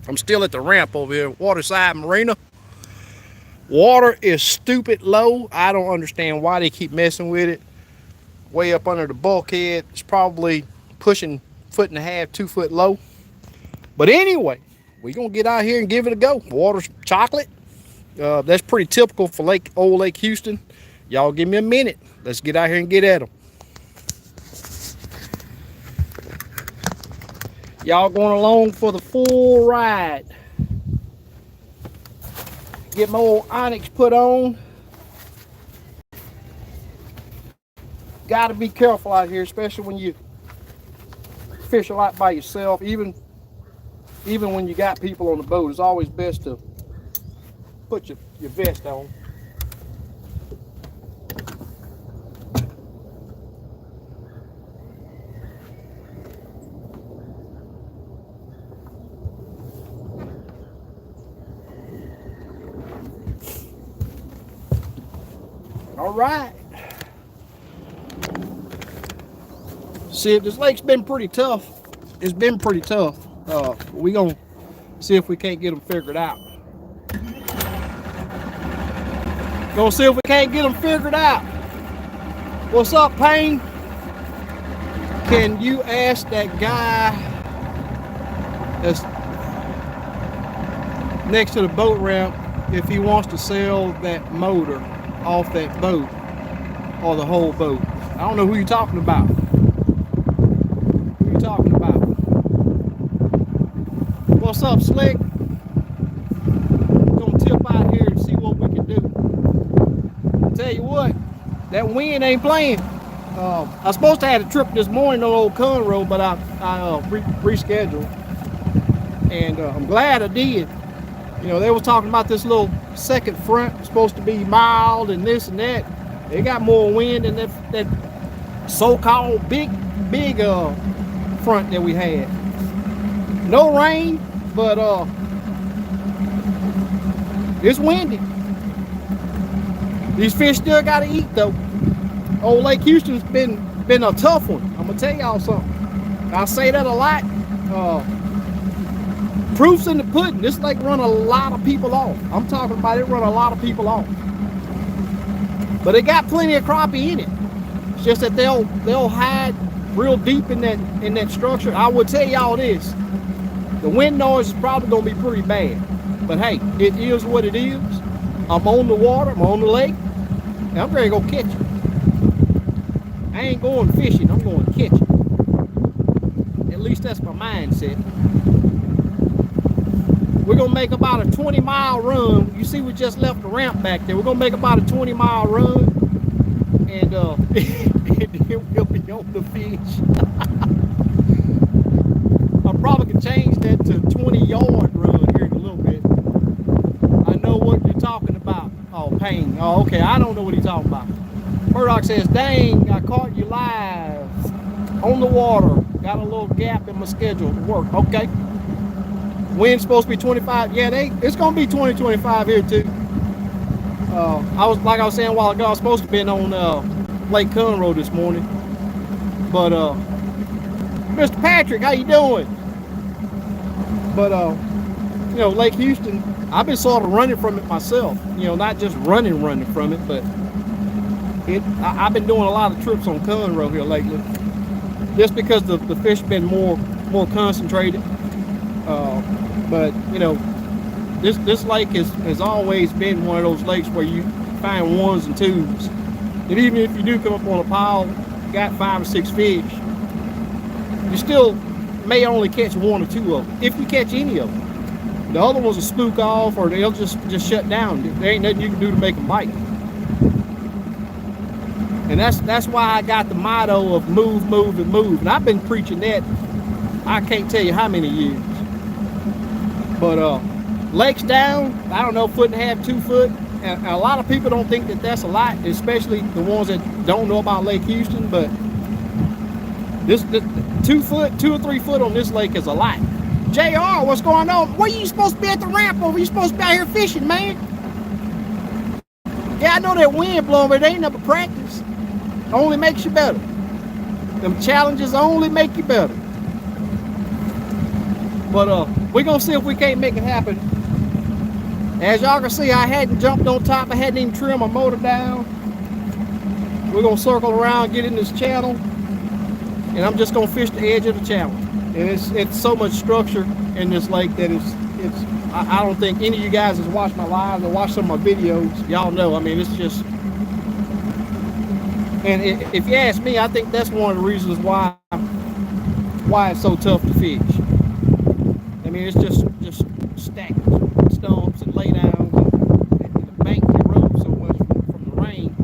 I'm still at the ramp over here, Waterside Marina. Water is stupid low. I don't understand why they keep messing with it. Way up under the bulkhead. It's probably pushing 1.5 2 foot low. But anyway, we're gonna get out here and give it a go. Water's chocolate. That's pretty typical for old Lake Houston. Y'all give me a minute. Let's get out here and get at them. Y'all going along for the full ride. Get my old Onyx put on. Gotta be careful out here, especially when you fish a lot by yourself. Even when you got people on the boat, it's always best to put your vest on. All right. See, if this lake's been pretty tough. It's been pretty tough. We gonna see if we can't get them figured out. Gonna see if we can't get them figured out. What's up, Payne? Can you ask that guy that's next to the boat ramp if he wants to sell that motor off that boat or the whole boat? I don't know who you're talking about. Who you talking about? What's up, Slick? Gonna tip out here and see what we can do. Tell you what, that wind ain't playing. I was supposed to have a trip this morning on Old Conroe, but I rescheduled, and I'm glad I did. You know, they was talking about this little second front supposed to be mild and this and that. They got more wind than that so-called big front that we had. No rain, but it's windy. These fish still gotta eat though. Old Lake Houston's been a tough one. I'm gonna tell y'all something. I say that a lot. Proof's in the pudding. This lake run a lot of people off. I'm talking about it run a lot of people off. But it got plenty of crappie in it. It's just that they'll hide real deep in that structure. I will tell y'all this. The wind noise is probably gonna be pretty bad. But hey, it is what it is. I'm on the water, I'm on the lake, and I'm ready to go catch it. I ain't going fishing, I'm going to catch it. At least that's my mindset. We're gonna make about a 20-mile run. You see, we just left the ramp back there. We're gonna make about a 20-mile run, and and then we'll be on the fish. I probably could change that to 20-yard run here in a little bit. I know what you're talking about. Oh, Payne. Oh, okay. I don't know what he's talking about. Murdoch says, "Dang, I caught you live on the water. Got a little gap in my schedule to work." Okay. Wind's supposed to be 25. Yeah, it's gonna be 20, 25 here too. I was saying a while ago, I was supposed to be on Lake Conroe this morning, but Mr. Patrick, how you doing? But you know, Lake Houston, I've been sort of running from it myself. You know, not just running from it, but I've been doing a lot of trips on Conroe here lately, just because the fish been more concentrated. But you know, this lake has always been one of those lakes where you find ones and twos, and even if you do come up on a pile, got 5 or 6 fish, you still may only catch 1 or 2 of them, if you catch any of them. The other ones will spook off, or they'll just shut down. There ain't nothing you can do to make them bite. And that's why I got the motto of move, move, and move. And I've been preaching that I can't tell you how many years. But lakes down, I don't know, 1.5 2 foot. And a lot of people don't think that that's a lot, especially the ones that don't know about Lake Houston. But this 2 or 3 foot on this lake is a lot. JR, what's going on? Where you supposed to be at the ramp over? You supposed to be out here fishing, man. Yeah, I know that wind blowing, but it ain't never practice. Only makes you better. Them challenges only make you better. But We're gonna see if we can't make it happen. As y'all can see, I hadn't jumped on top. I hadn't even trimmed my motor down. We're gonna circle around, get in this channel, and I'm just gonna fish the edge of the channel. And it's so much structure in this lake that I don't think any of you guys has watched my lives or watched some of my videos. Y'all know, I mean, it's just, and if you ask me, I think that's one of the reasons why it's so tough to fish. I mean, it's just stacked stumps and laydowns, and the bank erodes so much from the rain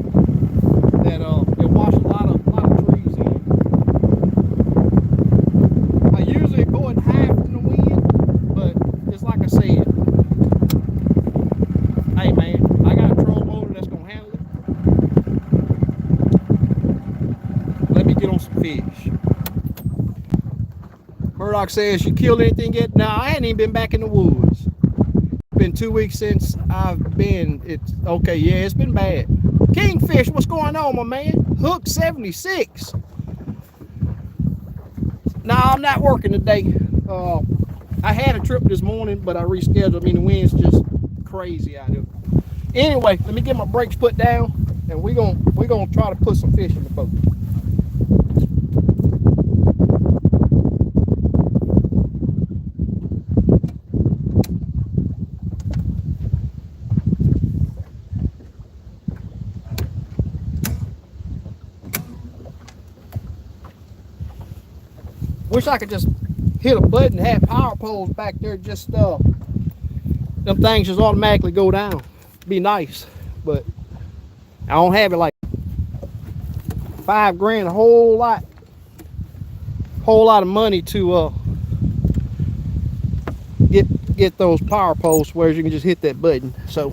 that it washes a lot of trees in. I usually go at half in the wind, but just like I said, hey man, I got a troll motor that's gonna handle it. Let me get on some fish. Murdoch says, you killed anything yet? No, I hadn't even been back in the woods. It's been 2 weeks since I've been. It's okay, yeah, it's been bad. Kingfish, what's going on, my man? Hook 76. No, I'm not working today. I had a trip this morning, but I rescheduled. I mean, the wind's just crazy out here. Anyway, let me get my brakes put down, and we're gonna try to put some fish in the boat. Wish I could just hit a button and have power poles back there, just them things just automatically go down. Be nice, but I don't have it. Like $5 grand, a whole lot of money to get those power poles where you can just hit that button. So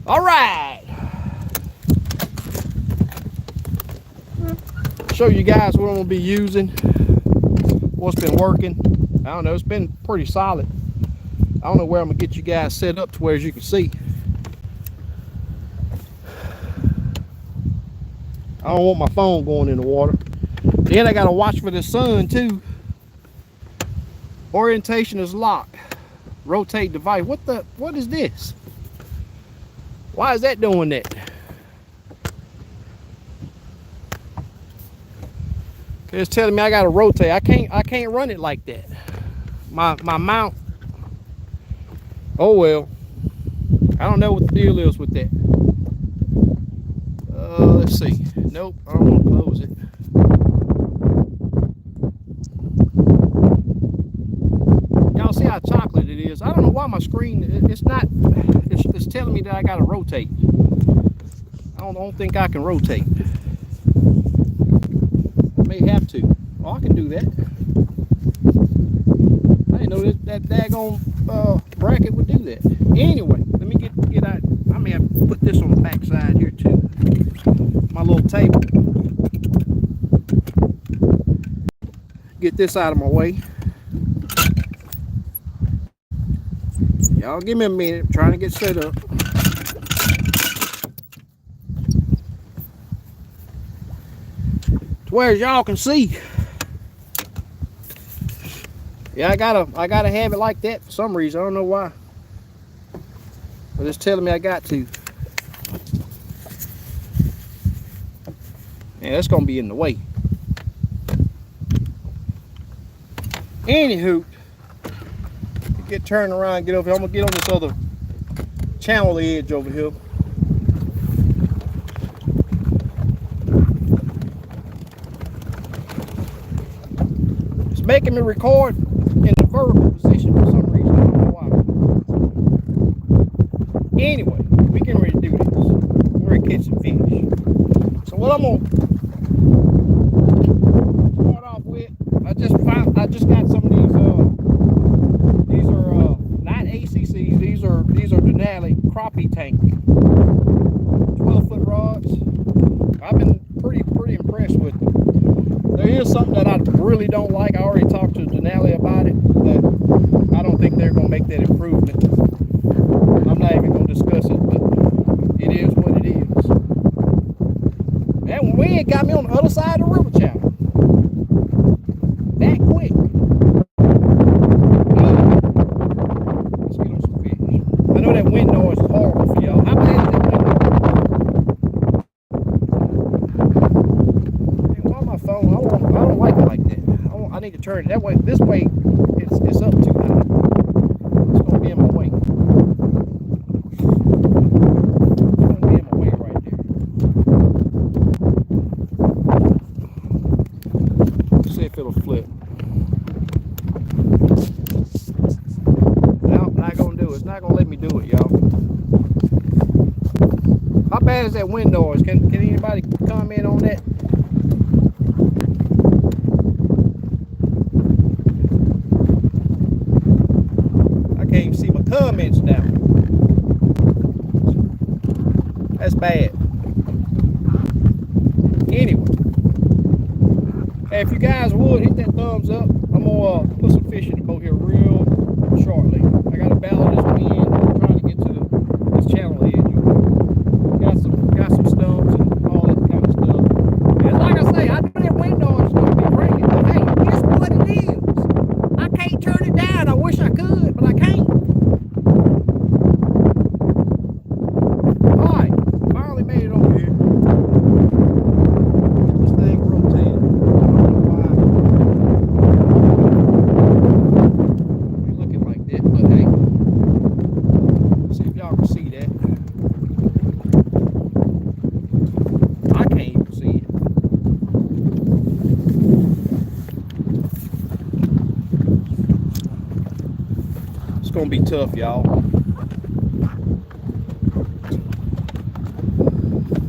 all right, show you guys what I'm gonna be using, what's been working. I don't know, it's been pretty solid. I don't know where I'm gonna get you guys set up to where, as you can see, I don't want my phone going in the water. Then I gotta watch for the sun too. Orientation is locked. Rotate device. What is this? Why is that doing that? It's telling me I gotta rotate. I can't run it like that. My mount. Oh well. I don't know what the deal is with that. Let's see. Nope, I don't want to close it. Y'all see how chocolate it is? I don't know why my screen, it's telling me that I gotta rotate. I don't think I can rotate. I may have to. Oh, I can do that. I didn't know that daggone bracket would do that. Anyway, let me get out. I may have to put this on the back side here too. My little table. Get this out of my way. Y'all give me a minute. I'm trying to get set up. To where y'all can see. Yeah, I gotta have it like that for some reason. I don't know why. But it's telling me I got to. Yeah, that's gonna be in the way. Anywho, get turned around, get over here. I'm gonna get on this other channel edge over here. It's making me record in the vertical position for some reason. I don't know why. Anyway, we getting ready to do this. We're gonna catch some fish. So what I'm gonna start off with, I just got some of these are not ACCs, these are Denali crappie tank 12-foot rods. I've been pretty impressed with them. There is something that I really don't like. I already talked to Denali about it, but I don't think they're gonna make that improvement. I'm not even gonna discuss it, but it is what it is. And wind got me on the other side of the river channel. That quick. turn it that way. This way, it's up too high. It's gonna be in my way. It's gonna be in my way right there. Let's see if it'll flip. No, not gonna do it. It's not gonna let me do it, y'all. How bad is that wind noise? Can anybody comment on that? I can't even see my comments now. That's bad. Anyway, hey, if you guys would hit that thumbs up, I'm gonna put some fish in the boat here real shortly. I gotta battle this wind. I'm trying to get to this channel edge. Got some stumps and all that kind of stuff. And like I say, I know that wind noise is gonna be breaking, but hey, guess what it is? I can't turn it down. I wish I could, but I can't. All right, finally made it over here. Get this thing rotated. I don't know why we're looking like that, but hey, see if y'all can see that. I can't even see it. It's gonna be tough, y'all.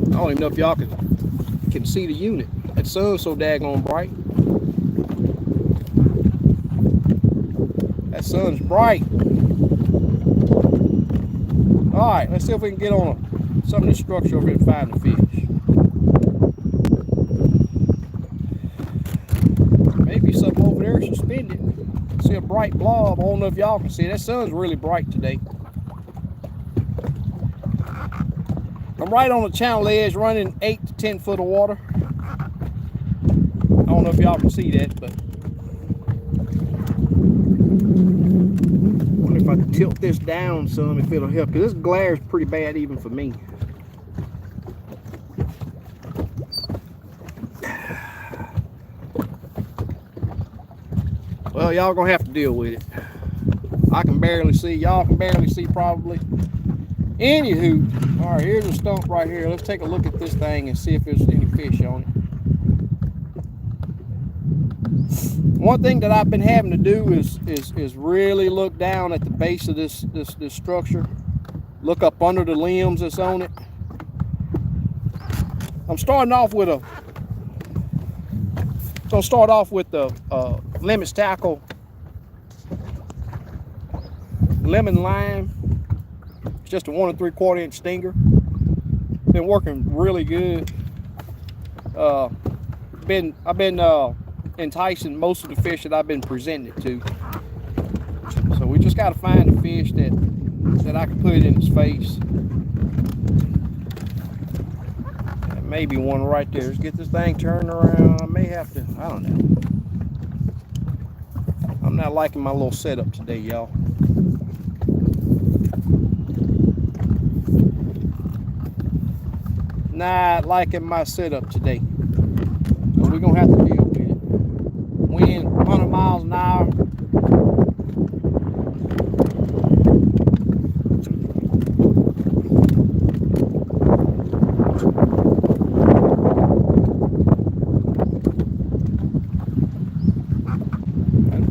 I don't even know if y'all can see the unit. That sun's so daggone bright. That sun's bright. All right, let's see if we can get on some of the structure over here and find the fish. Maybe something over there suspended. See a bright blob. I don't know if y'all can see it. That sun's really bright today. I'm right on the channel edge, running 8 to 10 foot of water. I don't know if y'all can see that, but I wonder if I can tilt this down some, if it'll help, because this glare is pretty bad even for me. Well, y'all gonna have to deal with it. I can barely see. Y'all can barely see probably. Anywho, all right, here's a stump right here. Let's take a look at this thing and see if there's any fish on it. One thing that I've been having to do is really look down at the base of this structure. Look up under the limbs that's on it. I'm starting off with a. Gonna start off with the limits tackle, lemon lime. It's just a 1 3/4 inch stinger. Been working really good. I've been enticing most of the fish that I've been presenting it to. So we just got to find a fish that I can put it in its face. Maybe one right there. Let's get this thing turned around. I may have to, I don't know. I'm not liking my little setup today, y'all. Not liking my setup today. But we're gonna have to deal with it. Wind 100 miles an hour.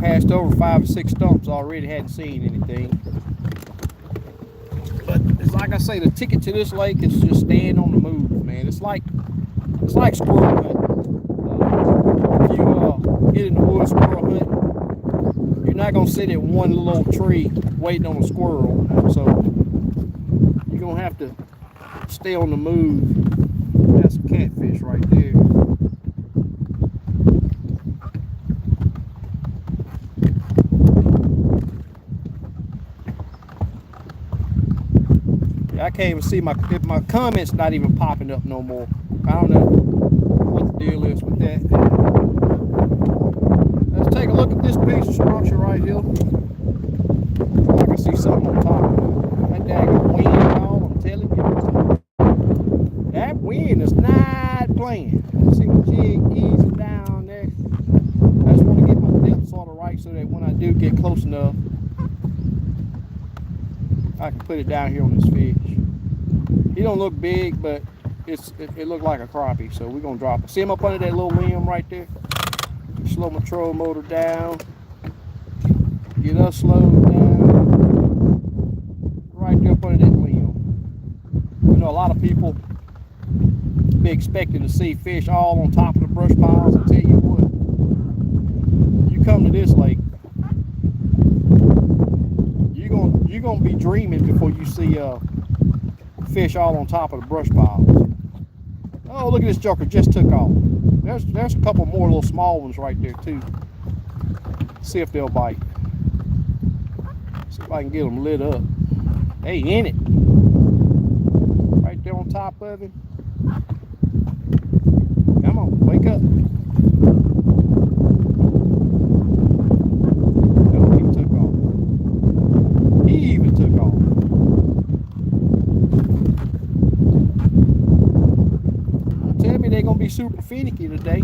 Passed over 5 or 6 stumps already, hadn't seen anything. But it's like I say, the ticket to this lake is just staying on the move, man. It's like squirrel hunting. If you get in the woods squirrel hunting, you're not gonna sit at one little old tree waiting on a squirrel. So you're gonna have to stay on the move. That's some catfish right there. I can't even see my comments not even popping up no more. I don't know what the deal is with that. Let's take a look at this piece of structure right here. I can see something on top of it. That daggone wind, y'all, I'm telling you. That wind is not playing. See the jig easing down there. I just want to get my depths close enough. I can put it down here on this fish. He don't look big, but it looked like a crappie, so we're gonna drop it. See him up under that little limb right there? Slow my trolling motor down. Get us slowed down. Right there up under that limb. You know, a lot of people be expecting to see fish all on top of the brush piles. I tell you what, you come to this lake, you're gonna be dreaming before you see fish all on top of the brush piles. Oh, look at this joker, just took off. There's a couple more little small ones right there too. See if they'll bite. See if I can get them lit up. They in it. Right there on top of him. Come on, wake up. Oh, he took off. He even took off. Tell me they're gonna be super finicky today.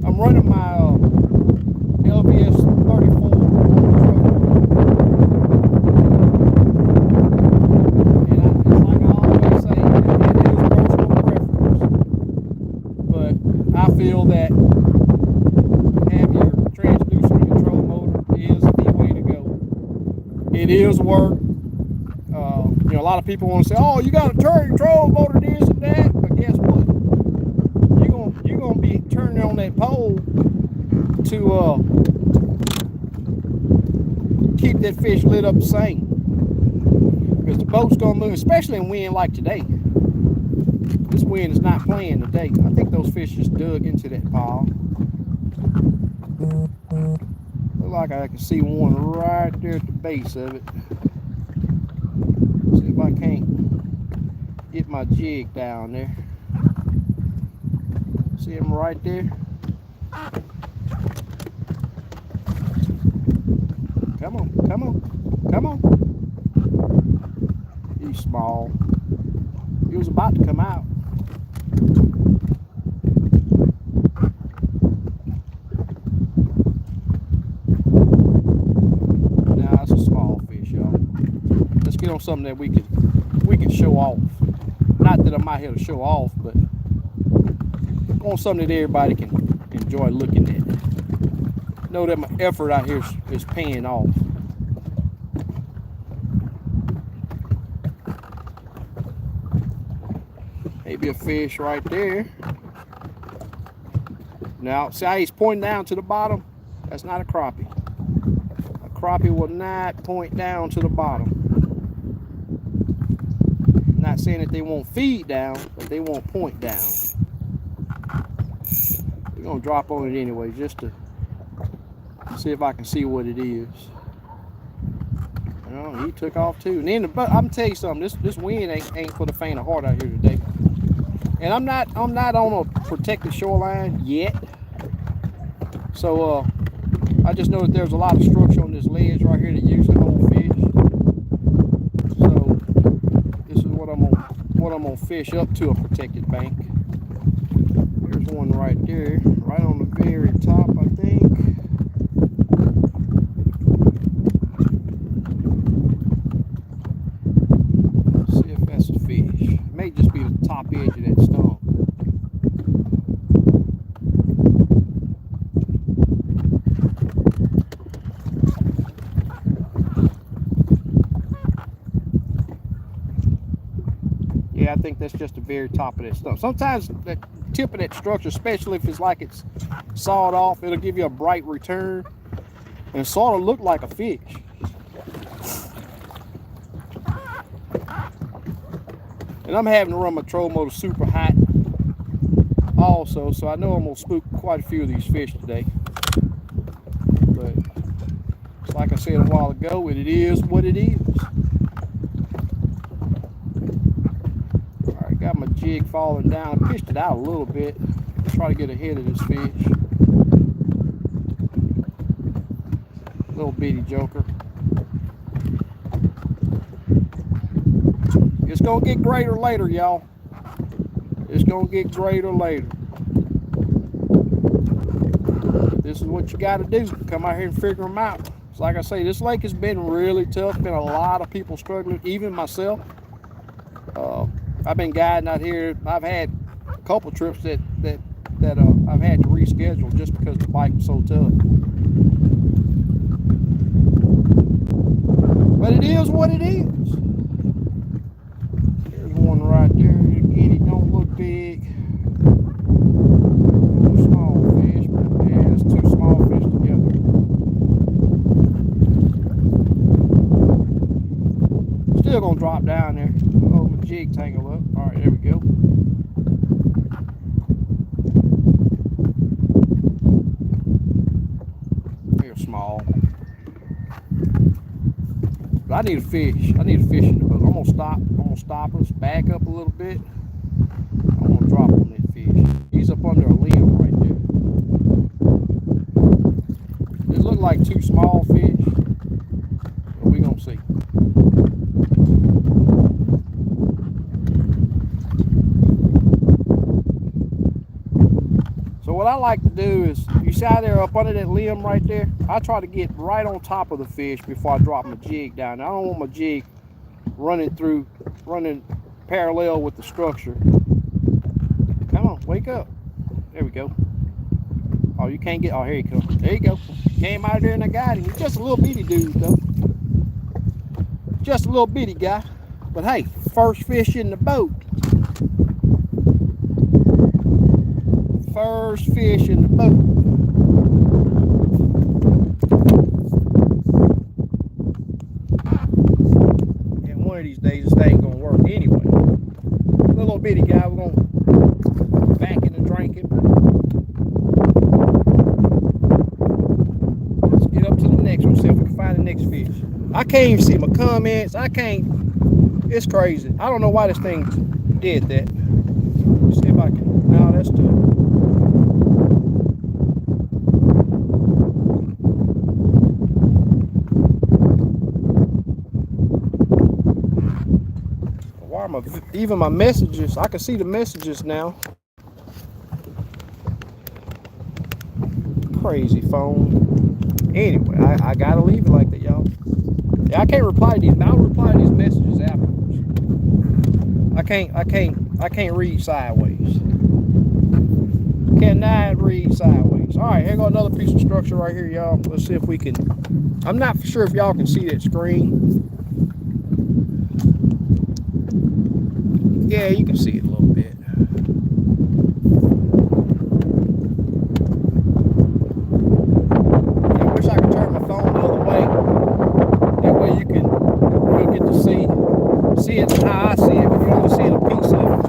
I'm running my LVS 34 on the truck. And it's like I always say, it is personal preference. But I feel that having your transducer control motor is the way to go. It is work. You know, a lot of people want to say, "Oh, you got to turn control motor this and that," but guess what? You're gonna be turning on that pole to keep that fish lit up the same. Because the boat's gonna move, especially in wind like today. This wind is not playing today. I think those fish just dug into that pile. Look like I can see one right there at the base of it. See if I can't get my jig down there. See him right there? Come on, come on, come on. He's small. He was about to come out. Get on something that we could show off. Not that I'm out here to show off, but on something that everybody can enjoy looking at. Know that my effort out here is paying off. Maybe a fish right there. Now, see how he's pointing down to the bottom? That's not a crappie. A crappie will not point down to the bottom. Not saying that they won't feed down, but they won't point down. We're gonna drop on it anyway, just to see if I can see what it is. Oh, he took off too. And then I'm gonna tell you something. This wind ain't for the faint of heart out here today. And I'm not on a protected shoreline yet. So I just know that there's a lot of structure on this ledge right here that usually hold fish. So this is what I'm gonna fish up to a protected bank. There's one right there, right on the very top, I think. Let's see if that's a fish. It may just be the top edge of that stump. I think that's just the very top of that stump. Sometimes the tip of that structure, especially if it's like it's sawed off, it'll give you a bright return and sort of look like a fish. And I'm having to run my troll motor super hot also, so I know I'm gonna spook quite a few of these fish today. But like I said a while ago, it is what it is. Got my jig falling down. I pitched it out a little bit. Try to get ahead of this fish. Little bitty joker. It's gonna get greater later, y'all. It's gonna get greater later. This is what you got to do. Come out here and figure them out. So like I say, this lake has been really tough. Been a lot of people struggling, even myself. I've been guiding out here. I've had a couple trips that I've had to reschedule just because the bike was so tough. But it is what it is. There's one right there. Again, it don't look big. Small fish, but yeah, it's two small fish together. Still gonna drop down there. Oh, my jig tangle up. All right, there we go. They're small. But I need a fish. I need a fish in the boat. I'm gonna stop us, back up a little bit. I'm gonna drop on that fish. He's up under a limb right there. It looked like two small fish, but we gonna see. So what I like to do is, you see how they're up under that limb right there? I try to get right on top of the fish before I drop my jig down. I don't want my jig running parallel with the structure. Come on, wake up. There we go. Oh, you can't get, oh, here you come. There you go. Came out of there and I got him. He's just a little bitty dude though. Just a little bitty guy. But hey, first fish in the boat. First fish in the boat. And one of these days this thing ain't gonna work anyway. Little bitty guy, we're gonna back in the drinking. Let's get up to the next one, see if we can find the next fish. I can't even see my comments. It's crazy. I don't know why this thing did that. Let's see if I can. No, that's too. Even my messages, I can see the messages now. Crazy phone. Anyway, I gotta leave it like that, y'all. Yeah, I can't reply to these. I'll reply to these messages afterwards. I can't read sideways. Cannot read sideways. All right, here go another piece of structure right here, y'all. Let's see if we can. I'm not sure if y'all can see that screen. Yeah, you can see it a little bit. I wish I could turn my phone the other way. That way you'll get to see it how I see it, but you're only seeing a piece of it.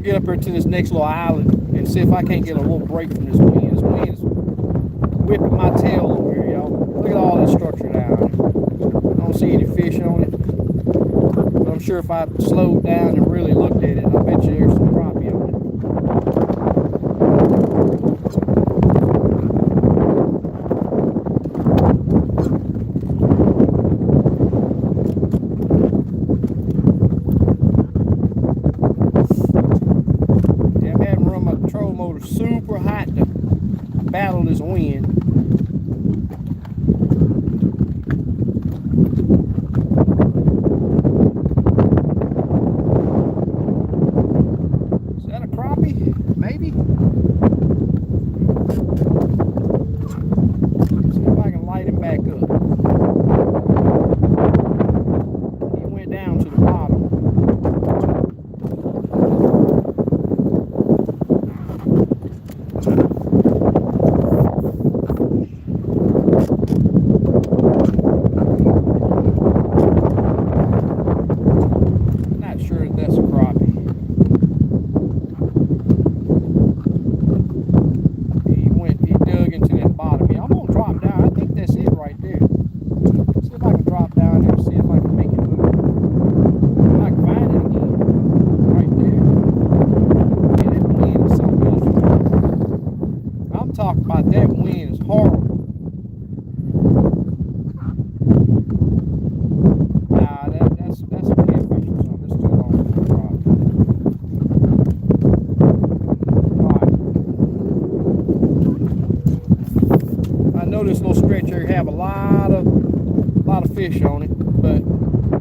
Get up here to this next little island and see if I can't get a little break from this wind. This wind is whipping my tail over here, y'all. Look at all this structure down here. I don't see any fish on it. But I'm sure if I slowed down and really looked at it, I bet you there's some crappie on it. Super hot to battle this wind. know this little stretch here have a lot of fish on it, but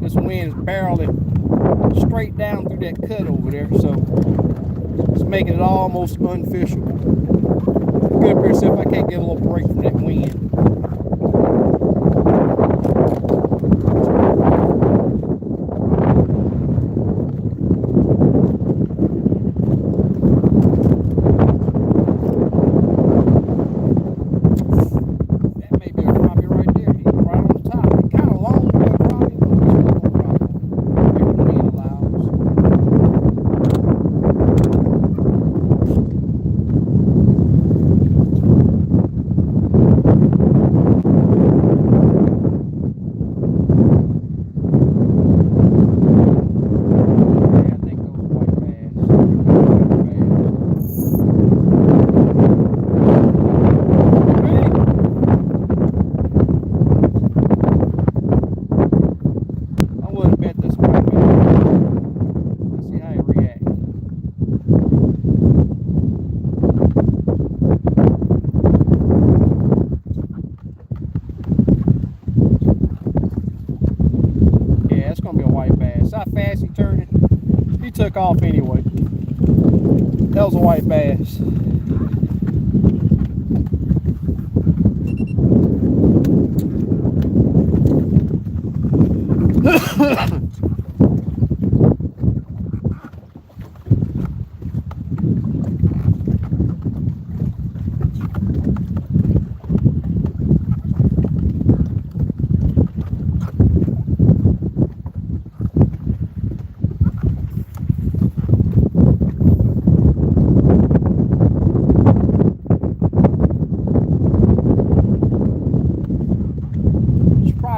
this wind is barreling straight down through that cut over there, so it's making it almost unfishable. Good up here, see if I can't get a little break from that wind. Took off anyway. That was a white bass.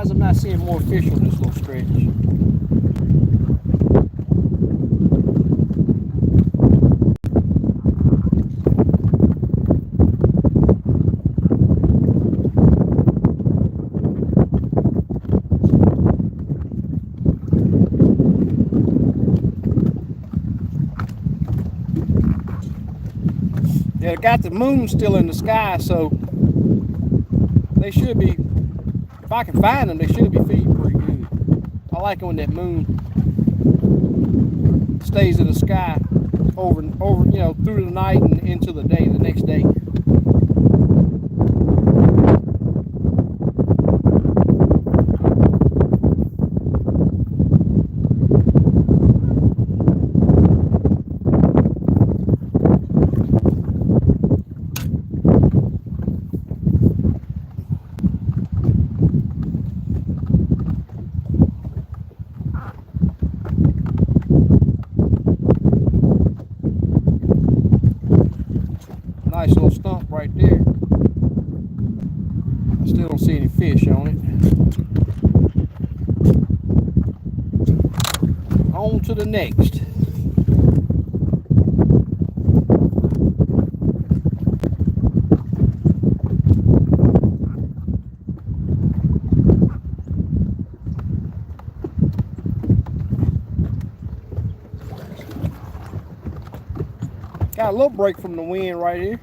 I'm not seeing more fish on this little stretch. Yeah, I got the moon still in the sky, so they should be, if I can find them, they should be feeding pretty good. I like it when that moon stays in the sky over, you know, through the night and into the day, the next day. Nice little stump right there. I still don't see any fish on it. On to the next. Got a little break from the wind right here.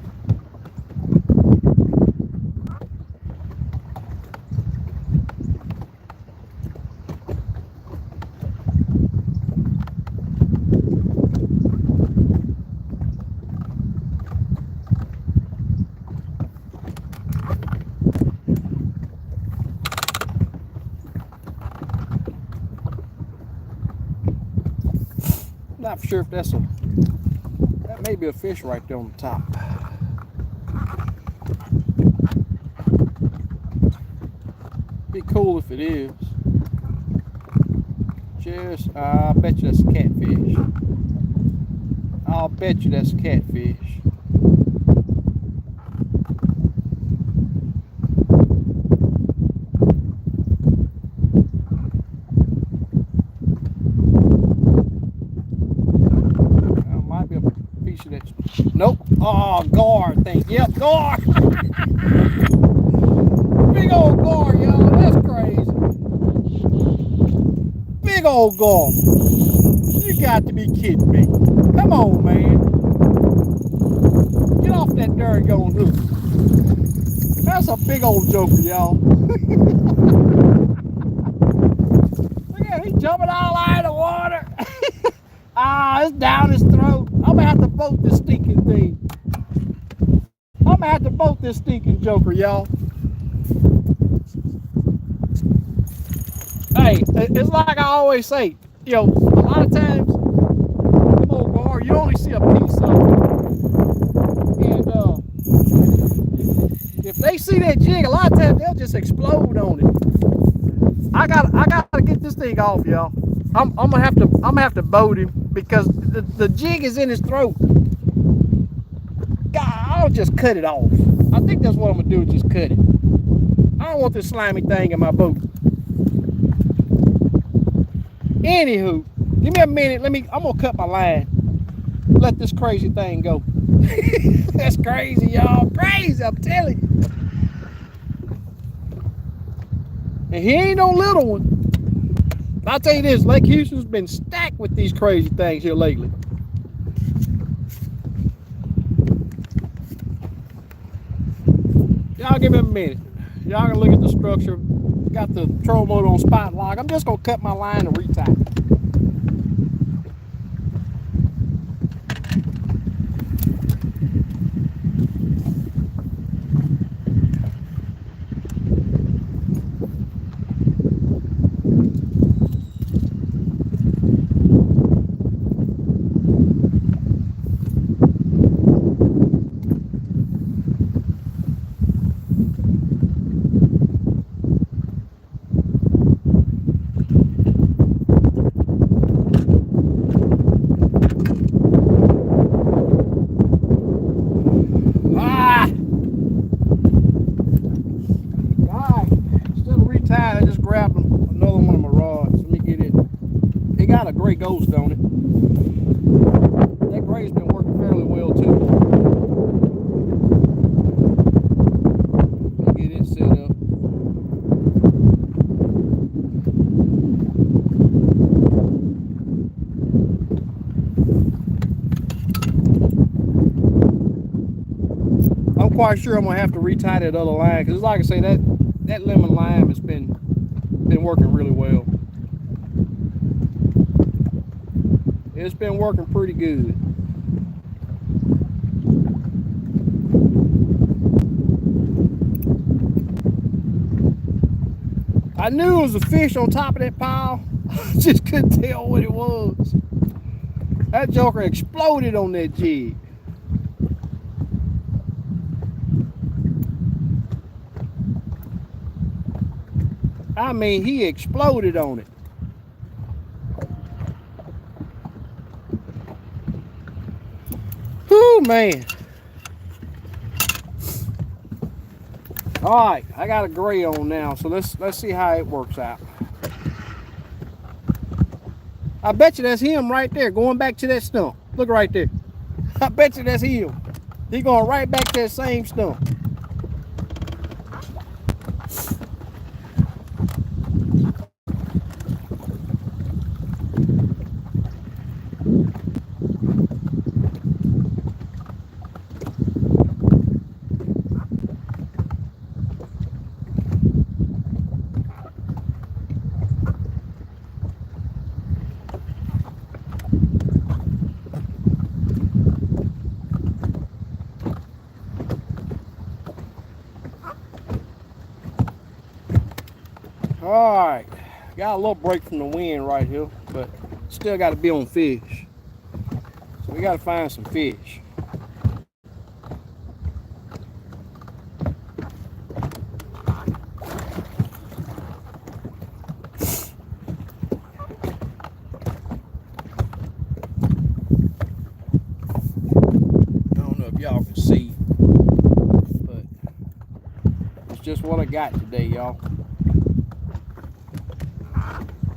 Not sure if that may be a fish right there on the top. Be cool if it is. Just, I bet you that's a catfish. I'll bet you that's a catfish. Nope. Oh, gar thing. Yep, gar. Big old gar, y'all. That's crazy. Big old gar. You got to be kidding me. Come on, man. Get off that there and go and hook. That's a big old joker, y'all. Look at him, he's jumping all out of the water. Ah, it's down his throat. I'm gonna have to boat this stinking thing. I'm gonna have to boat this stinking joker, y'all. Hey, it's like I always say, you know, a lot of times, them old gar, you only see a piece of it. And if they see that jig, a lot of times they'll just explode on it. I gotta get this thing off, y'all. I'm gonna have to boat him because the jig is in his throat. God, I'll just cut it off. I think that's what I'm gonna do, just cut it. I don't want this slimy thing in my boat. Anywho, give me a minute. I'm gonna cut my line. Let this crazy thing go. That's crazy, y'all. Crazy, I'm telling you. And he ain't no little one. I'll tell you this, Lake Houston's been stacked with these crazy things here lately. Y'all give me a minute. Y'all can look at the structure. Got the troll mode on spot lock. I'm just gonna cut my line and retie. I just grabbed another one of my rods. Let me get it. It got a gray ghost on it. That gray's been working fairly well too. Let me get it set up. I'm quite sure I'm gonna have to retie that other line because, like I say, that lemon lime has been working really well. It's been working pretty good. I knew it was a fish on top of that pile. I just couldn't tell what it was. That joker exploded on that jig. I mean, he exploded on it. Whew, man. All right, I got a gray on now, so let's see how it works out. I bet you that's him right there, going back to that stump. Look right there. I bet you that's him. He's going right back to that same stump. All right, got a little break from the wind right here, but still got to be on fish. So we got to find some fish. I don't know if y'all can see, but it's just what I got today, y'all.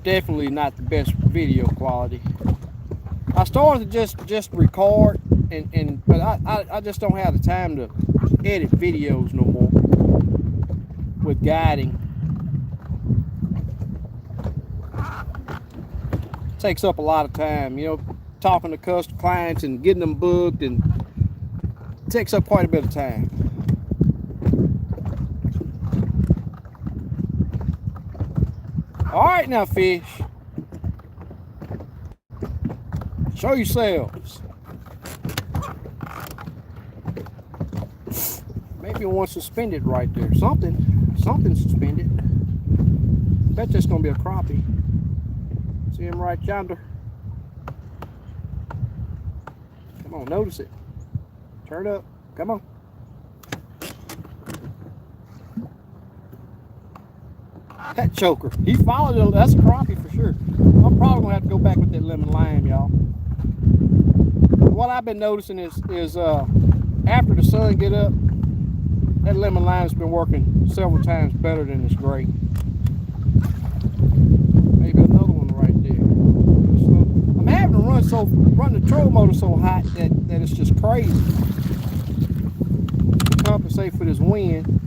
Definitely not the best video quality. I started to just record but I just don't have the time to edit videos no more with guiding. It takes up a lot of time, you know, talking to customer clients and getting them booked, and it takes up quite a bit of time. All right now, fish. Show yourselves. Maybe one suspended right there. Something suspended. Bet that's gonna be a crappie. See him right yonder. Come on, notice it. Turn up. Come on. That choker. He followed it. That's a crappie for sure. I'm probably gonna have to go back with that lemon lime, y'all. What I've been noticing is after the sun get up, that lemon lime's been working several times better than this gray. Maybe another one right there. So I'm having to run the troll motor so hot that it's just crazy. To compensate for this wind.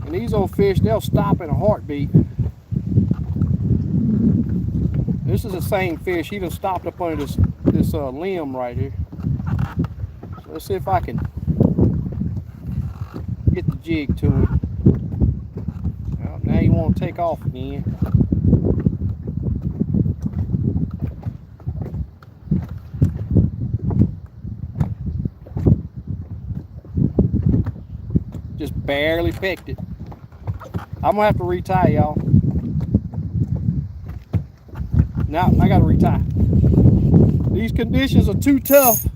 And these old fish, they'll stop in a heartbeat. This is the same fish. He done stopped up under this limb right here. So let's see if I can get the jig to it. Well, now you want to take off again. Just barely picked it. I'm gonna have to retie, y'all. Now I gotta retie. These conditions are too tough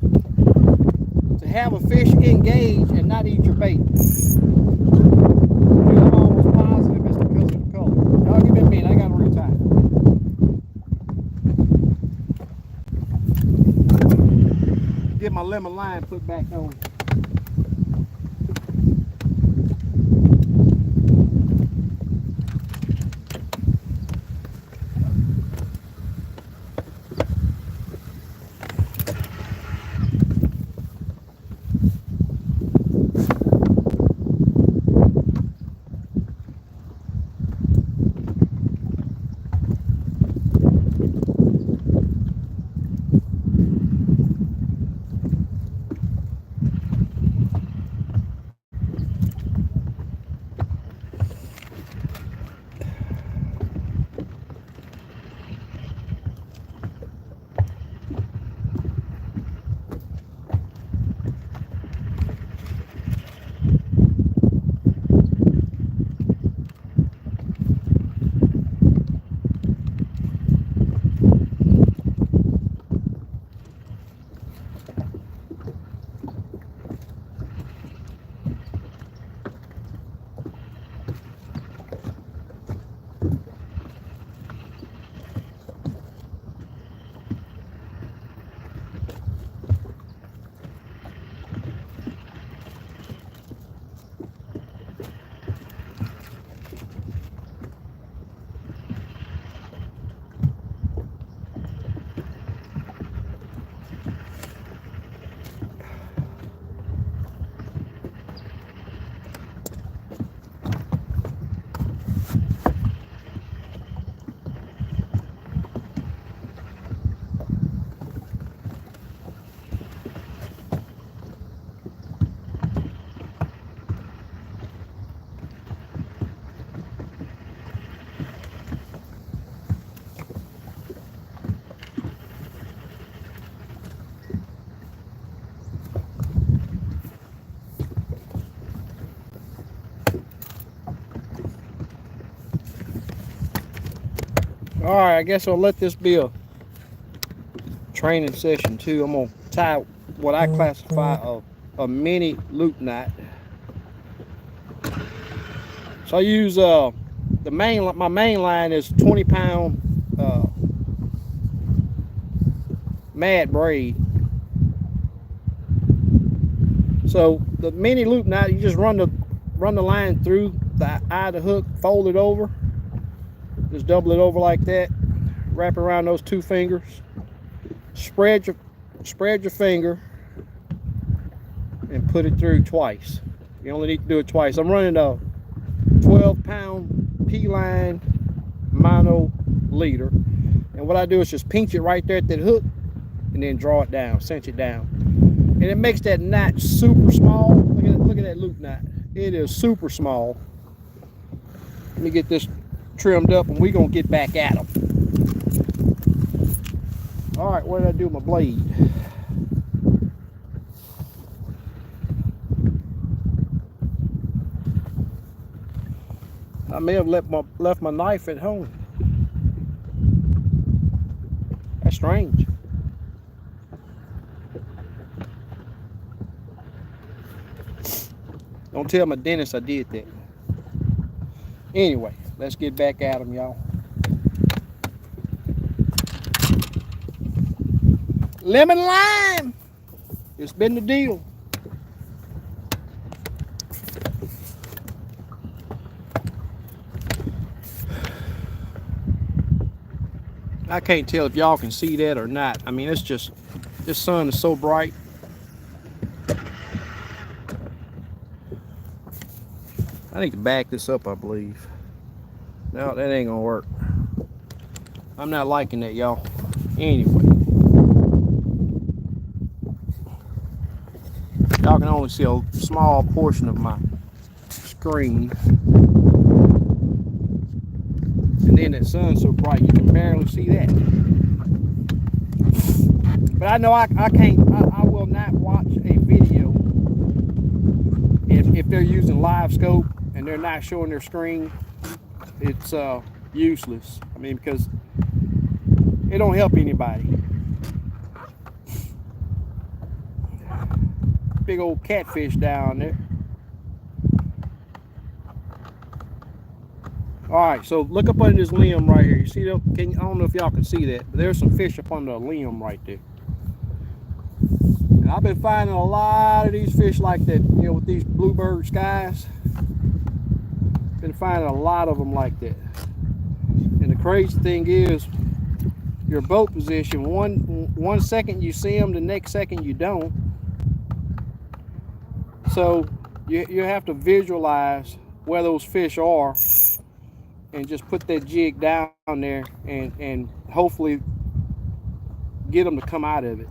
to have a fish engage and not eat your bait. I'm almost positive it's because of the color. Y'all give me a minute, I gotta retie. Get my lemon lime put back on. All right, I guess I'll let this be a training session too. I'm gonna tie what I classify a mini loop knot. So I use my main line is 20-pound mad braid. So the mini loop knot, you just run the line through the eye of the hook, fold it over. Just double it over like that, wrap it around those two fingers, spread your finger, and put it through twice. You only need to do it twice. I'm running a 12-pound P-line mono leader, and what I do is just pinch it right there at that hook, and then draw it down, cinch it down, and it makes that knot super small. Look at that loop knot. It is super small. Let me get this trimmed up, and we're gonna get back at them. All right, what did I do with my blade? I may have left my knife at home. That's strange. Don't tell my dentist I did that. Anyway, let's get back at them, y'all. Lemon lime. It's been the deal. I can't tell if y'all can see that or not. I mean, it's just, this sun is so bright. I need to back this up, I believe. No, that ain't gonna work. I'm not liking that, y'all. Anyway. Y'all can only see a small portion of my screen. And then that sun's so bright, you can barely see that. But I know I will not watch a video if they're using live scope and they're not showing their screen. It's useless. I mean, because it don't help anybody. Big old catfish down there. All right, so look up under this limb right here. You see that? I don't know if y'all can see that, but there's some fish up under a limb right there. And I've been finding a lot of these fish like that, you know, with these bluebird skies. Been finding a lot of them like that. And the crazy thing is, your boat position, one second you see them, the next second you don't. So you have to visualize where those fish are and just put that jig down there and hopefully get them to come out of it.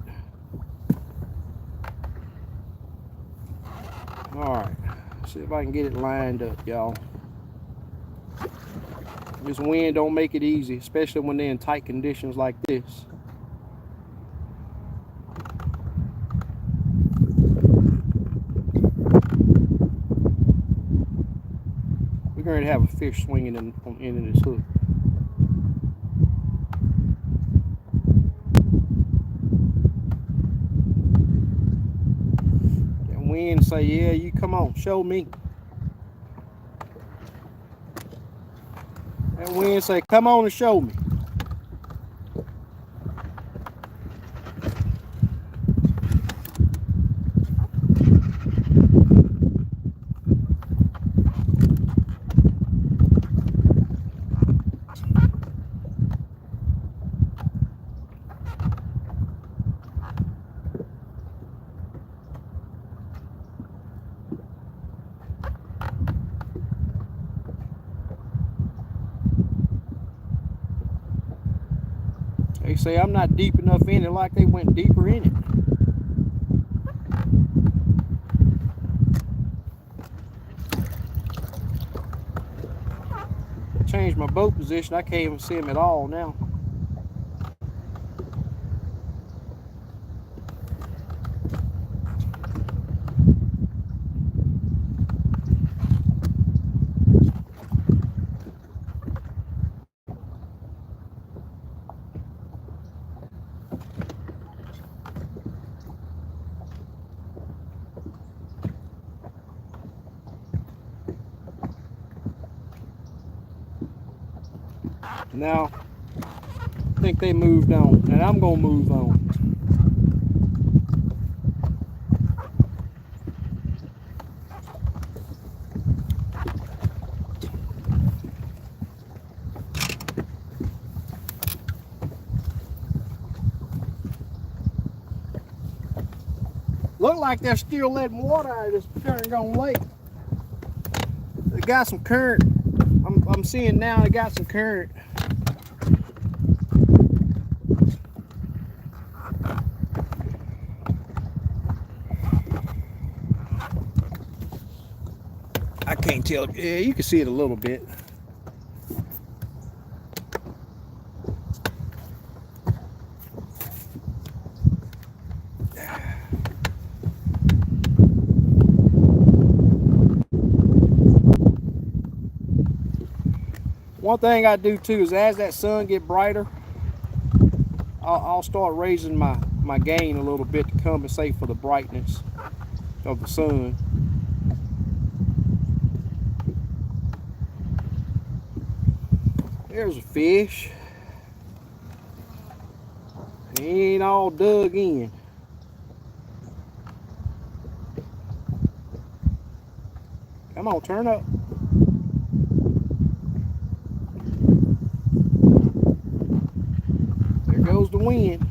All right, see if I can get it lined up, y'all. This wind don't make it easy, especially when they're in tight conditions like this. We're going to have a fish swinging on the end of this hook. That wind say, yeah, you come on, show me. That wind say, come on and show me. They say I'm not deep enough in it, like they went deeper in it. Changed my boat position. I can't even see them at all now. Now, I think they moved on, and I'm going to move on. Look like they're still letting water out of this doggone lake. They got some current. I'm seeing now they got some current. I can't tell. Yeah, you can see it a little bit. One thing I do too is as that sun get brighter, I'll start raising my gain a little bit to compensate for the brightness of the sun. There's a fish. He ain't all dug in. Come on, turn up. There goes the wind.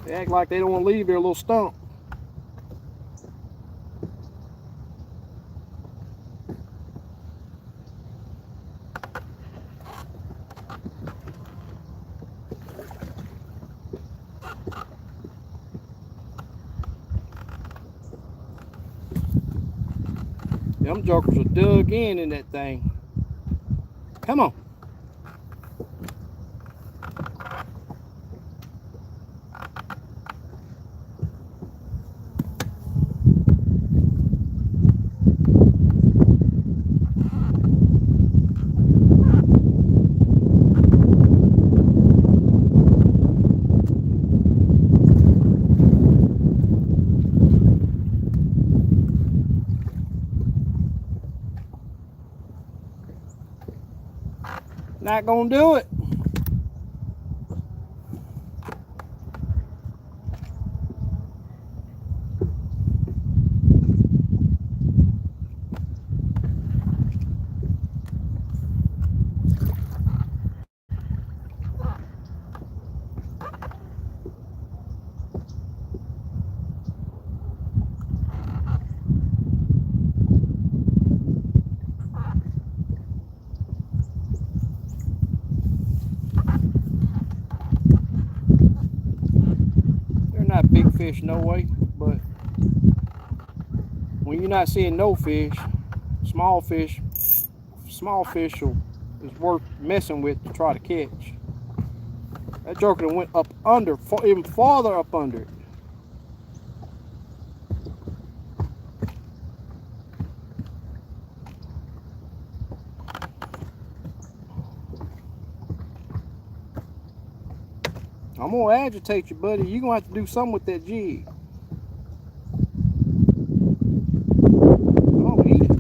They act like they don't want to leave their little stump. Them jokers are dug in that thing. Come on. Not gonna do it. Not big fish, no way, but when you're not seeing no fish, small fish is worth messing with to try to catch. That joker went up under, even farther up under it. I'm gonna agitate you, buddy. You're gonna have to do something with that jig. Oh, eat it.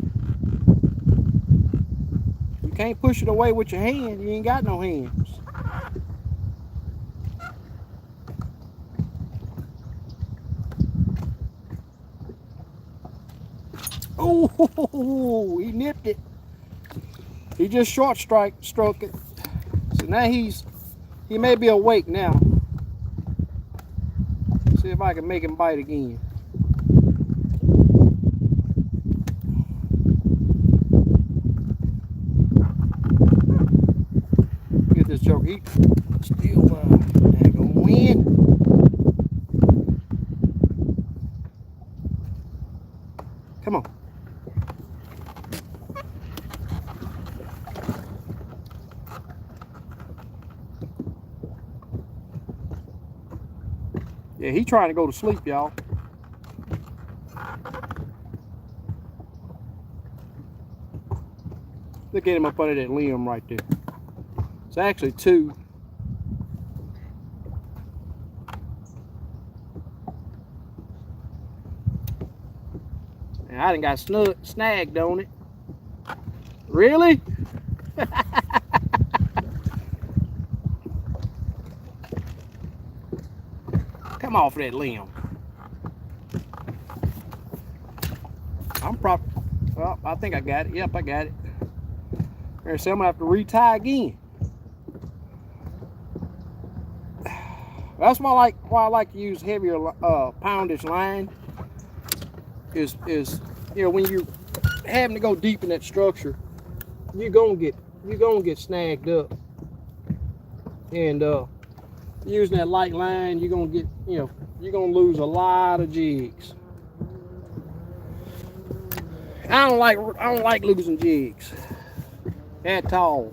You can't push it away with your hand. You ain't got no hands. Oh, he nipped it. He just short stroked it. So now he may be awake now. See if I can make him bite again. Get this joker. He still gonna win. Come on. Yeah, he trying to go to sleep, y'all. Look at him up under that limb right there. It's actually two. And I done got snagged on it. Really? Come off that limb. Well, I think I got it. Yep, I got it. There's some I have to retie again. That's why I like to use heavier poundage line. Is you know, when you having to go deep in that structure, you're gonna get snagged up. And using that light line, you're gonna get, you're gonna lose a lot of jigs. I don't like losing jigs at all.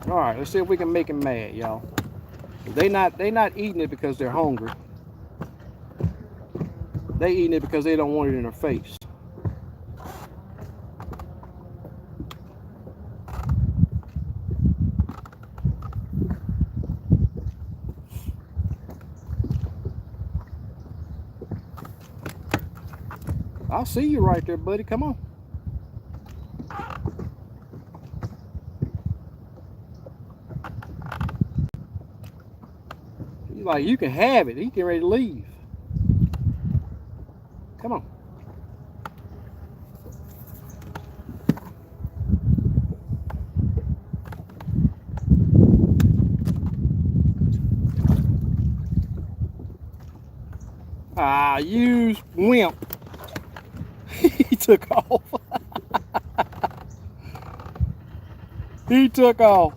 All right, let's see if we can make him mad, y'all. They not eating it because they're hungry. They eating it because they don't want it in their face. I'll see you right there, buddy. Come on. He's like, you can have it. He getting ready to leave. Come on. Ah, you wimp. He took off. He took off.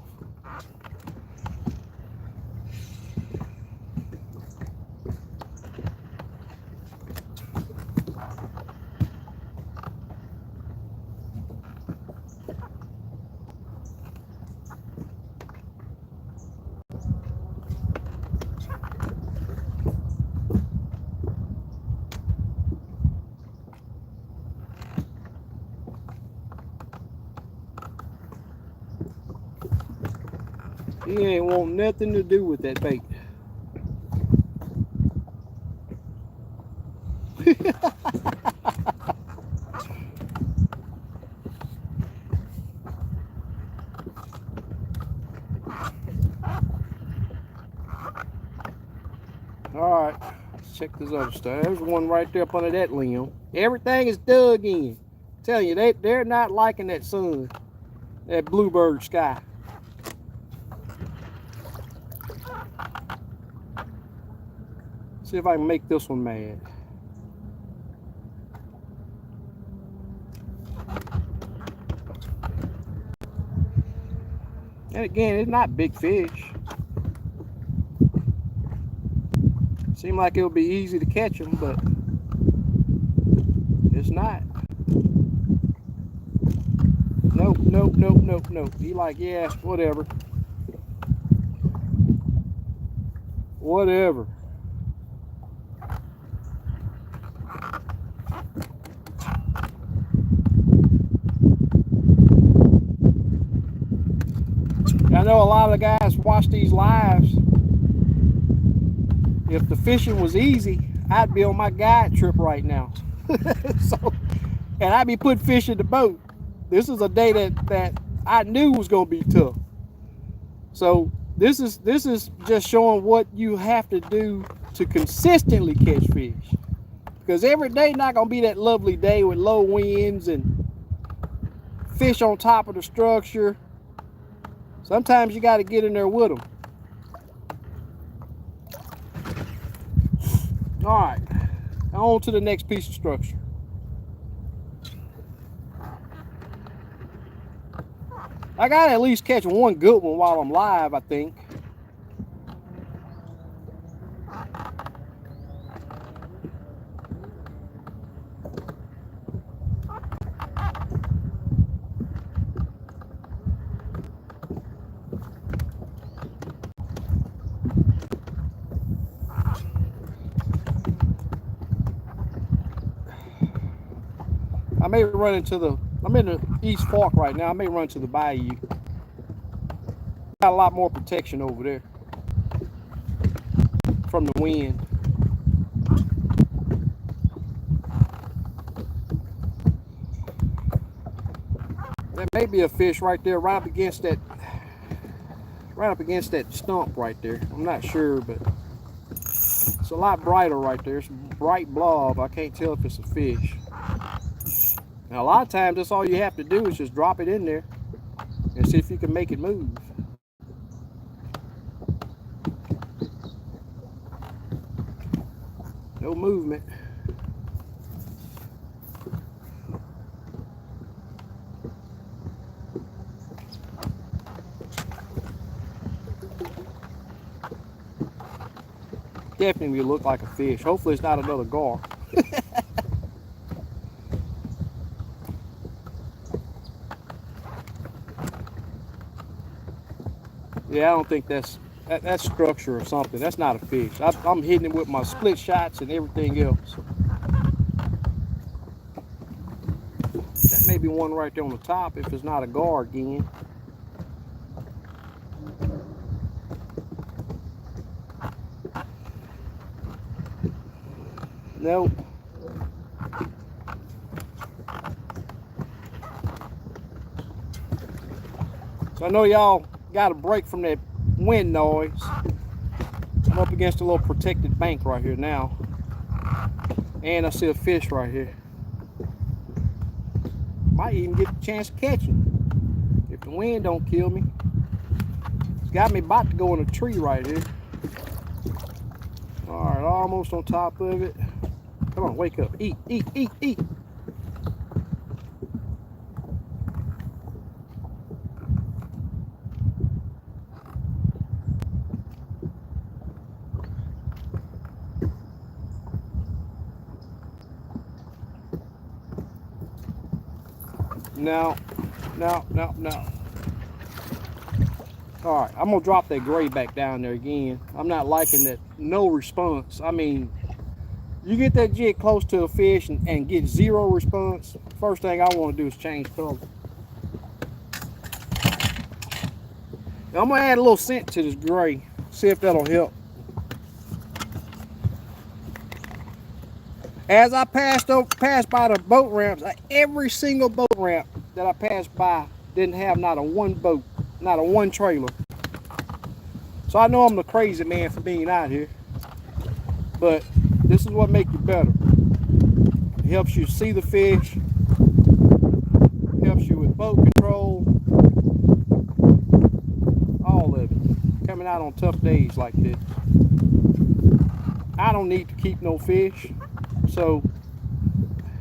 He ain't want nothing to do with that bait. All right, let's check this other stuff. There's one right there up under that limb. Everything is dug in. I'm telling you, they're not liking that sun, that bluebird sky. See if I can make this one mad. And again, it's not big fish. Seemed like it would be easy to catch them, but it's not. Nope, nope, nope, nope, nope. He like, yeah, whatever. Whatever. I know a lot of the guys watch these lives. If the fishing was easy, I'd be on my guide trip right now. And I'd be putting fish in the boat. This is a day that I knew was gonna be tough. So this is just showing what you have to do to consistently catch fish. Because every day not gonna be that lovely day with low winds and fish on top of the structure. Sometimes you got to get in there with them. All right, on to the next piece of structure. I got to at least catch one good one while I'm live, I think. I may run into the, I'm in the East Fork right now. I may run to the bayou. Got a lot more protection over there from the wind. There may be a fish right there, right up against that stump right there. I'm not sure, but it's a lot brighter right there. It's a bright blob. I can't tell if it's a fish. Now, a lot of times, that's all you have to do is just drop it in there and see if you can make it move. No movement. Definitely look like a fish. Hopefully, it's not another gar. Yeah, I don't think that's structure or something. That's not a fish. I'm hitting it with my split shots and everything else. That may be one right there on the top if it's not a gar again. Nope. So I know y'all got a break from that wind noise. I'm up against a little protected bank right here now. And I see a fish right here. Might even get a chance to catch him if the wind don't kill me. It's got me about to go in a tree right here. All right, almost on top of it. Come on, wake up. Eat, eat, eat, eat. No, no, no, no. All right, I'm gonna drop that gray back down there again. I'm not liking that no response. I mean, you get that jig close to a fish and get zero response, first thing I want to do is change color. Now, I'm gonna add a little scent to this gray, see if that'll help. As I passed by the boat ramps, every single boat ramp that I passed by didn't have not a one boat, not a one trailer. So I know I'm the crazy man for being out here, but this is what makes you better. It helps you see the fish, helps you with boat control, all of it. Coming out on tough days like this. I don't need to keep no fish, so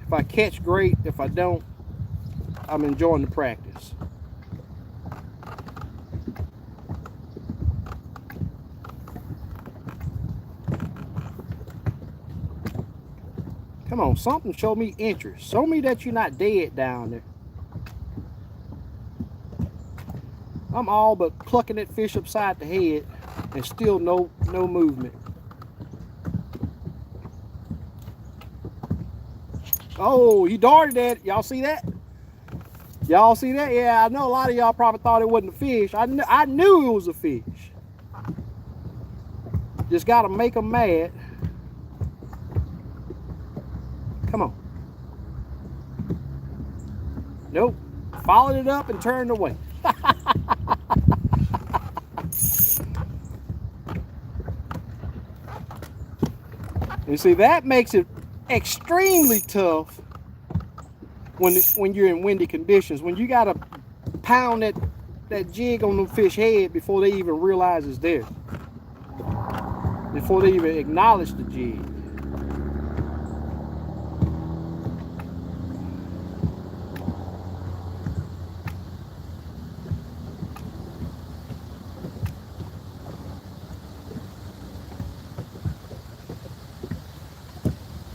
if I catch, great. If I don't, I'm enjoying the practice. Come on, something show me interest. Show me that you're not dead down there. I'm all but clucking that fish upside the head and still no movement. Oh, he darted at it. Y'all see that? Y'all see that? Yeah, I know a lot of y'all probably thought it wasn't a fish. I knew it was a fish. Just got to make them mad. Come on. Nope. Followed it up and turned away. And see, that makes it extremely tough when you're in windy conditions. When you got to pound that jig on the fish head before they even realize it's there. Before they even acknowledge the jig.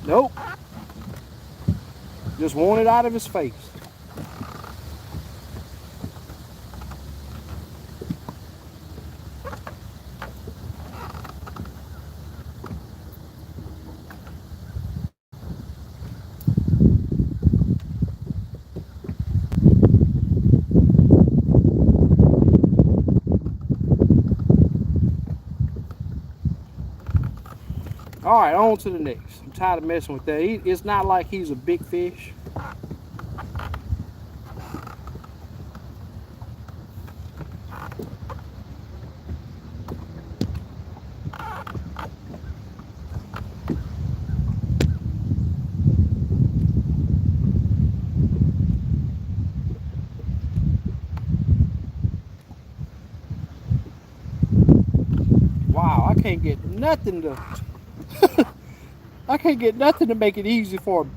Nope. Just want it out of his face. All right, on to the next. I'm tired of messing with that. It's not like he's a big fish. Wow, I can't get nothing to I can't get nothing to make it easy for him.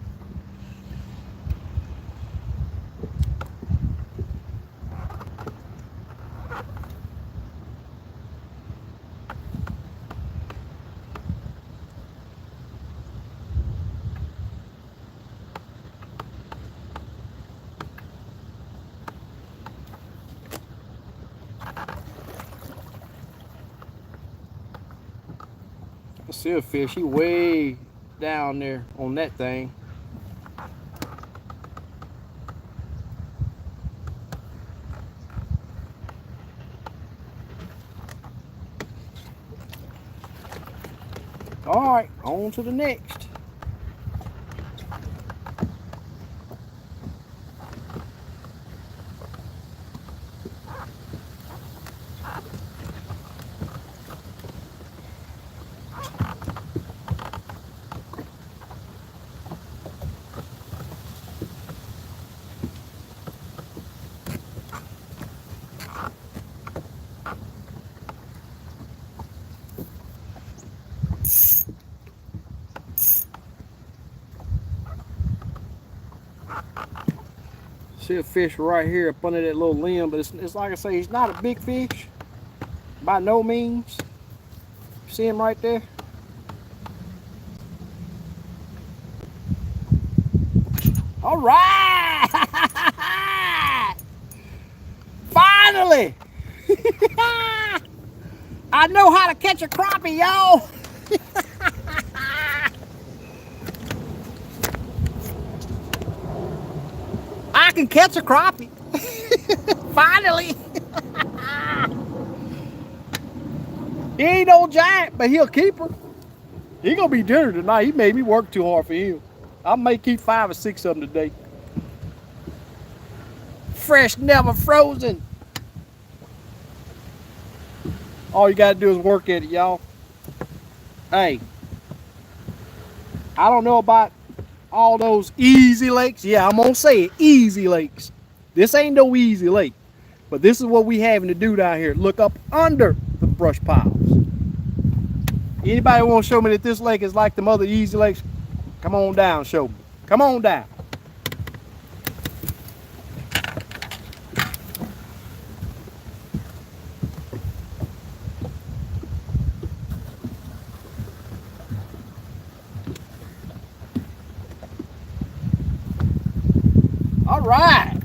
Silverfish, he way down there on that thing. All right, on to the next. See a fish right here up under that little limb, but it's like I say, he's not a big fish by no means. See him right there? All right! Finally! I know how to catch a crappie, y'all! I can catch a crappie. Finally. He ain't no giant, but he'll keep her. He gonna be dinner tonight. He made me work too hard for him. I may keep 5 or 6 of them today. Fresh, never frozen. All you gotta do is work at it, y'all. Hey, I don't know about all those easy lakes. Yeah, I'm gonna say it, easy lakes. This ain't no easy lake, but this is what we having to do down here. Look up under the brush piles. Anybody want to show me that this lake is like them other easy lakes? Come on down, show me. Come on down. All right.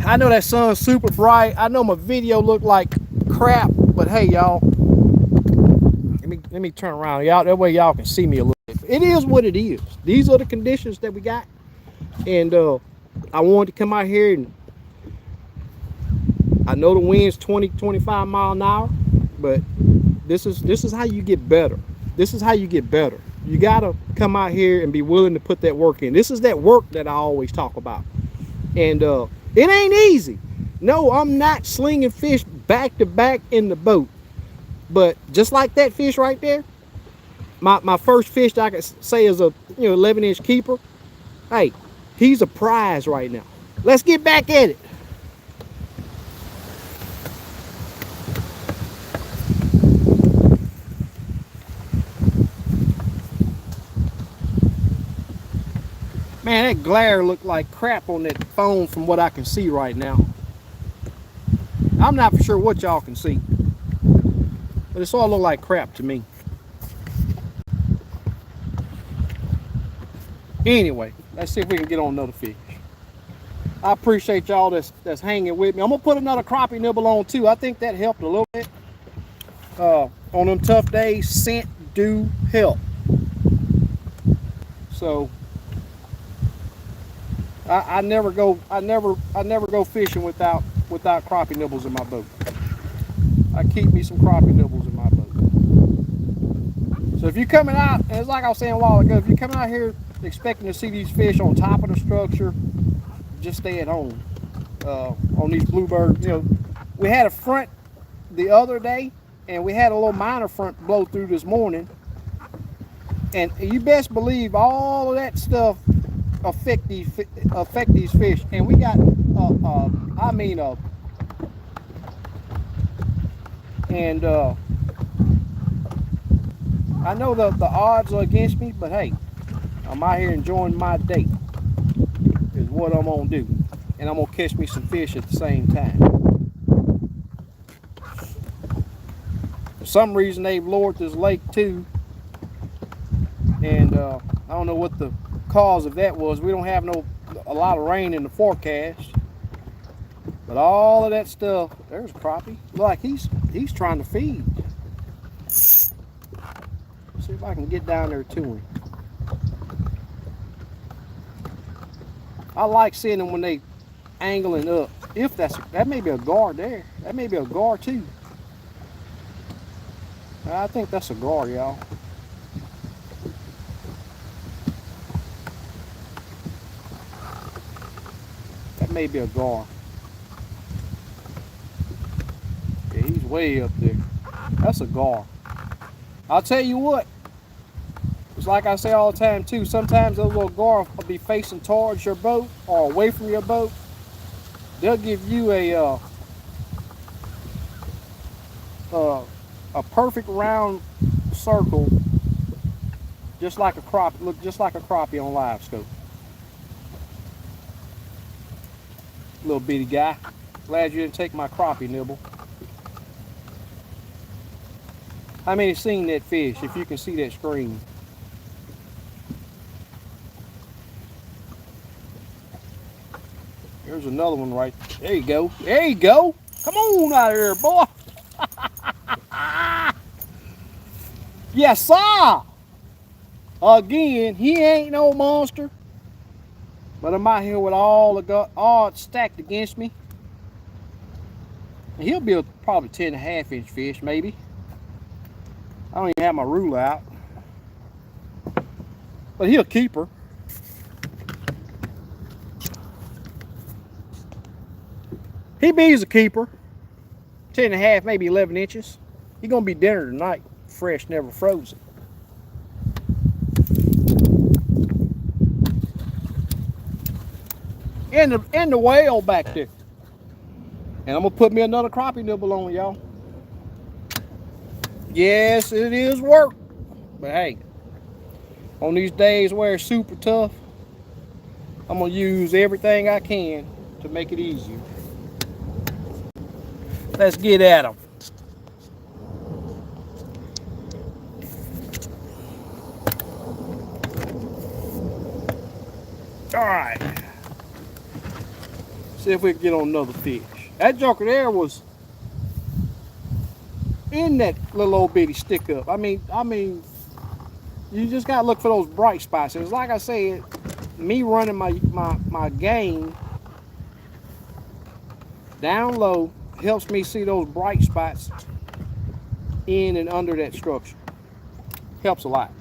I know that sun's super bright. I know my video looked like crap, but hey, y'all. Let me turn around, y'all. That way y'all can see me a little bit. It is what it is. These are the conditions that we got, and I wanted to come out here, and I know the wind's 20-25 miles an hour, but this is how you get better. This is how you get better. You gotta come out here and be willing to put that work in. This is that work that I always talk about, and it ain't easy. No, I'm not slinging fish back to back in the boat. But just like that fish right there, my first fish that I could say is a 11-inch keeper. Hey, he's a prize right now. Let's get back at it. Man, that glare looked like crap on that phone from what I can see right now. I'm not for sure what y'all can see, but it's all look like crap to me. Anyway, let's see if we can get on another fish. I appreciate y'all that's hanging with me. I'm gonna put another crappie nibble on too. I think that helped a little bit. On them tough days, scent do help. So I never go fishing without crappie nibbles in my boat. I keep me some crappie nibbles in my boat. So if you're coming out, and it's like I was saying a while ago, if you're coming out here expecting to see these fish on top of the structure, just stay at home. On these bluebirds, we had a front the other day, and we had a little minor front blow through this morning, and you best believe all of that stuff affect these fish. And we got I know the odds are against me, but hey, I'm out here enjoying my day is what I'm gonna do, and I'm gonna catch me some fish at the same time. For some reason they've lowered this lake too, and I don't know what the cause of that was. We don't have a lot of rain in the forecast, but all of that stuff. There's a crappie. Look like he's trying to feed. I can get down there to him. I like seeing them when they angling up. If that may be a gar there. That may be a gar too. I think that's a gar, y'all. That may be a gar. Yeah, he's way up there. That's a gar. I'll tell you what. It's like I say all the time too. Sometimes those little gar will be facing towards your boat or away from your boat. They'll give you a perfect round circle, just like a crappie. Look, just like a crappie on live scope. Little bitty guy. Glad you didn't take my crappie nibble. How many seen that fish? If you can see that screen. There's another one right there. You go. There you go. Come on out of here, boy. Yes, sir. Again, he ain't no monster. But I'm out here with all the odds stacked against me. And he'll be probably 10.5-inch fish, maybe. I don't even have my rule out. But he'll keep her. He be's a keeper. 10.5, maybe 11 inches. He's gonna be dinner tonight. Fresh, never frozen. And the whale back there. And I'm gonna put me another crappie nibble on, y'all. Yes, it is work. But hey, on these days where it's super tough, I'm gonna use everything I can to make it easier. Let's get at them. All right. See if we can get on another fish. That joker there was in that little old bitty stick up. I mean, you just gotta look for those bright spots. It's like I said, me running my game down low helps me see those bright spots in and under that structure. Helps a lot.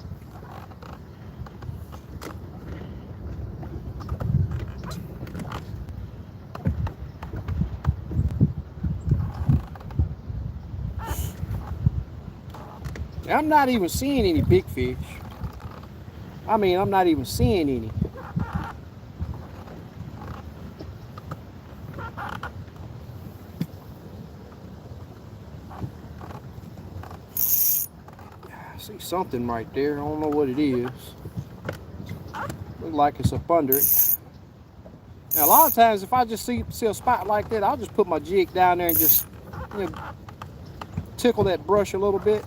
I'm not even seeing any big fish. I mean, I'm not even seeing any. I see something right there. I don't know what it is. Looks like it's up under it. Now, a lot of times, if I just see a spot like that, I'll just put my jig down there and just, you know, tickle that brush a little bit.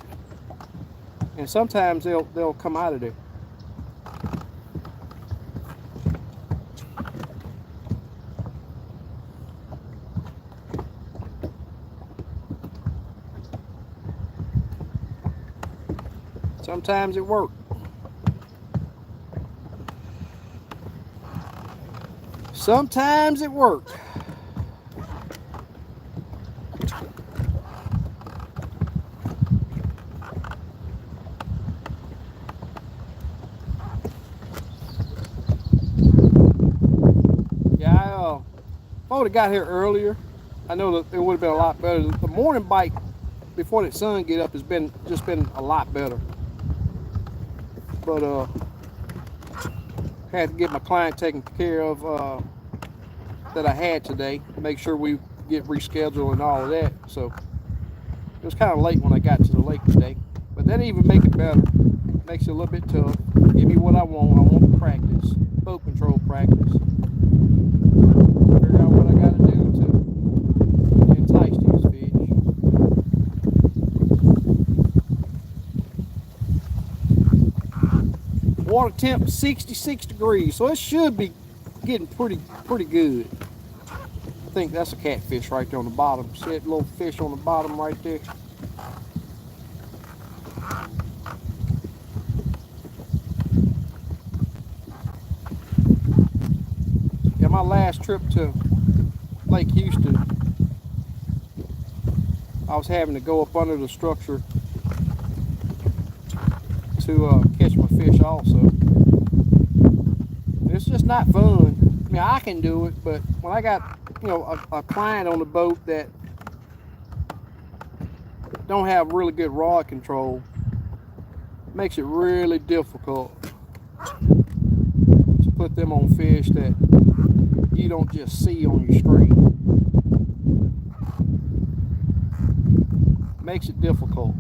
And sometimes they'll come out of there. Sometimes it works. Sometimes it works. If I would have got here earlier, I know that it would have been a lot better. The morning bite before the sun get up has just been a lot better. But had to get my client taken care of that I had today. Make sure we get rescheduled and all of that. So it was kind of late when I got to the lake today. But that didn't even make it better. It makes it a little bit tough. Give me what I want. I want to practice. Boat control practice. Figure out what I got to do to entice these fish. Water temp 66 degrees, so it should be getting pretty good. I think that's a catfish right there on the bottom. See that little fish on the bottom right there? my last trip to Lake Houston, I was having to go up under the structure to catch my fish also. It's just not fun. I mean, I can do it, but when I got, you know, a client on the boat that don't have really good rod control, it makes it really difficult to put them on fish that you don't just see on your screen. It makes it difficult.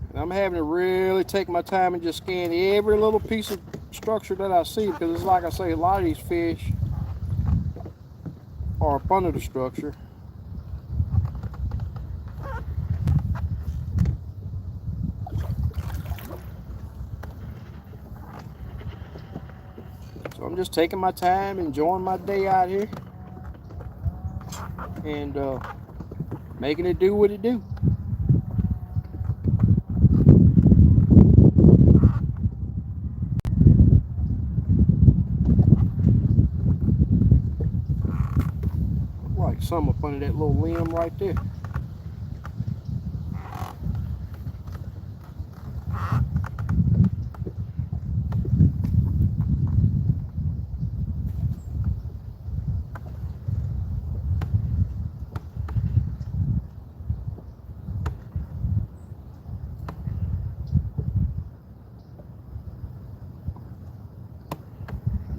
And I'm having to really take my time and just scan every little piece of structure that I see, because it's like I say, a lot of these fish are up under the structure. So I'm just taking my time, enjoying my day out here, and making it do what it do. Like some up under that little limb right there.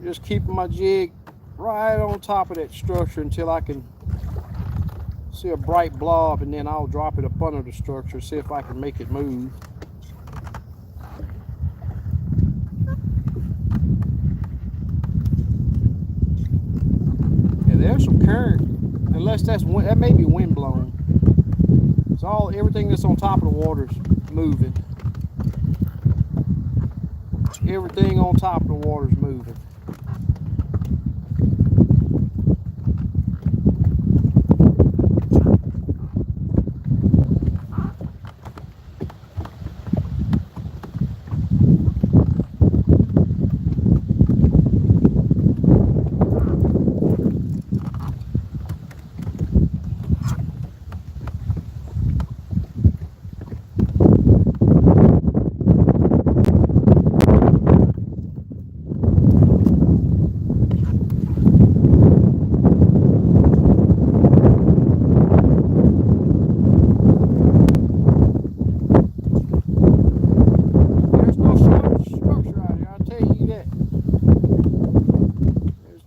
Just keeping my jig right on top of that structure until I can see a bright blob, and then I'll drop it up under the structure, see if I can make it move. Yeah, there's some current, unless that may be wind blown. So everything that's on top of the water is moving. Everything on top of the water is moving.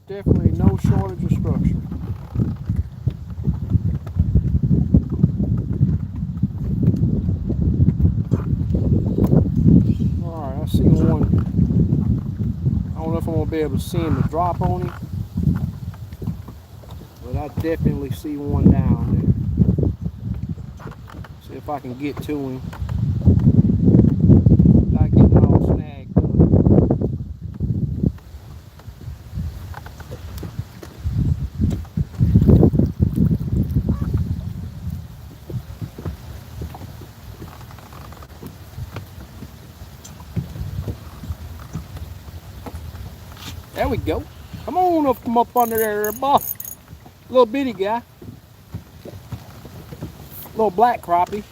Definitely no shortage of structure. Alright, I see one. I don't know if I'm going to be able to see him to drop on him, but I definitely see one down there. See if I can get to him. I get him all snagged up. There we go. Come on up from up under there, boss. Little bitty guy. Little black crappie.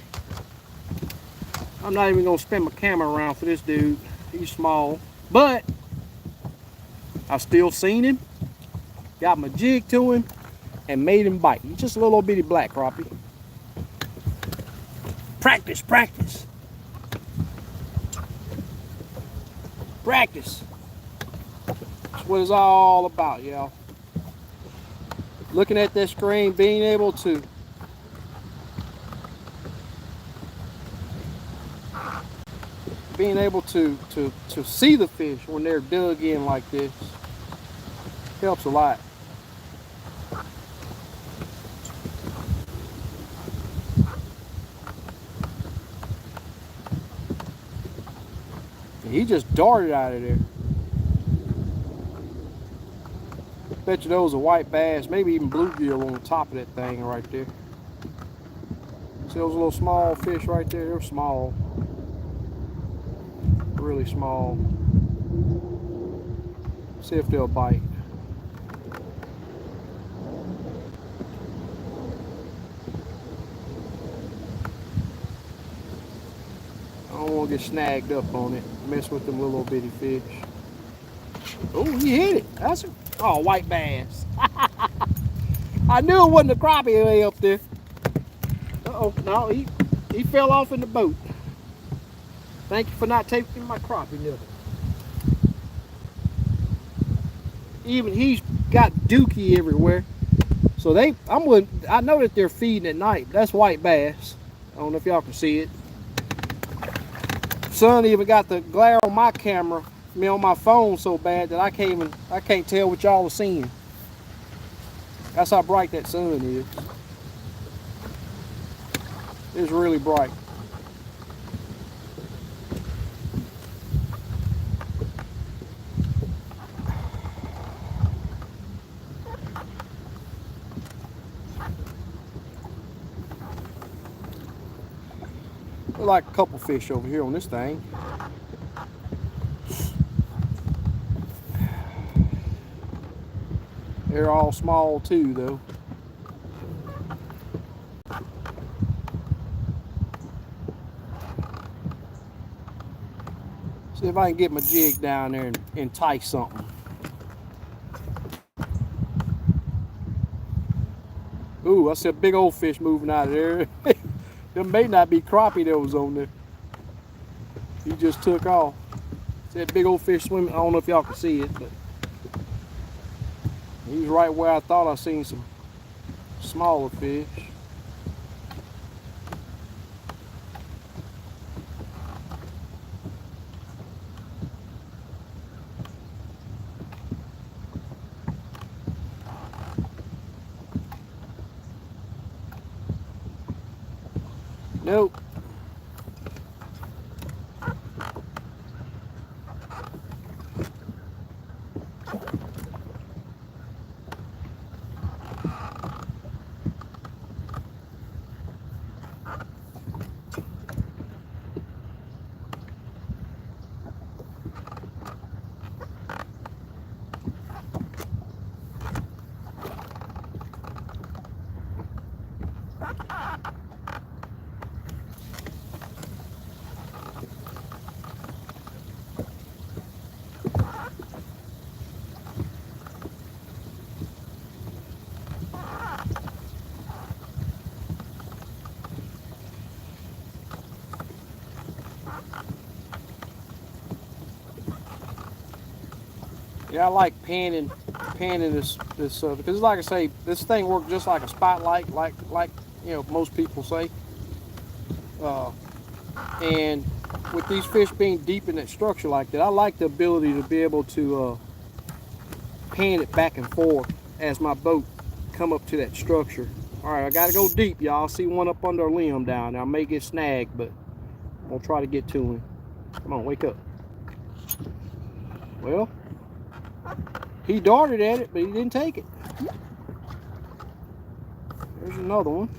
I'm not even gonna spin my camera around for this dude. He's small, but I still seen him, got my jig to him, and made him bite. He's just a little bitty black crappie. Practice, practice. Practice. That's what it's all about, y'all. Looking at that screen, being able to see the fish when they're dug in like this helps a lot. He just darted out of there. Bet you those are white bass, maybe even bluegill on the top of that thing right there. See those little small fish right there? They're small. Really small. See if they'll bite. I don't want to get snagged up on it. Mess with them little bitty fish. Oh, he hit it. That's a white bass. I knew it wasn't a crappie way up there. Uh-oh, no, he fell off in the boat. Thank you for not taking my crappie nibble. Even he's got dookie everywhere. So I know that they're feeding at night. That's white bass. I don't know if y'all can see it. Sun even got the glare on my camera, on my phone so bad that I can't tell what y'all are seeing. That's how bright that sun is. It's really bright. There's like a couple fish over here on this thing. They're all small too, though. See if I can get my jig down there and entice something. Ooh, I see a big old fish moving out of there. There may not be crappie that was on there. He just took off. See that big old fish swimming? I don't know if y'all can see it, but he's right where I thought I seen some smaller fish. Nope. Yeah, I like panning this because like I say, this thing works just like a spotlight, like most people say. And with these fish being deep in that structure like that, I like the ability to be able to pan it back and forth as my boat come up to that structure. All right, I gotta go deep, y'all. See one up under a limb down there. I may get snagged, but I'm gonna try to get to him. Come on, wake up. Well, he darted at it, but he didn't take it. There's another one.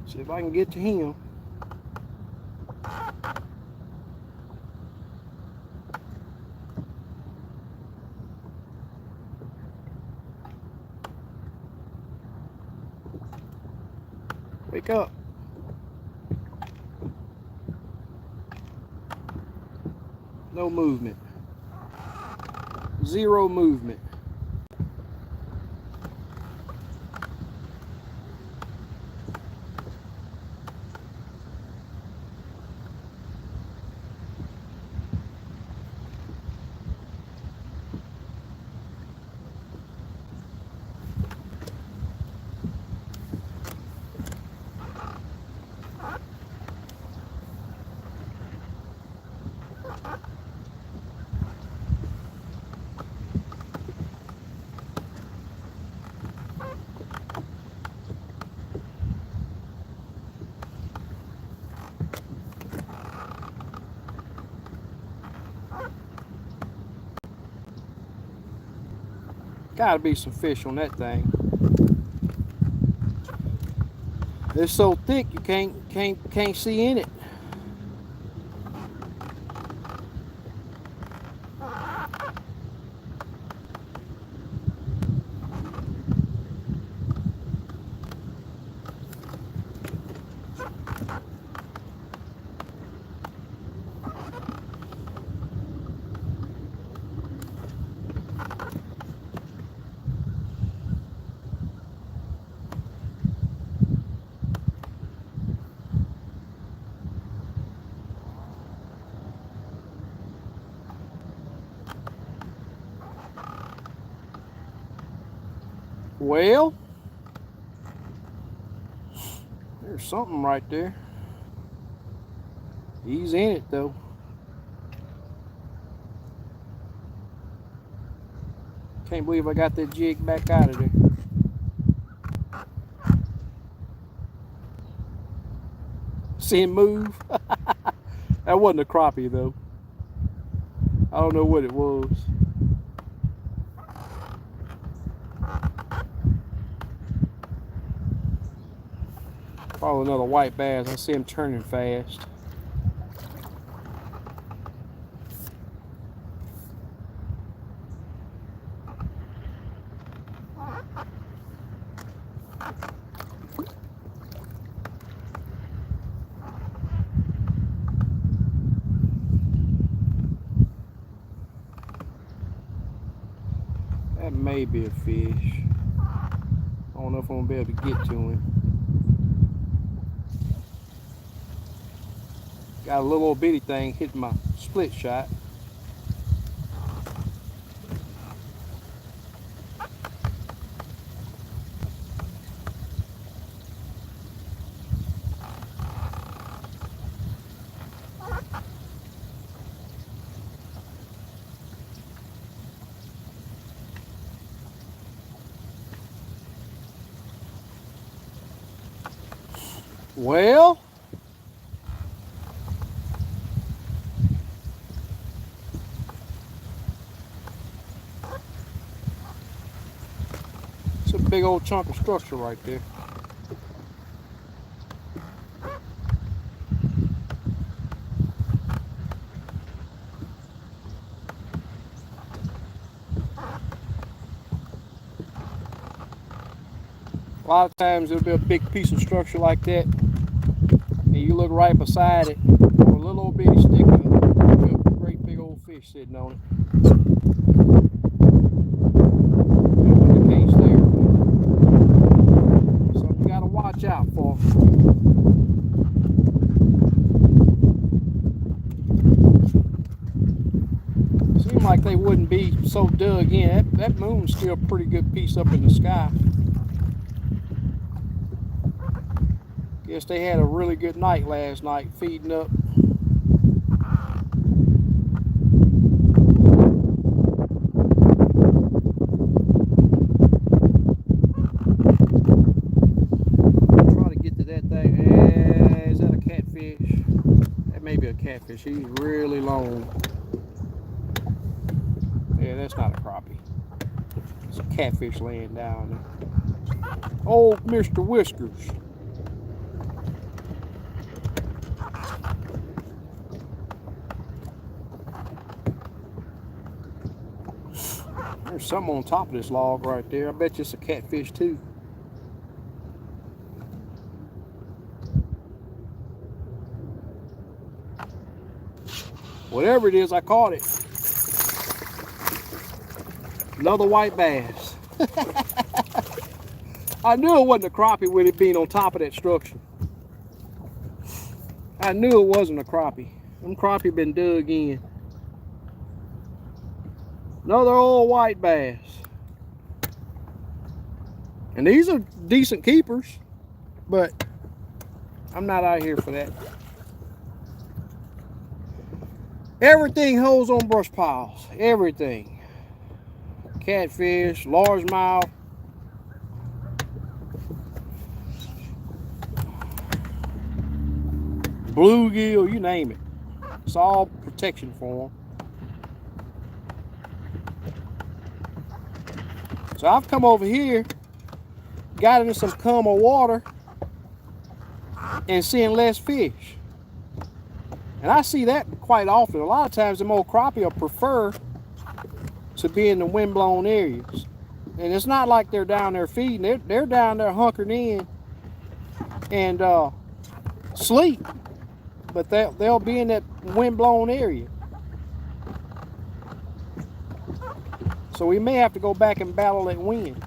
See if I can get to him. Wake up. No movement. Zero movement. Gotta be some fish on that thing. It's so thick you can't see in it. Well, there's something right there. He's in it though. Can't believe I got that jig back out of there. See him move? That wasn't a crappie though. I don't know what it was. Probably another white bass. I see him turning fast. That may be a fish. I don't know if I'm gonna be able to get to him. Got a little old bitty thing hitting my split shot. Well, it's a big old chunk of structure right there. A lot of times there'll be a big piece of structure like that, and you look right beside it, or a little old bitty stick up, a great big old fish sitting on it. That wasn't the case there. Something you gotta watch out for. Seemed like they wouldn't be so dug in. That moon's still a pretty good piece up in the sky. Guess they had a really good night last night feeding up. Try to get to that thing. Is that a catfish? That may be a catfish. He's really long. Yeah, that's not a crappie. It's a catfish laying down there. Old Mr. Whiskers. There's something on top of this log right there. I bet you it's a catfish too. Whatever it is, I caught it. Another white bass. I knew it wasn't a crappie with it being on top of that structure. I knew it wasn't a crappie. Them crappie been dug in. Another old white bass. And these are decent keepers, but I'm not out here for that. Everything holds on brush piles. Everything. Catfish, largemouth. Bluegill, you name it. It's all protection for them. So I've come over here, got into some calmer water, and seeing less fish. And I see that quite often. A lot of times them old crappie will prefer to be in the windblown areas. And it's not like they're down there feeding. They're down there hunkering in and sleep. But they'll be in that windblown area. So we may have to go back and battle that wind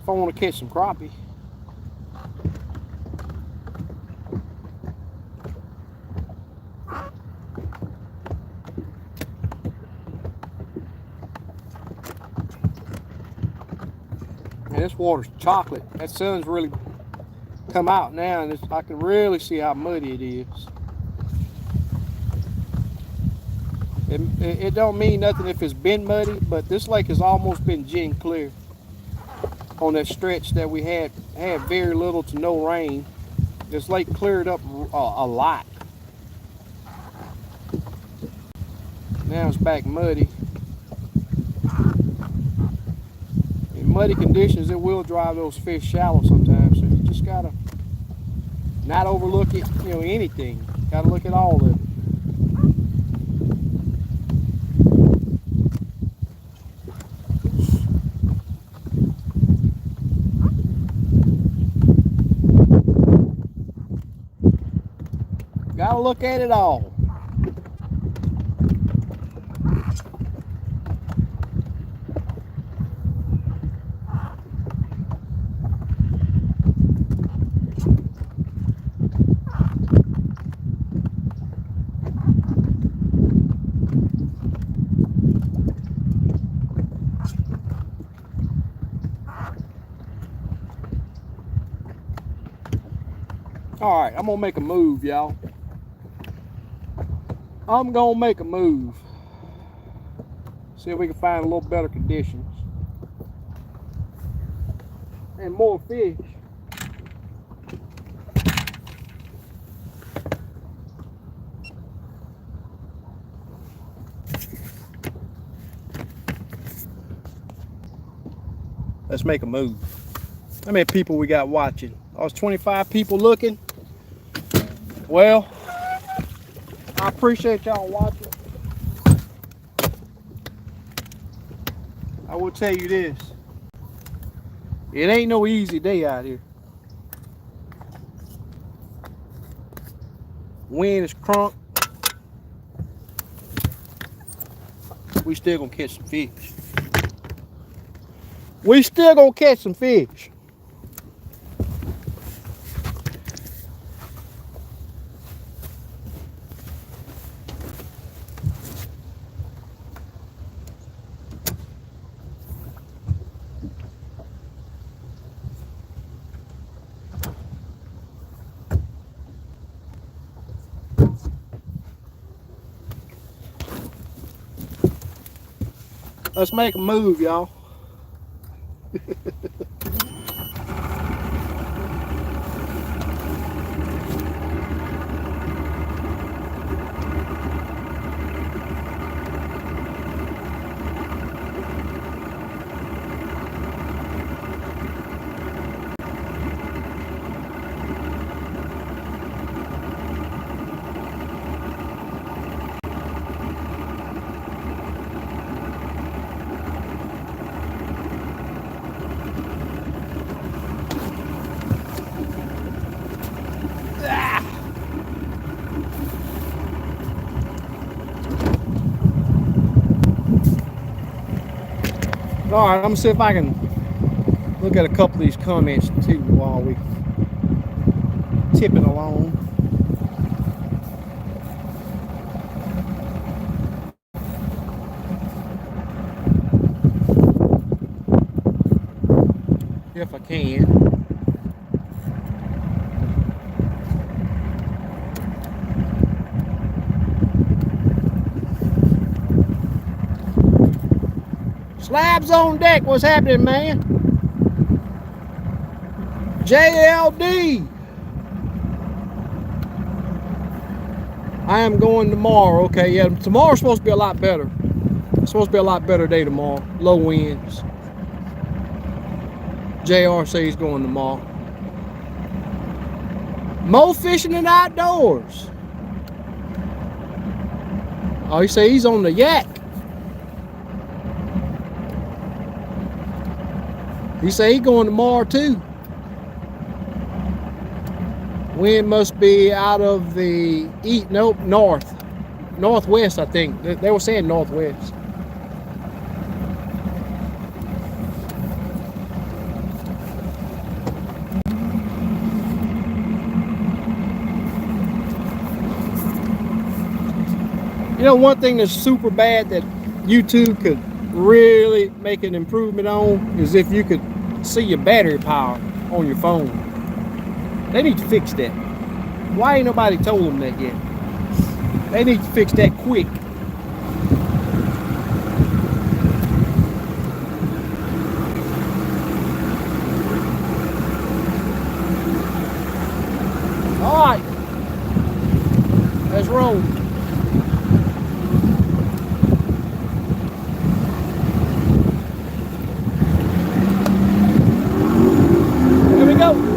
if I want to catch some crappie. this water's chocolate. That sun's really come out now, and I can really see how muddy it is. It don't mean nothing if it's been muddy, but this lake has almost been gin clear. On that stretch that we had very little to no rain, this lake cleared up a lot. Now it's back muddy. In muddy conditions, it will drive those fish shallow sometimes. So you just gotta not overlook it, anything. Gotta look at all of it. Gotta look at it all. All right, I'm gonna make a move, y'all. I'm gonna make a move. See if we can find a little better conditions and more fish. Let's make a move. How many people we got watching? Oh, it's 25 people looking. Well, I appreciate y'all watching. I will tell you this. It ain't no easy day out here. Wind is crunk. We still gonna catch some fish. We still gonna catch some fish. Let's make a move, y'all. All right, I'm gonna see if I can look at a couple of these comments too while we tipping along. If I can. Slabs on deck, what's happening, man? JLD. I am going tomorrow. Okay, yeah, tomorrow's supposed to be a lot better. It's supposed to be a lot better day tomorrow. Low winds. JR says he's going tomorrow. Mo fishing and outdoors. Oh, he say he's on the yak. He say he going tomorrow too. Wind must be out of the east, nope, northwest, I think. They were saying northwest. You know, one thing that's super bad that YouTube could really make an improvement on is if you could see your battery power on your phone. They need to fix that. Why ain't nobody told them that yet? They need to fix that quick. All right, let's roll. Here we go.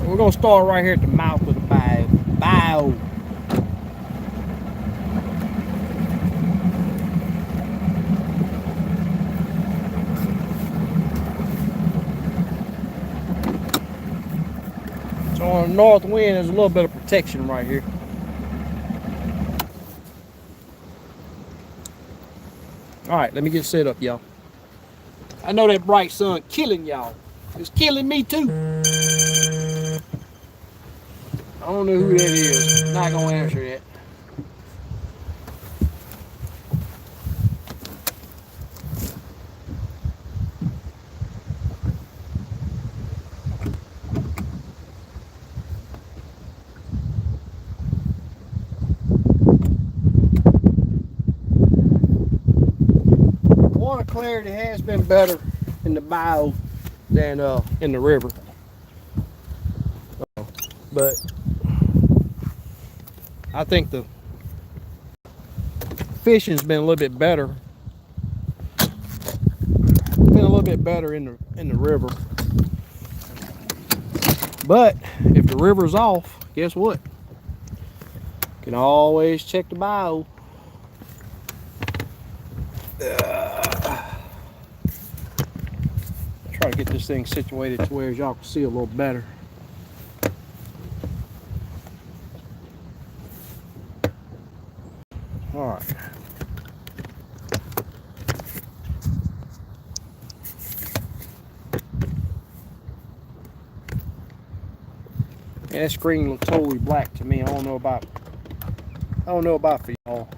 We're gonna start right here at the mouth of the bow. So on the north wind, there's a little bit of protection right here. All right, let me get set up, y'all. I know that bright sun killing y'all. It's killing me too. I don't know who that is. Not gonna answer that. Water clarity has been better in the bayou than in the river. But I think the fishing's been a little bit better. Been a little bit better in the river. But if the river's off, guess what? Can always check the bio. Try to get this thing situated to where y'all can see a little better. All right. Yeah, that screen looks totally black to me. I don't know about for y'all.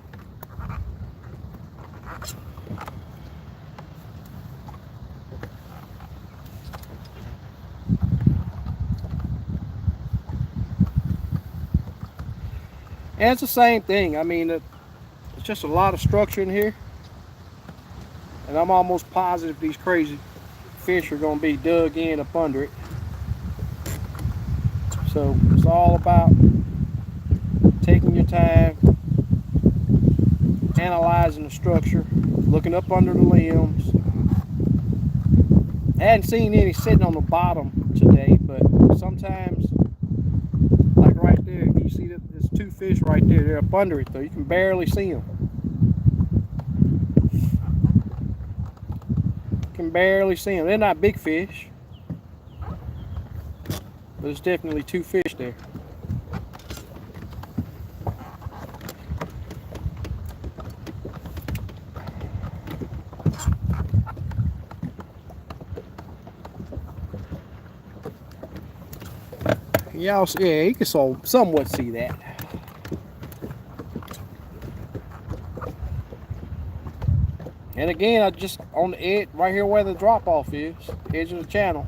And it's the same thing. I mean, it's just a lot of structure in here. And I'm almost positive these crazy fish are going to be dug in up under it. So it's all about taking your time, analyzing the structure, looking up under the limbs. I hadn't seen any sitting on the bottom today, but sometimes, like right there, you see that there's two fish right there. They're up under it though. You can barely see them. You can barely see them. They're not big fish, but there's definitely two fish there. Y'all, yeah, you can somewhat see that. And again, I just on the edge, right here where the drop off is, edge of the channel.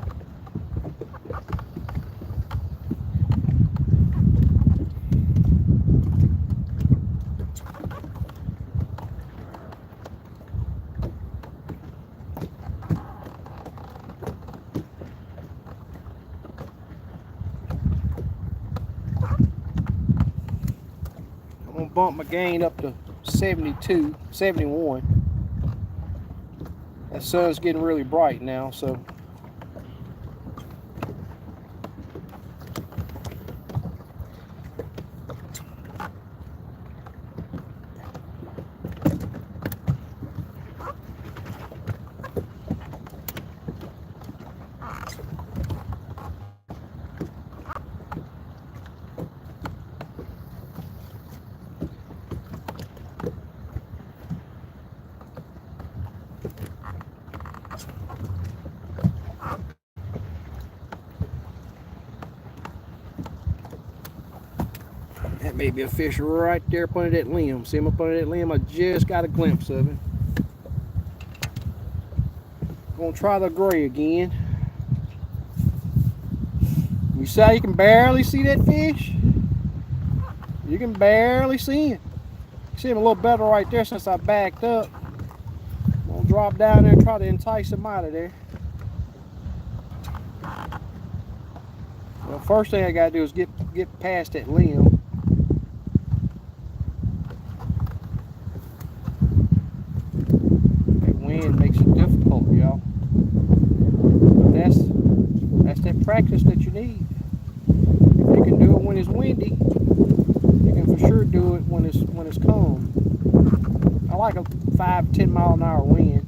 I'm gonna bump my gain up to 72, 71. That sun's getting really bright now, so that may be a fish right there up under that limb. See him up under that limb? I just got a glimpse of him. Gonna try the gray again. You see how you can barely see that fish? You can barely see him. See him a little better right there since I backed up. I'm gonna drop down there and try to entice him out of there. Well, first thing I gotta do is get past that limb. That wind makes it difficult, y'all. But that's that practice that you need. If you can do it when it's windy, you can for sure do it when it's calm. I like a 5-10 mile an hour wind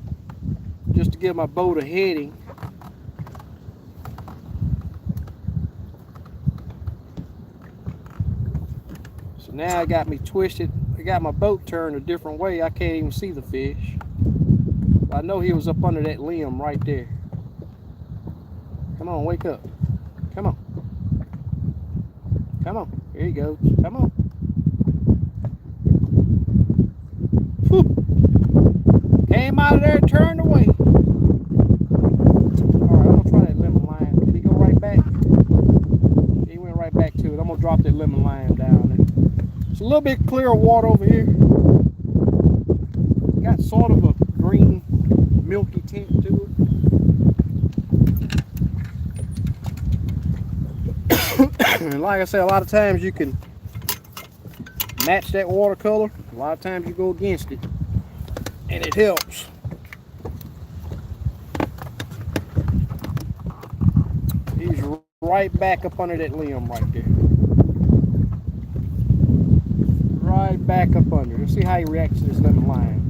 just to give my boat a heading. So now it got me twisted. It got my boat turned a different way. I can't even see the fish. But I know he was up under that limb right there. Come on, wake up. Come on. Come on. Here he goes. Come on. Whew. Came out of there and turned away. Alright, I'm gonna try that lemon lime. Did he go right back? He went right back to it. I'm gonna drop that lemon lime down there. It's a little bit clearer water over here. Got sort of a green, milky tint to it. And like I said, a lot of times you can match that watercolor. A lot of times you go against it, and it helps. He's right back up under that limb right there. Right back up under. Let's see how he reacts to this lemon lime.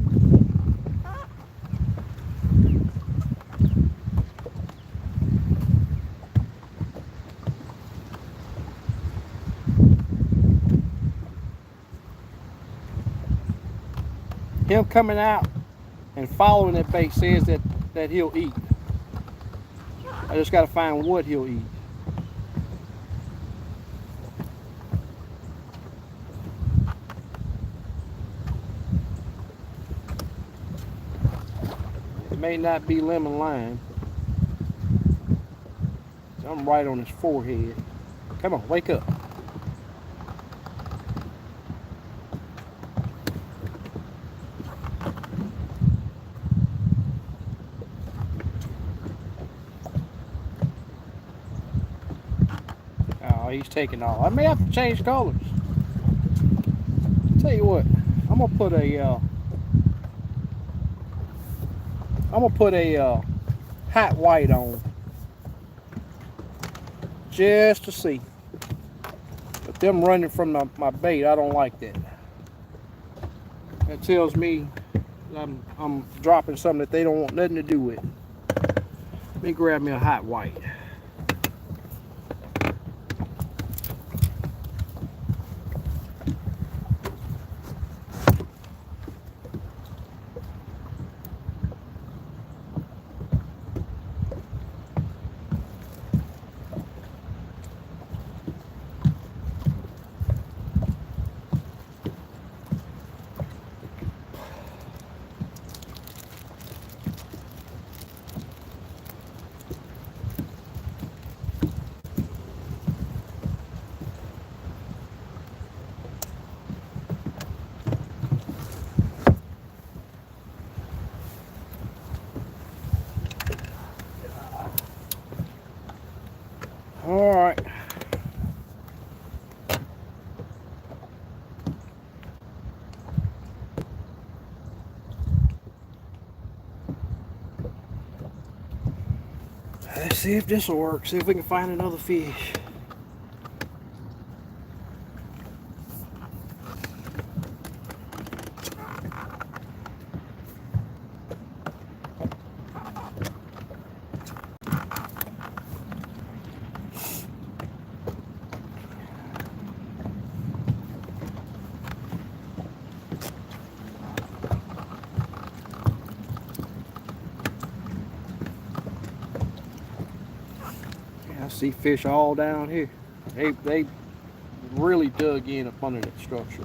Him coming out and following that bait says that he'll eat. I just got to find what he'll eat. It may not be lemon lime. I'm right on his forehead. Come on, wake up. Oh, he's taking off. I may have to change colors. Tell you what, I'm gonna put a hot white on just to see. But them running from my bait, I don't like that. That tells me I'm dropping something that they don't want nothing to do with. Let me grab me a hot white. All right. Let's see if this will work. See if we can find another fish. I see fish all down here. They really dug in up under that structure.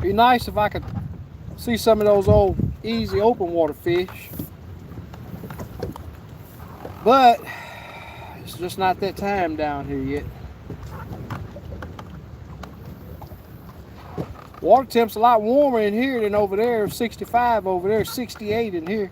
Be nice if I could see some of those old easy open water fish, but it's just not that time down here yet. Water temp's a lot warmer in here than over there. 65 over there, 68 in here.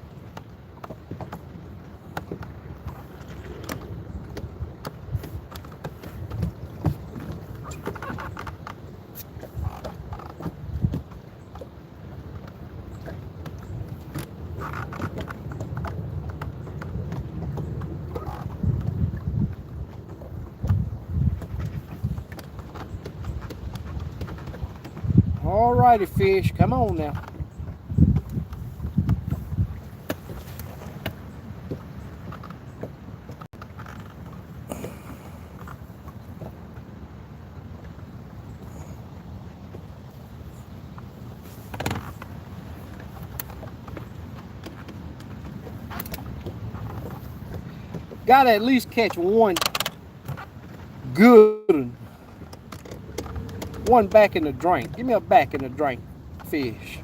Alrighty fish, come on now. Gotta at least catch one good one. One back in the drink. Give me a back in the drink fish.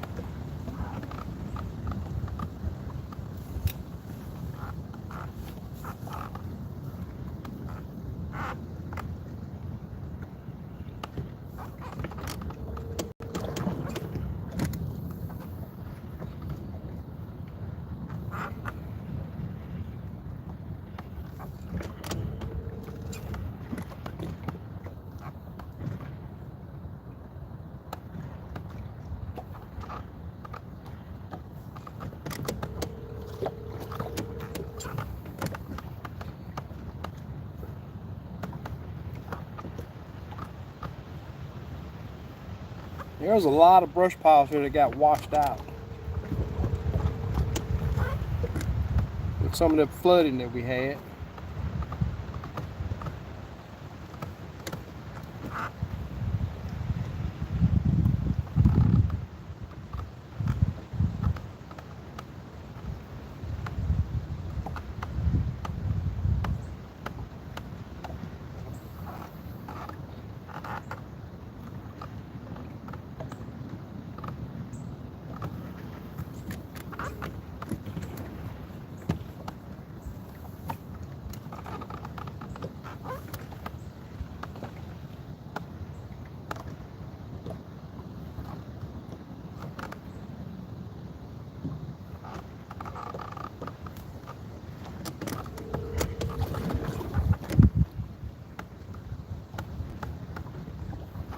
There's a lot of brush piles here that got washed out with some of the flooding that we had.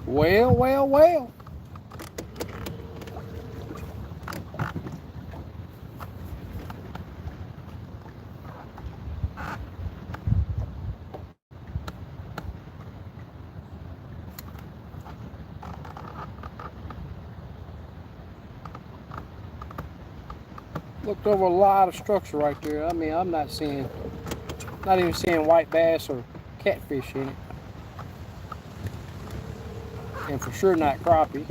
Well, well, well. Looked over a lot of structure right there. I mean, I'm not even seeing white bass or catfish in it. And for sure not crappie.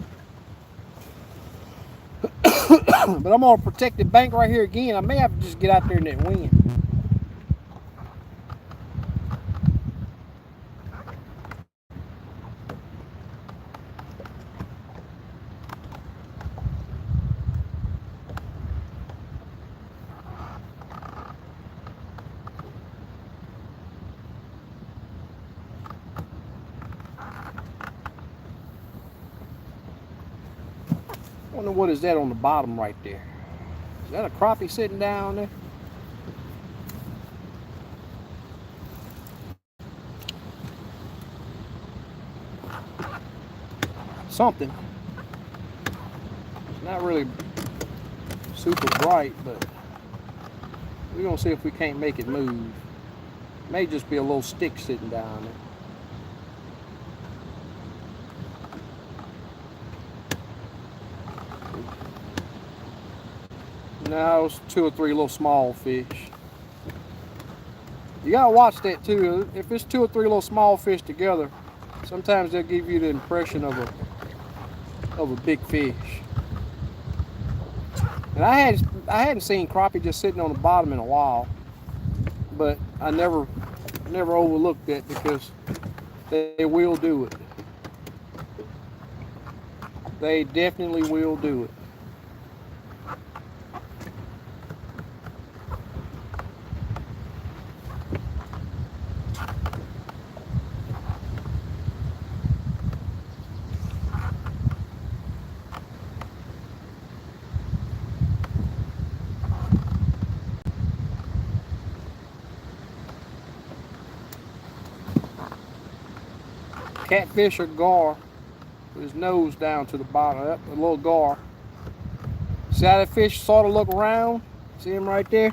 But I'm on a protected bank right here again. I may have to just get out there in that wind. Wonder what is that on the bottom right there? Is that a crappie sitting down there? Something. It's not really super bright, but we're gonna see if we can't make it move. It may just be a little stick sitting down there. Now it's 2 or 3 little small fish. You gotta watch that too. If it's 2 or 3 little small fish together, sometimes they'll give you the impression of a big fish. And I hadn't seen crappie just sitting on the bottom in a while, but I never overlooked that because they will do it. They definitely will do it. Catfish or gar with his nose down to the bottom, up a little gar. See how that fish sort of look around? See him right there?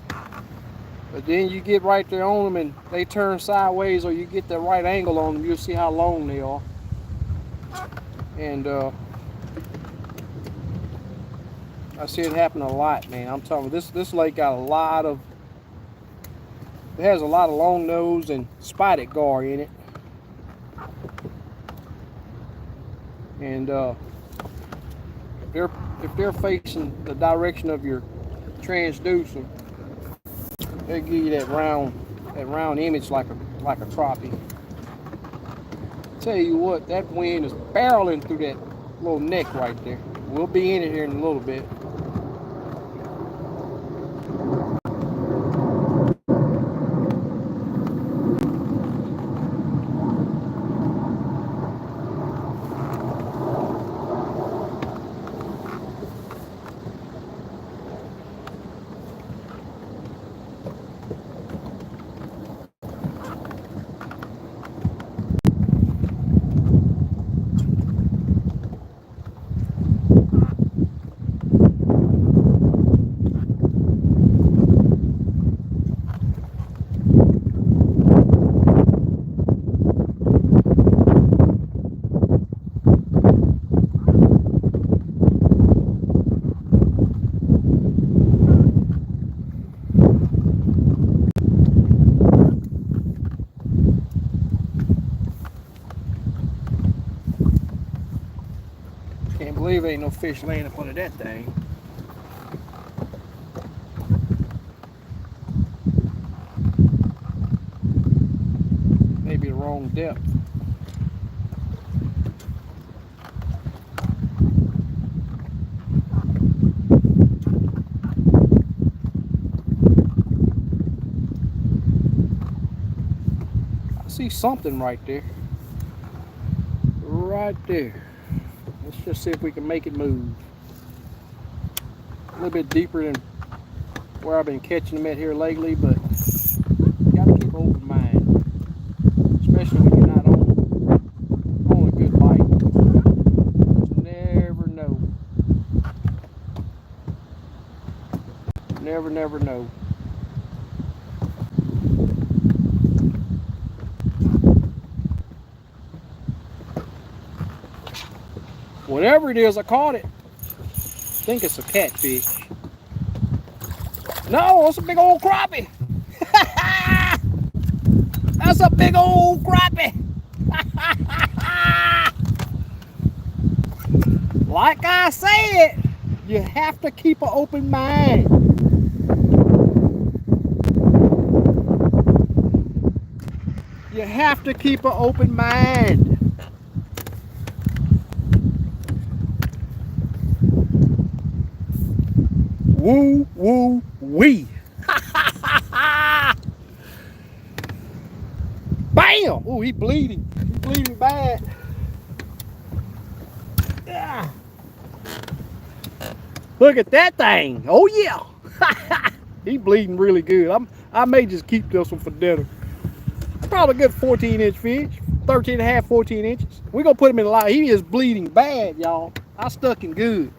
But then you get right there on them and they turn sideways, or you get the right angle on them, you'll see how long they are. And I see it happen a lot, man. I'm telling you, this lake got it has a lot of long nose and spotted gar in it. And if they're facing the direction of your transducer, they give you that round image like a crappie. Tell you what, that wind is barreling through that little neck right there. We'll be in it here in a little bit. believe ain't no fish laying up under that thing. Maybe the wrong depth. I see something right there. Right there. Let's just see if we can make it move. A little bit deeper than where I've been catching them at here lately, but you gotta keep an open mind, especially when you're not on a good bite. Just never know. Never know. Whatever it is, I caught it. I think it's a catfish. No, it's a big old crappie. That's a big old crappie. Like I said, you have to keep an open mind. You have to keep an open mind. Woo, woo, wee. Bam! Oh, he bleeding. He's bleeding bad. Yeah. Look at that thing. Oh, yeah. He bleeding really good. I may just keep this one for dinner. Probably a good 14-inch fish. 13 and a half, 14 inches. We're going to put him in the line. He is bleeding bad, y'all. I stuck him good.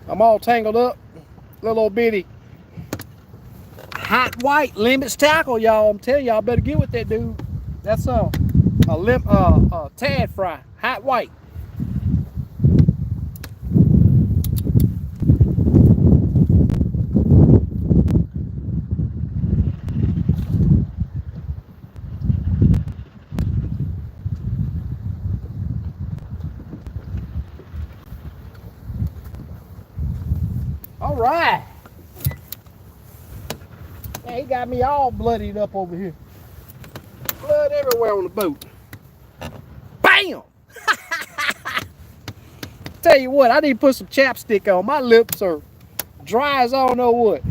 I'm all tangled up. Little old bitty hot white limits tackle, y'all. I'm telling y'all, better get with that dude. That's a tad fry, hot white. All right. Man, he got me all bloodied up over here. Blood everywhere on the boat. Bam! Tell you what, I need to put some chapstick on. My lips are dry as I don't know what.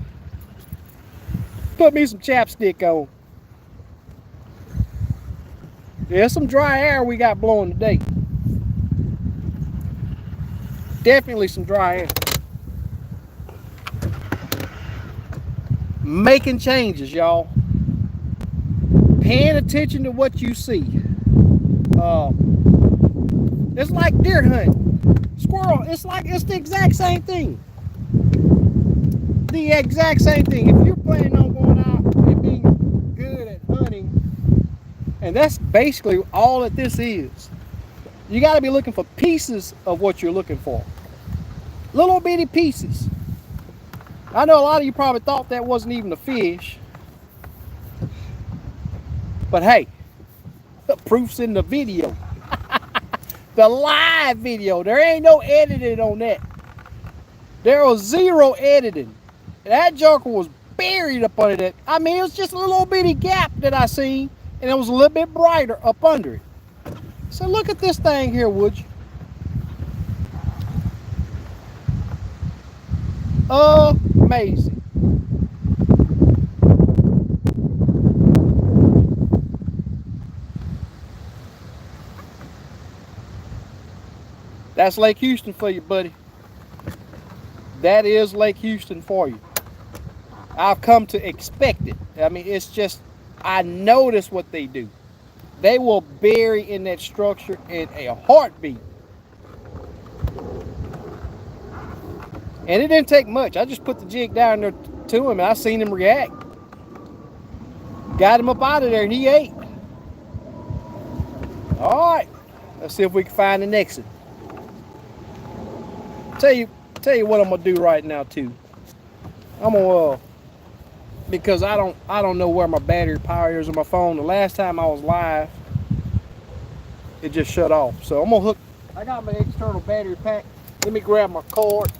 Put me some chapstick on. Yeah, some dry air we got blowing today. Definitely some dry air. Making changes, y'all. Paying attention to what you see. It's like deer hunting. Squirrel, it's the exact same thing. The exact same thing. If you're planning on going out and being good at hunting, and that's basically all that this is, you got to be looking for pieces of what you're looking for. Little bitty pieces. I know a lot of you probably thought that wasn't even a fish. But hey, the proof's in the video. The live video. There ain't no editing on that. There was zero editing. That joker was buried up under that. I mean, it was just a little bitty gap that I seen, and it was a little bit brighter up under it. So look at this thing here, would you? Amazing. That's Lake Houston for you, buddy. That is Lake Houston for you. I've come to expect it. I mean, it's just, I notice what they do. They will bury in that structure in a heartbeat. And it didn't take much. I just put the jig down there to him, and I seen him react. Got him up out of there, and he ate. All right, let's see if we can find the next one. Tell you what I'm gonna do right now too. I'm gonna because I don't know where my battery power is on my phone. The last time I was live, it just shut off. So I'm gonna hook. I got my external battery pack. Let me grab my cord.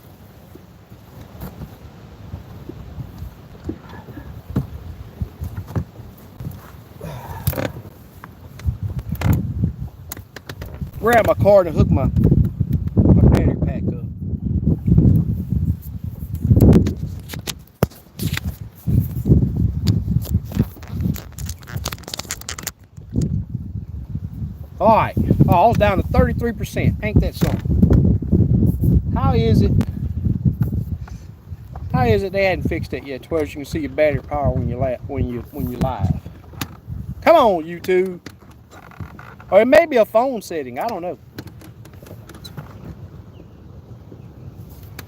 Grab my cord and hook my battery pack up. All right. Oh, I was down to 33%. Ain't that something? How is it they hadn't fixed it yet? To where you can see your battery power when you live. Come on, YouTube. Or it may be a phone setting. I don't know.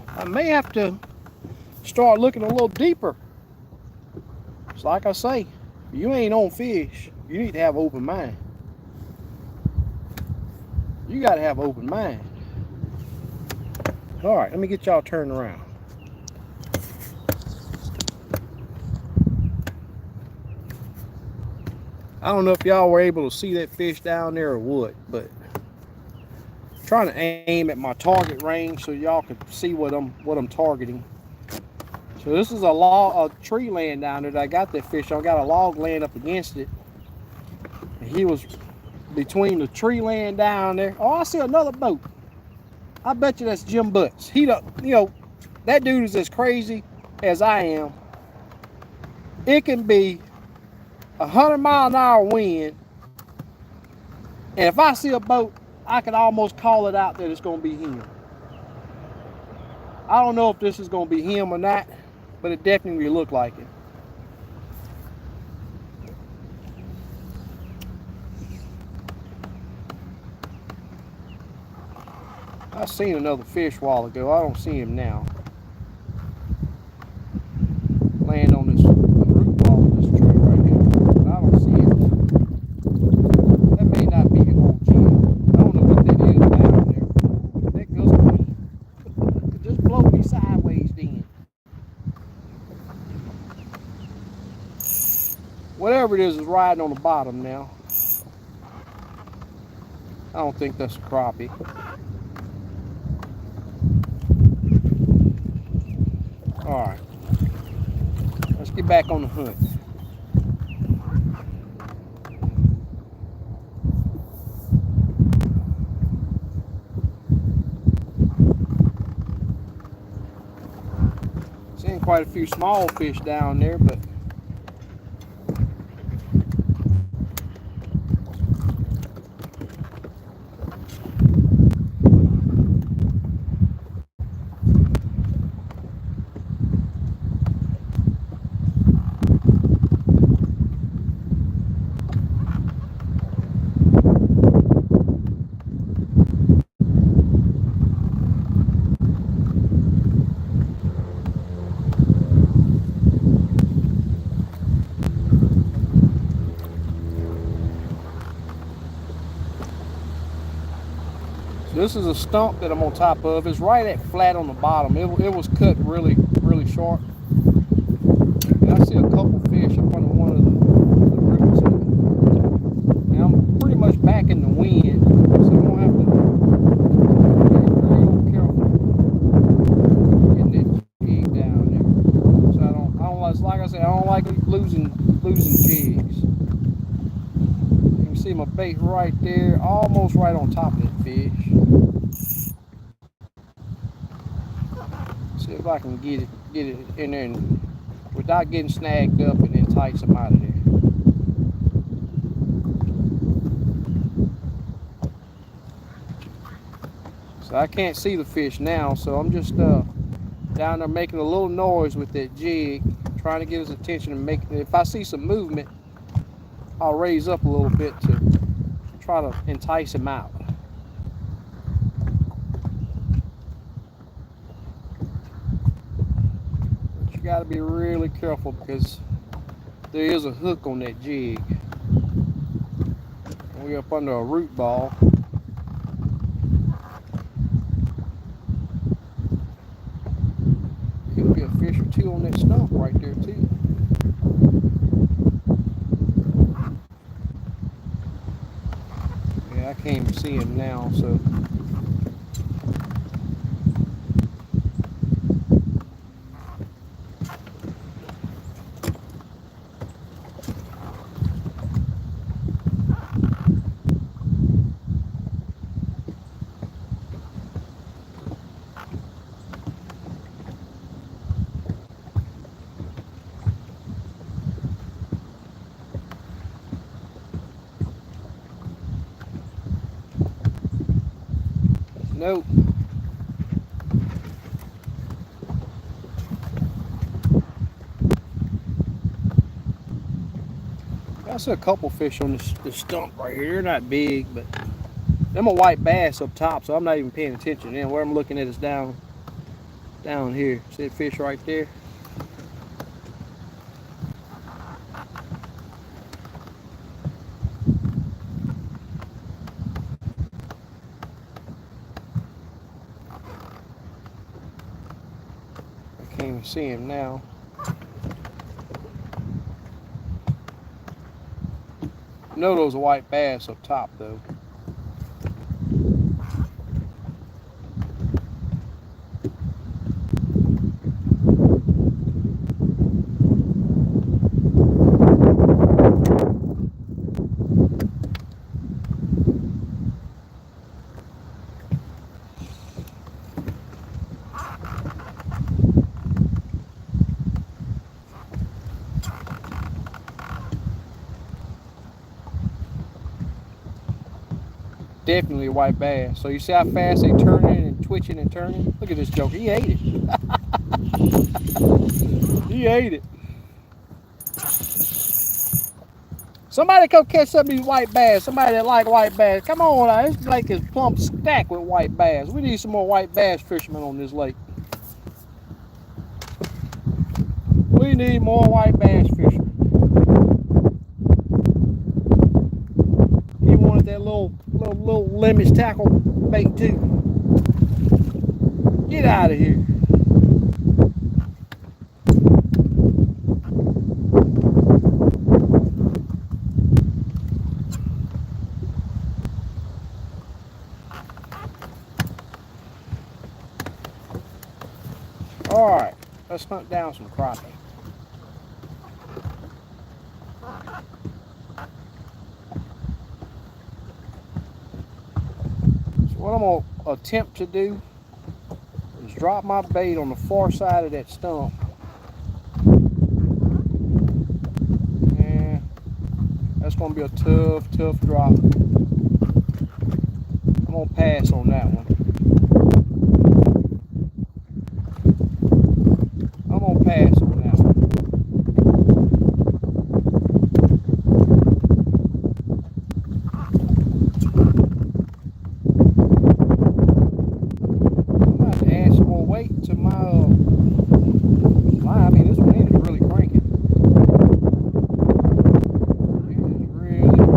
I may have to start looking a little deeper. It's like I say, if you ain't on fish, you need to have an open mind. You got to have an open mind. All right, let me get y'all turned around. I don't know if y'all were able to see that fish down there or what, but I'm trying to aim at my target range so y'all can see what I'm targeting. So this is a tree laying down there that I got that fish on. I got a log laying up against it. And he was between the tree laying down there. Oh, I see another boat. I bet you that's Jim Butts. That dude is as crazy as I am. It can be 100-mile-an-hour wind, and if I see a boat, I can almost call it out that it's going to be him. I don't know if this is going to be him or not, but it definitely looked like it. I seen another fish a while ago. I don't see him now. Laying on this root ball of this tree right here. But I don't see it. That may not be an old Jim. I don't know what that is down there. That goes me. Just blow me sideways then. Whatever it is riding on the bottom now. I don't think that's a crappie. Alright. Let's get back on the hunt. Seeing quite a few small fish down there, but this is a stump that I'm on top of. It's right at flat on the bottom. It was cut really, really short. And I see a couple fish up under one of the roots of it. And I'm pretty much back in the wind, so I'm gonna have to be real careful getting that jig down there. So I don't like I said, I don't like losing jigs. You can see my bait right there, almost right on top of that fish. See if I can get it in there and without getting snagged up and entice them out of there. So I can't see the fish now, so I'm just down there making a little noise with that jig, trying to get his attention and if I see some movement, I'll raise up a little bit to try to entice him out. Got to be really careful because there is a hook on that jig. We're up under a root ball. Could be a fish or two on that stump right there too. Yeah, I can't even see him now, so. Nope. I see a couple fish on this stump right here. They're not big, but them a white bass up top, so I'm not even paying attention. And where I'm looking at is down here. See the fish right there? I can't even see him now. I know those are white bass up top though. Definitely a white bass. So you see how fast they turning and twitching and turning? Look at this joker. He ate it. He ate it. Somebody come catch some of these white bass. Somebody that like white bass. Come on now. This lake is plumb stacked with white bass. We need some more white bass fishermen on this lake. We need more white bass fishermen. He wanted that little limits tackle bait too. Get out of here. All right, let's hunt down some crappie. So what I'm going to attempt to do is drop my bait on the far side of that stump. And that's going to be a tough drop. I'm going to pass on that one. I'm going to pass on that one. I'm about to add some more weight to my line. I mean, this wind is really cranking. It is really cranking.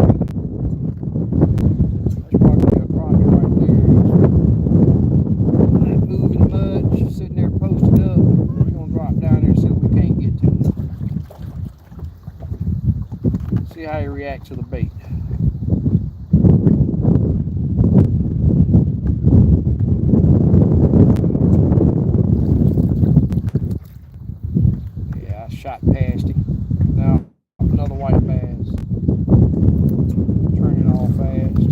That's probably a crappie right there. Not moving much, sitting there posted up. We're going to drop down there and see if we can't get to him. See how he reacts to the bait. Yeah, I shot past him. Now, another white bass. Turning off fast.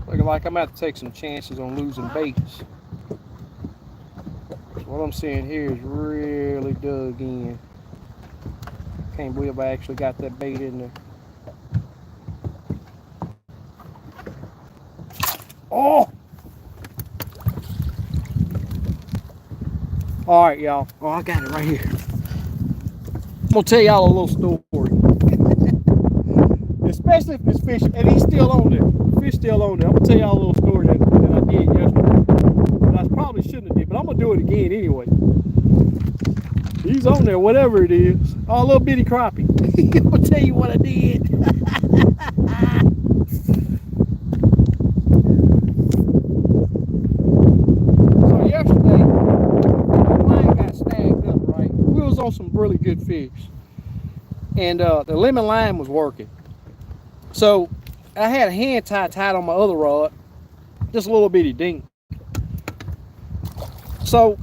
Looking like I'm going to have to take some chances on losing baits. What I'm seeing here is really dug in. Can't believe I actually got that bait in there. Oh! All right, y'all. Oh, I got it right here. I'm going to tell y'all a little story. Especially if it's fish, and he's still on there. Fish still on there. I'm gonna tell y'all a little story that I did yesterday. But I probably shouldn't have did, but I'm gonna do it again anyway. He's on there, whatever it is. Oh, a little bitty crappie. I'm gonna tell you what I did. So yesterday, the line got snagged up, right? We was on some really good fish. And the lemon line was working. So I had a hand tie tied on my other rod, just a little bitty dink. So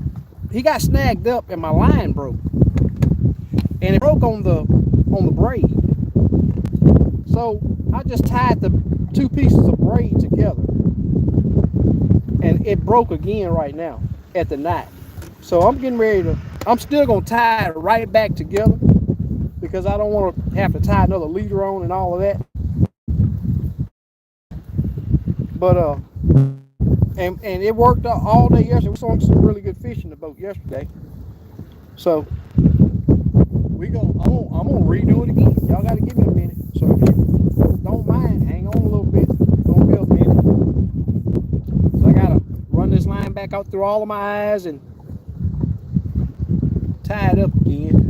he got snagged up and my line broke. And it broke on the braid. So I just tied the two pieces of braid together. And it broke again right now at the knot. So I'm getting ready to, I'm still gonna tie it right back together because I don't want to have to tie another leader on and all of that. But and it worked out all day yesterday. We saw some really good fish in the boat yesterday. So I'm gonna redo it again. Y'all gotta give me a minute. So if you don't mind, hang on a little bit. Don't be a minute. So I gotta run this line back out through all of my eyes and tie it up again.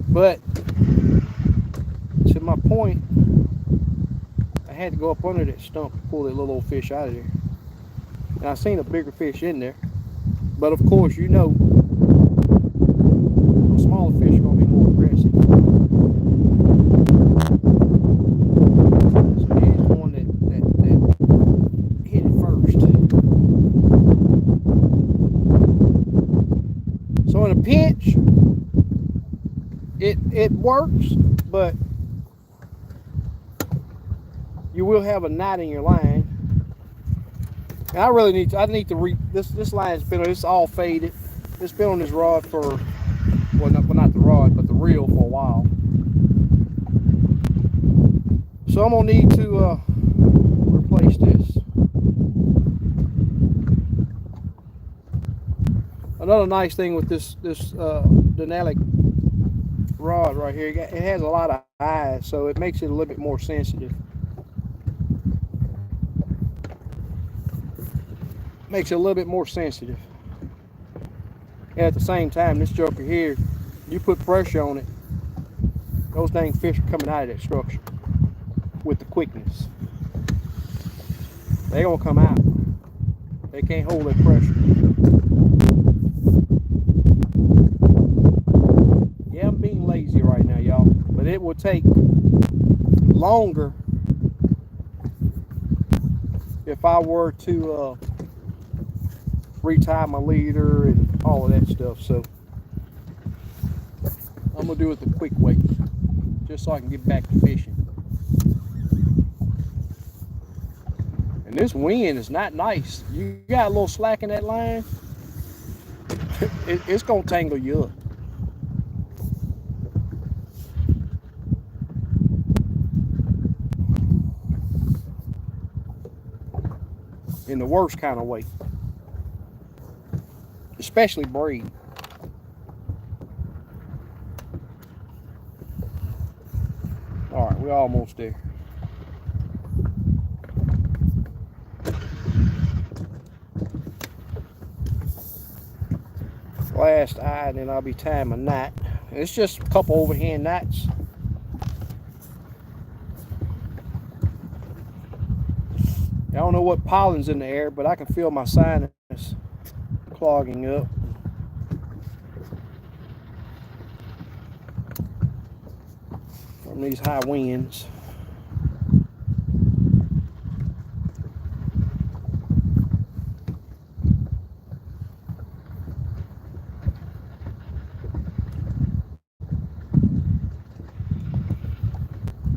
But to my point, I had to go up under that stump to pull that little old fish out of there. And I seen a bigger fish in there. But of course, you know, the smaller fish are going to be more aggressive. So he's the one that hit it first. So in a pinch, it works, but you will have a knot in your line. And I really need to this line's been, it's all faded. It's been on this rod for, well not the rod, but the reel for a while. So I'm gonna need to replace this. Another nice thing with this Denali rod right here, it has a lot of eyes, so it makes it a little bit more sensitive. Makes it a little bit more sensitive. And at the same time, this joker here, you put pressure on it, those dang fish are coming out of that structure with the quickness. They're gonna come out. They can't hold that pressure. Yeah, I'm being lazy right now, y'all, but it will take longer if I were to retie my leader and all of that stuff. So I'm gonna do it the quick way, just so I can get back to fishing. And this wind is not nice. You got a little slack in that line, it's gonna tangle you up. In the worst kind of way. Especially braid. All right, we're almost there. Last eye, and then I'll be tying my knot. It's just a couple overhand knots. I don't know what pollen's in the air, but I can feel my sinus clogging up. From these high winds.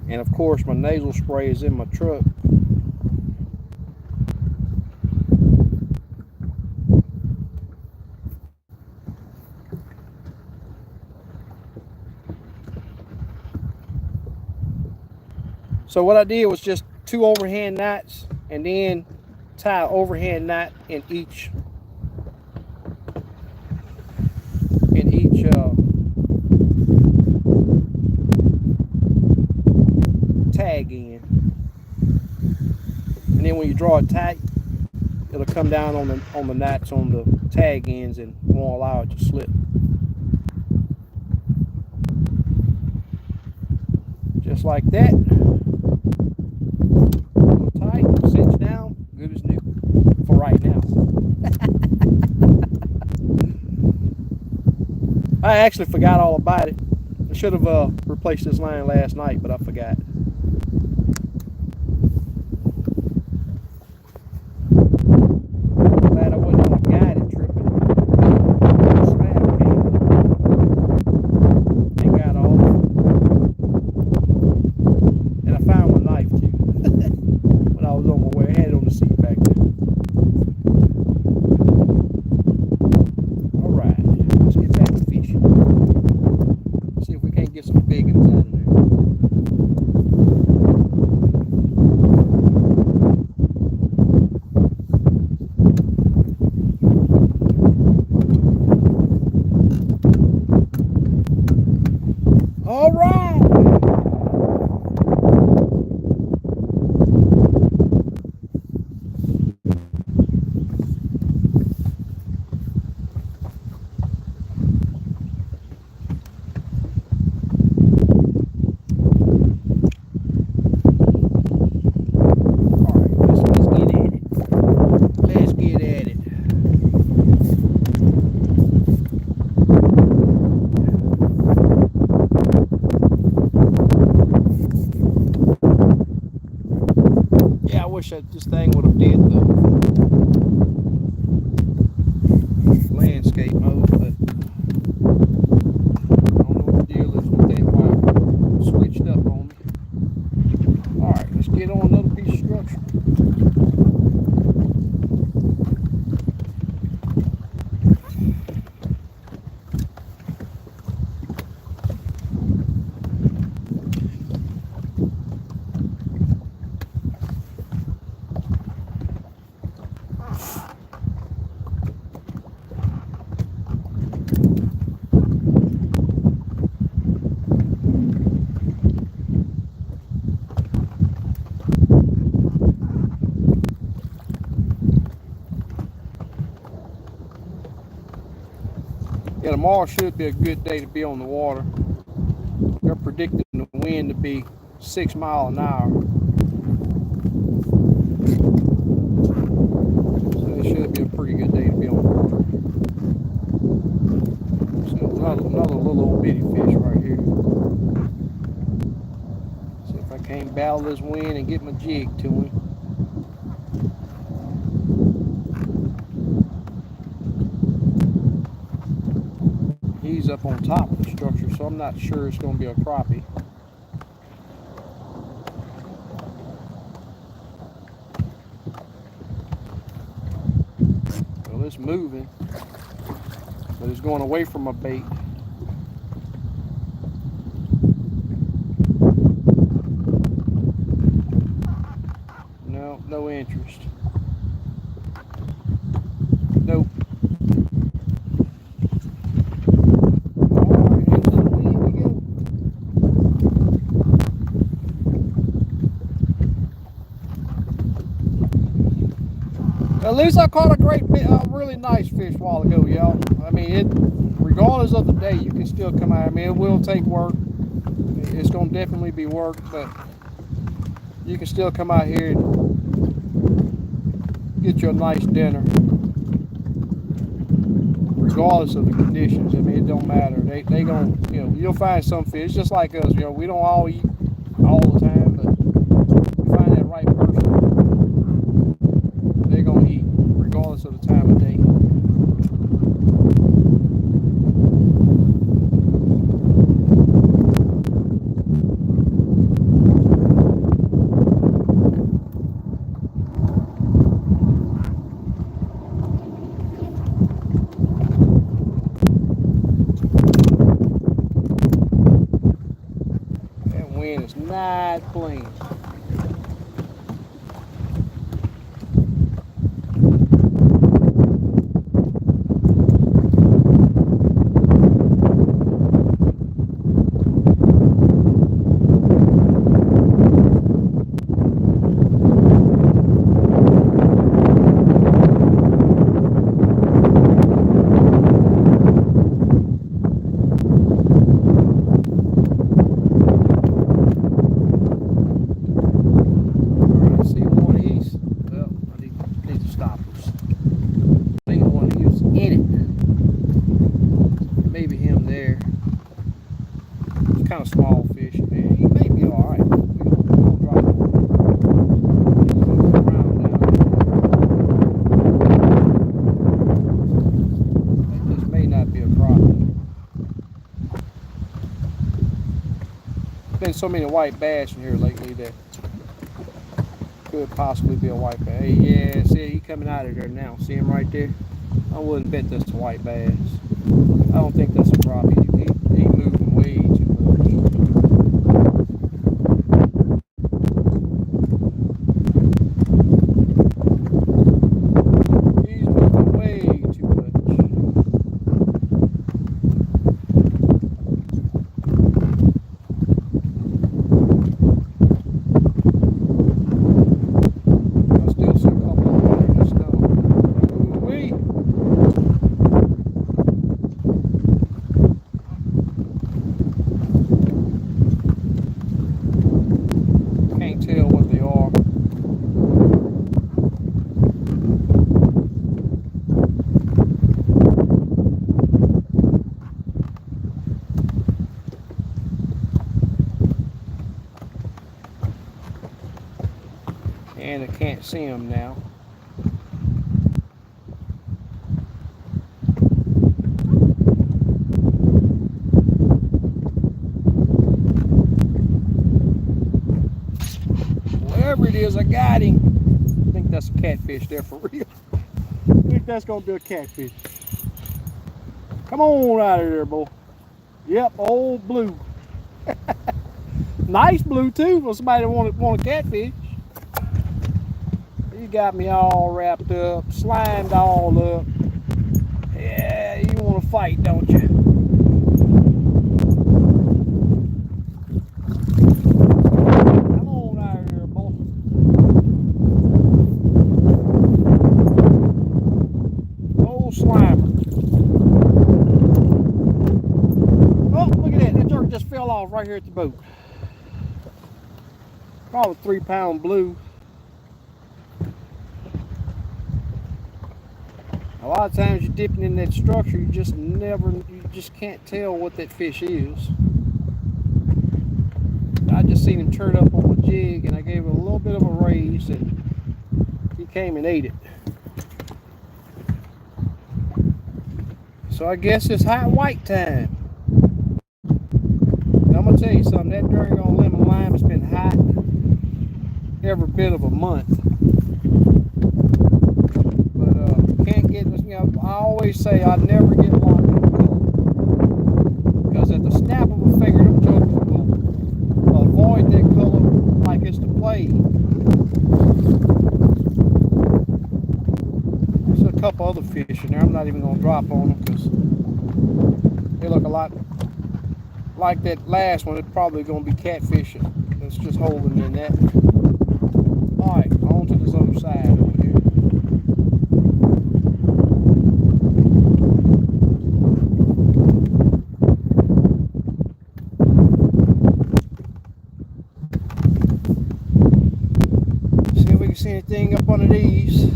And of course my nasal spray is in my truck. So what I did was just 2 overhand knots, and then tie an overhand knot in each tag end, and then when you draw it tight, it'll come down on the knots on the tag ends and won't allow it to slip. Just like that. Tight, cinch down, good as new for right now. I actually forgot all about it. I should have replaced this line last night, but I forgot. Glad I wasn't on a guided trip and slab came and got off. And I found my knife too when I was on my way. I had it on the seat back there. All right, let's get back to fishing. See if we can't get some big ones out of there. All right. Wish that this thing would have did the landscape mode, but I don't know what the deal is with that while it switched up on me. Alright, let's get on another piece of structure. Yeah, tomorrow should be a good day to be on the water. They're predicting the wind to be 6 miles an hour. So it should be a pretty good day to be on the water. So another little old bitty fish right here. See if I can't battle this wind and get my jig to him. He's up on top of the structure, so I'm not sure it's going to be a crappie. Well, it's moving, but it's going away from my bait. No interest. Nope. At least I caught a really nice fish a while ago, y'all. I mean, regardless of the day, you can still come out. I mean, it will take work. It's going to definitely be work, but you can still come out here and get you a nice dinner, regardless of the conditions. I mean, it don't matter. They gonna, you'll find some fish. It's just like us, we don't all eat all the time, but you find that right person, they're gonna eat regardless of the time of day. That wind is not playing. These are stoppers. I think the one he was in it. Maybe him there. It's kind of small fish. Man, he may be alright. We'll drop him. Around now. This may not be a crappie. There's been so many white bass in here lately that could possibly be a white bass. Hey, yeah, see, he coming out of there now. See him right there? I wouldn't bet that's a white bass. I don't think that's a crappie. He moving way too much. He's moving way too much. I still see a couple of them under the stone. Ooh-wee. Can't tell what they are. And I can't see them now. Whatever it is, I got him. I think that's a catfish there for real. I think that's gonna be a catfish. Come on out of there, boy. Yep, old blue. Nice blue too for somebody that want a catfish. You got me all wrapped up, slimed all up. Yeah, you want to fight, don't you? Come on out of here, boy. Old slimer. Oh, look at that. That jerk just fell off right here at the boat. Probably a 3-pound blue. A lot of times you're dipping in that structure, you just can't tell what that fish is. I just seen him turn up on the jig and I gave it a little bit of a raise and he came and ate it. So I guess it's hot white time. And I'm gonna tell you something, that during on lemon lime has been hot every bit of a month. Can't get, you know, I always say I never get locked in the color. Because at the snap of a finger, them jokers will avoid that color like it's the plague. There's a couple other fish in there. I'm not even going to drop on them because they look a lot like that last one. It's probably going to be catfishing. That's just holding in that. Alright, on to this other side over here. See anything up under these.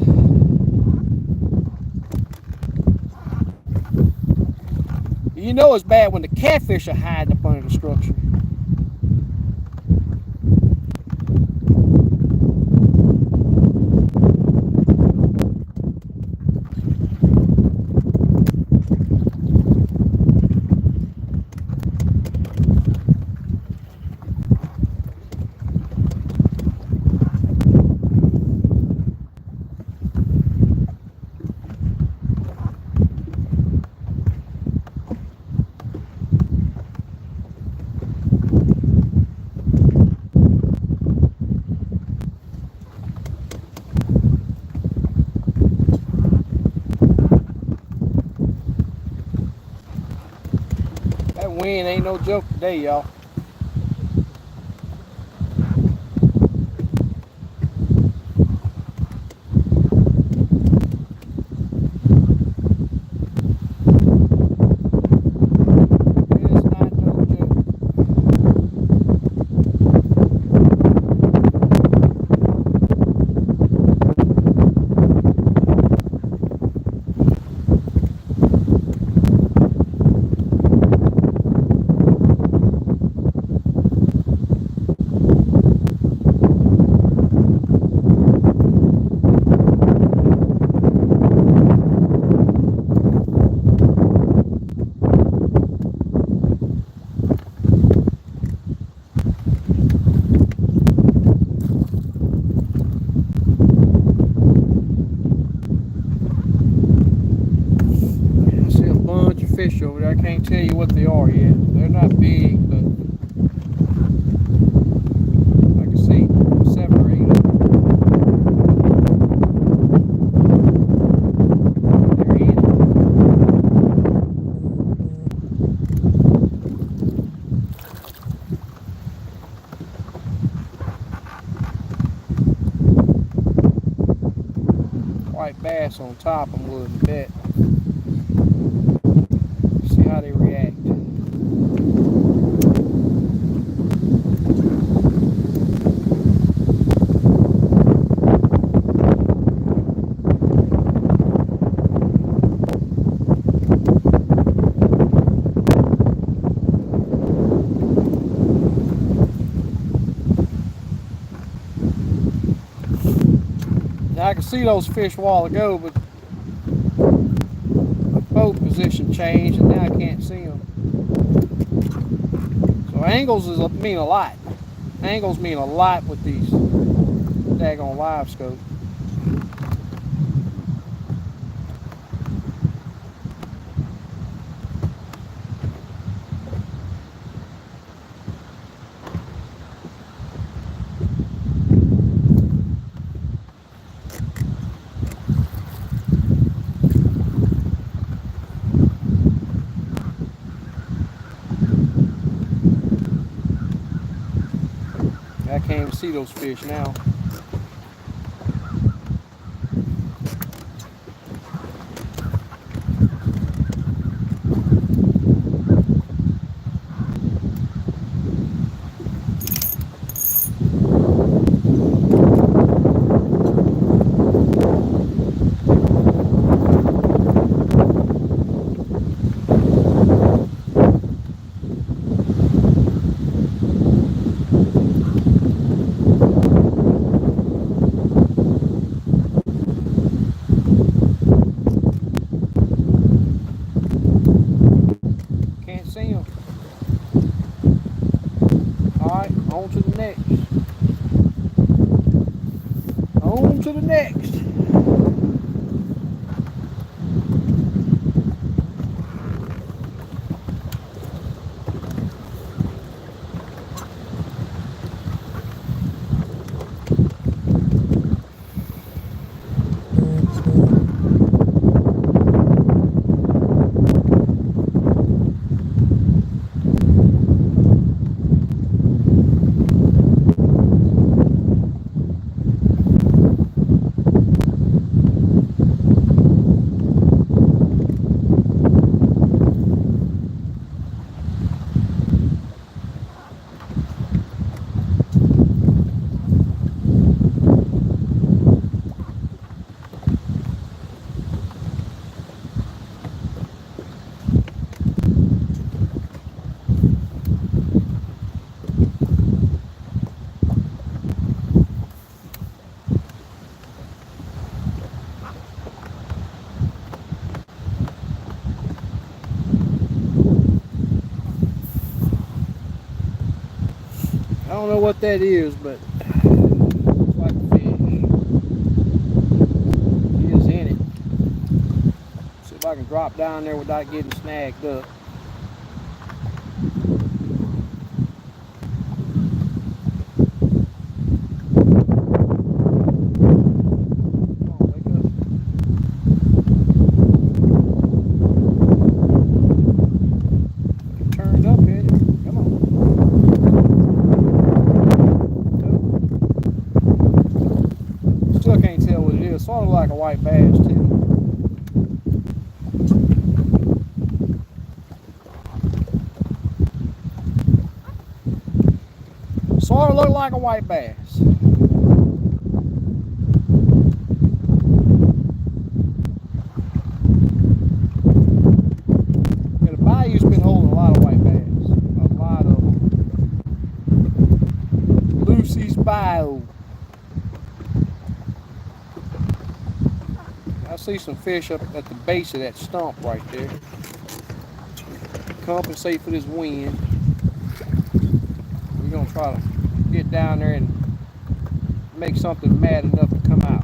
You know it's bad when the catfish are hiding up under the structure. Wind ain't no joke today, y'all. It's not no joke. fish over there. I can't tell you what they are yet. They're not big, but I can see 7 or 8 of them. They're in it. White bass on top, I'm willing to bet. See how they react. Now I could see those fish a while ago, but the boat position changed and now I can't see them. So angles mean a lot. Angles mean a lot with these daggone live scope. I can't even see those fish now. Can't see them. Alright, on to the next. On to the next. I don't know what that is, but it looks like a fish. He is in it. See if I can drop down there without getting snagged up. Sort of like a white bass too. Sort of look like a white bass. Yeah, the bayou's been holding a lot of white bass. A lot of them. Lucy's Bayou. I see some fish up at the base of that stump right there. Compensate for this wind. We're gonna try to get down there and make something mad enough to come out.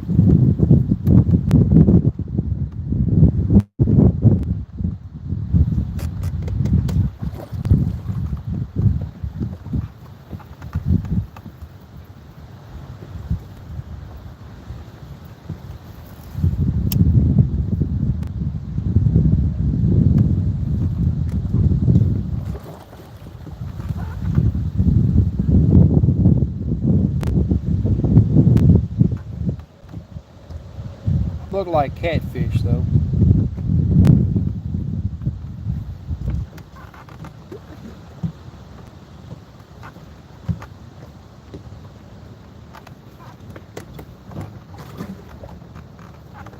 look like catfish though.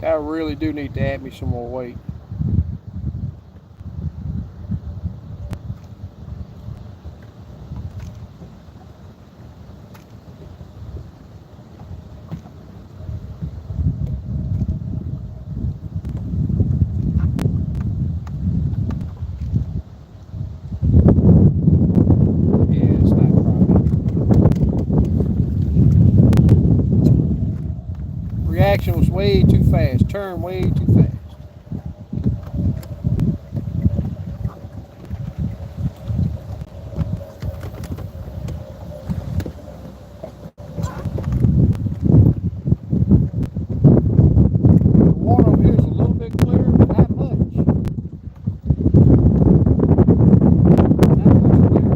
I really do need to add me some more weight. Reaction was way too fast. Turn way too fast. The water over here is a little bit clearer, but not much. Not much clearer.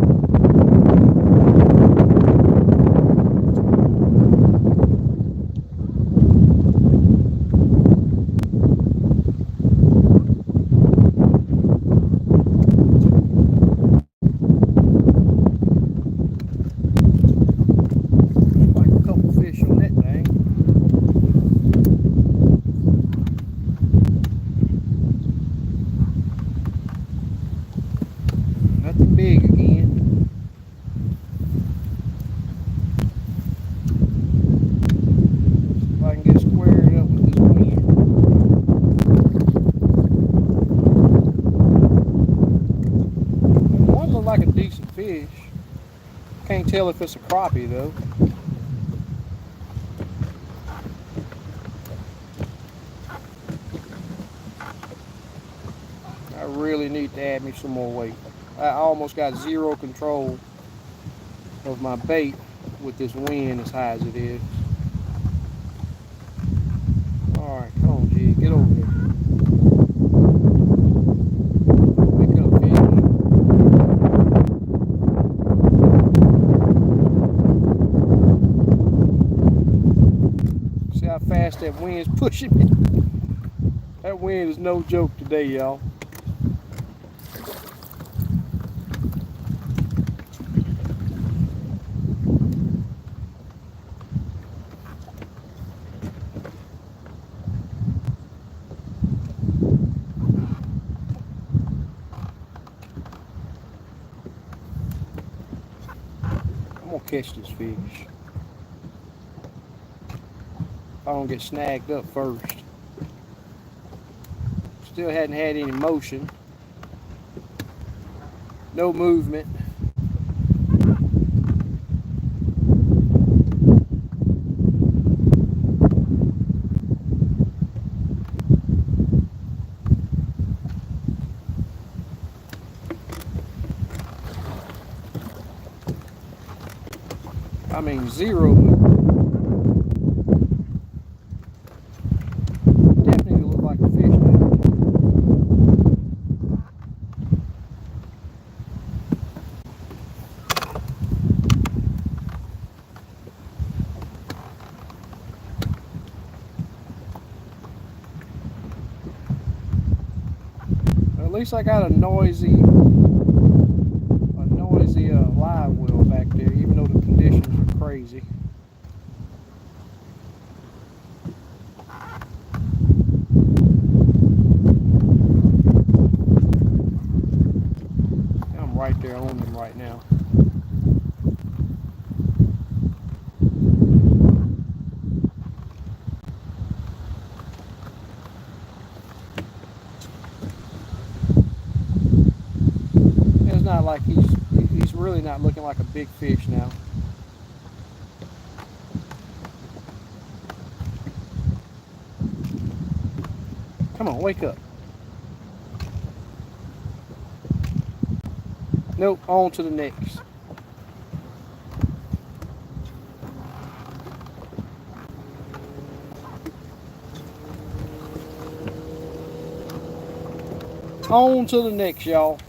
Nothing big again. See if I can get squared up with this wind. One looked like a decent fish. Can't tell if it's a crappie though. I really need to add me some more weight. I almost got zero control of my bait with this wind as high as it is. Alright, come on, G, get over there. Pick up, fish. See how fast that wind's pushing me? That wind is no joke today, y'all. I'm gonna catch this fish. I don't get snagged up first. Still hadn't had any motion. No movement. I mean, zero movement. Definitely look like a fish now. At least I got a noisy live well back there, even though the conditions are crazy. I'm right there on them right now. It's not like he's really not looking like a big fish now. Come on, wake up. Nope, on to the next. On to the next, y'all.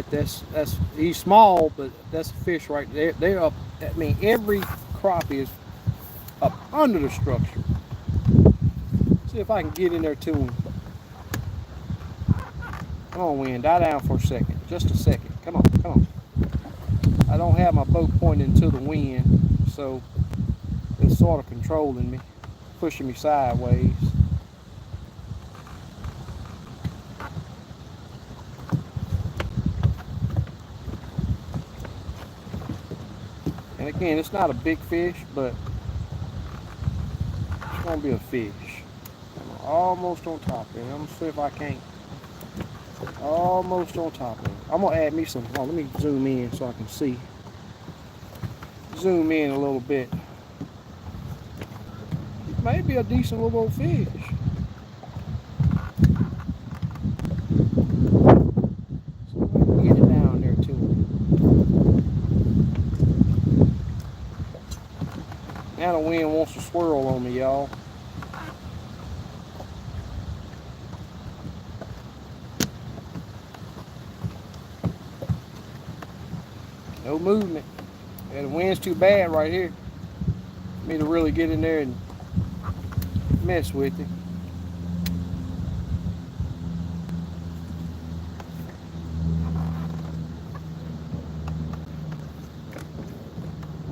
bet he's small, but that's a fish right there. They're up. I mean, every crappie is up under the structure. See if I can get in there to him. Come on, wind, die down for a second. Just a second. Come on, come on. I don't have my boat pointing to the wind, so it's sort of controlling me, pushing me sideways. And again, it's not a big fish, but it's gonna be a fish. I'm almost on top of it. I'm gonna see if I can't. Almost on top of it. I'm gonna add me some. Oh, let me zoom in so I can see. Zoom in a little bit. It may be a decent little old fish. So I can get it down there to him. Now the wind wants to swirl on me, y'all. No movement. Yeah, the wind's too bad right here for me to really get in there and mess with it.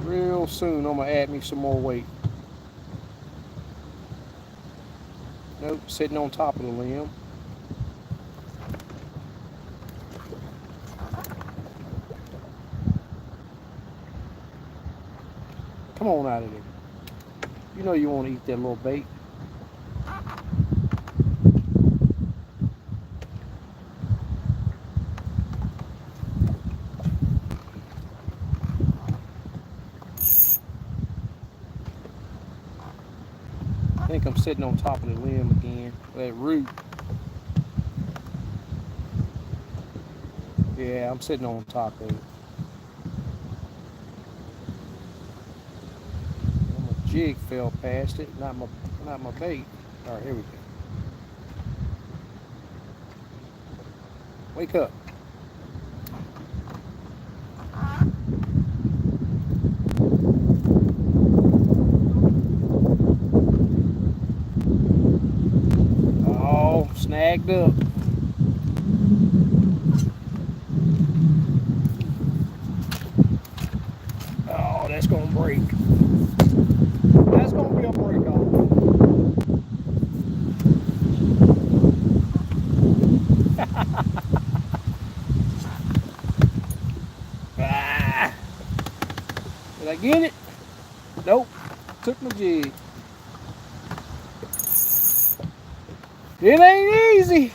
Real soon I'm gonna add me some more weight. Nope, sitting on top of the limb. Come on out of there. You know you want to eat that little bait. I think I'm sitting on top of the limb again. That root. Yeah, I'm sitting on top of it. My jig fell past it, not my bait. All right, here we go. Wake up. Oh, snagged up. Oh, that's gonna break. That's gonna be a break off. Ah. Did I get it? Nope. Took my jig. It ain't easy.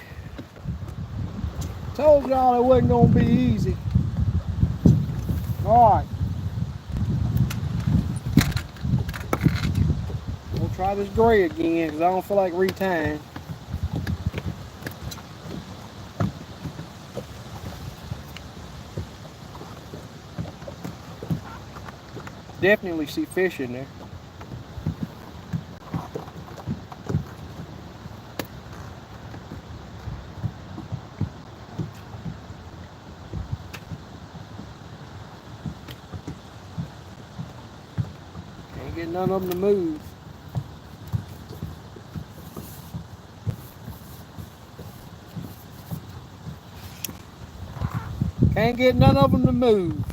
Told y'all it wasn't gonna be easy. All right. We'll try this gray again because I don't feel like retying. Definitely see fish in there. Can't get none of them to move. Can't get none of them to move.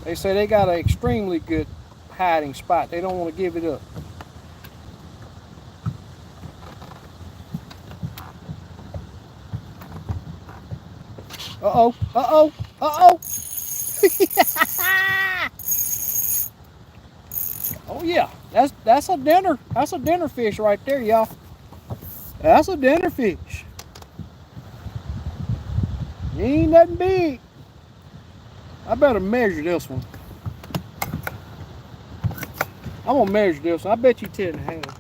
They say they got an extremely good hiding spot. They don't want to give it up. Uh-oh, uh-oh, uh-oh. Oh yeah, that's a dinner fish right there, y'all. That's a dinner fish. He ain't nothing big. I better measure this one. I'm gonna measure this one. I bet you 10.5.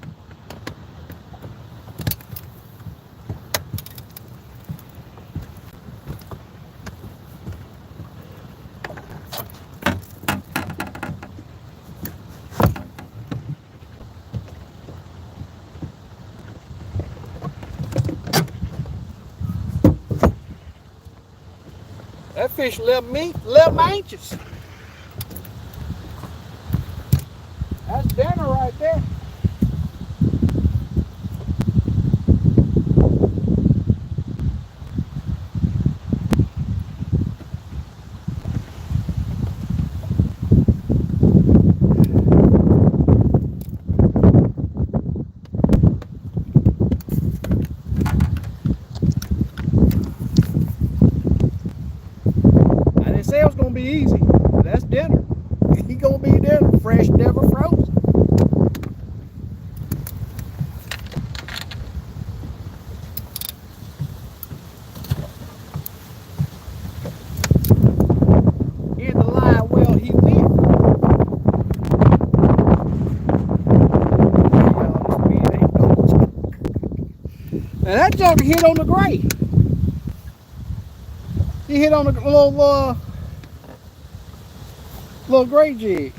fish 11 inches. That's dinner right there. I didn't say it was gonna be easy. That's dinner. He gonna be dinner, fresh, never frozen. In the live well he went. Now that joker hit on the gray. He hit on the little gray jig.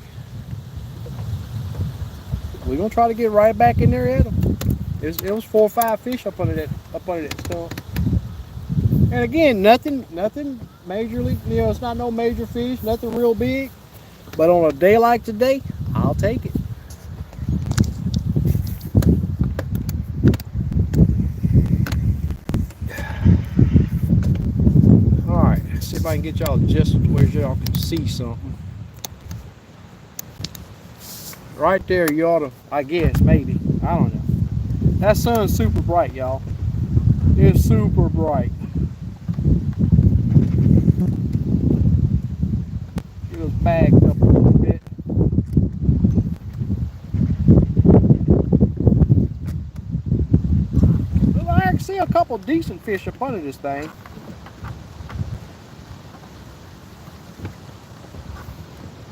We're gonna try to get right back in there at him. It was 4 or 5 fish up under that stump. And again, nothing majorly, you know, it's not no major fish, nothing real big. But on a day like today, I'll take it. All right, let's see if I can get y'all just where y'all can see something. Right there, you ought to, I guess, maybe, I don't know. That sun's super bright, y'all. It's super bright. Get us bagged up a little bit. Well, I can see a couple decent fish up under this thing.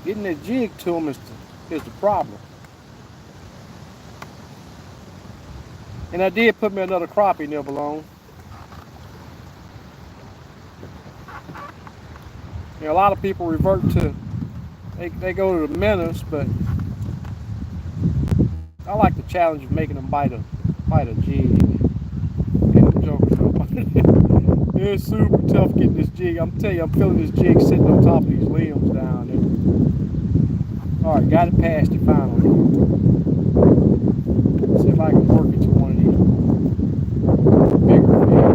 Getting that jig to them is the problem. And I did put me another crappie nibble on. You know, a lot of people revert to, they go to the minnows, but I like the challenge of making them bite a jig. It's super tough getting this jig. I'm telling you, I'm feeling this jig sitting on top of these limbs down there. All right, got it past it finally. Let's see if I can work it to one of these bigger fish.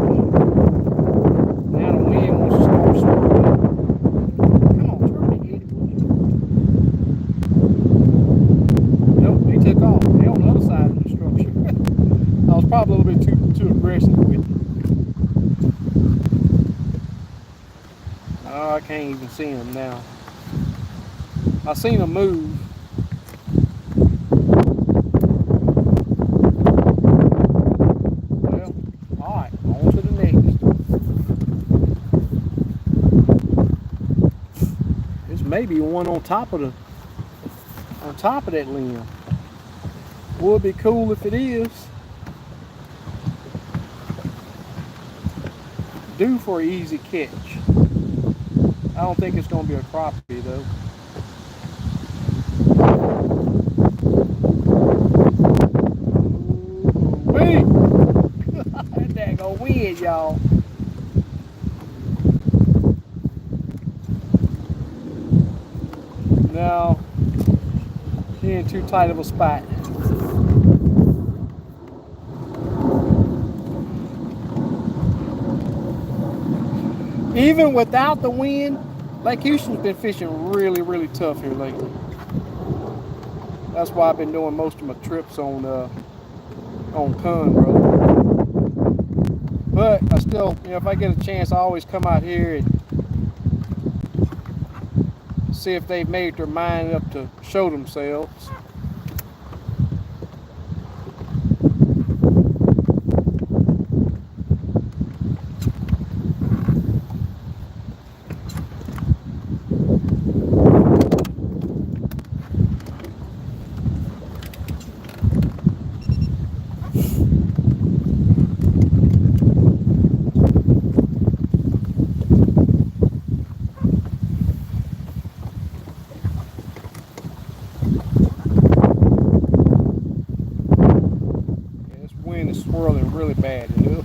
Now the wind wants to start swirling. Come on, turn me, idiot. Nope, they took off. They're on the other side of the structure. I was probably a little bit too aggressive with it. Oh, I can't even see them now. I seen them move. Well, alright, on to the next. There's maybe one on top of that limb. Would be cool if it is. Due for an easy catch. I don't think it's gonna be a crappie though. That daggone wind, y'all. No, he ain't too tight of a spot. Even without the wind, Lake Houston's been fishing really, really tough here lately. That's why I've been doing most of my trips on Conroe. But I still, you know, if I get a chance, I always come out here and see if they've made their mind up to show themselves. Swirling really bad, you know?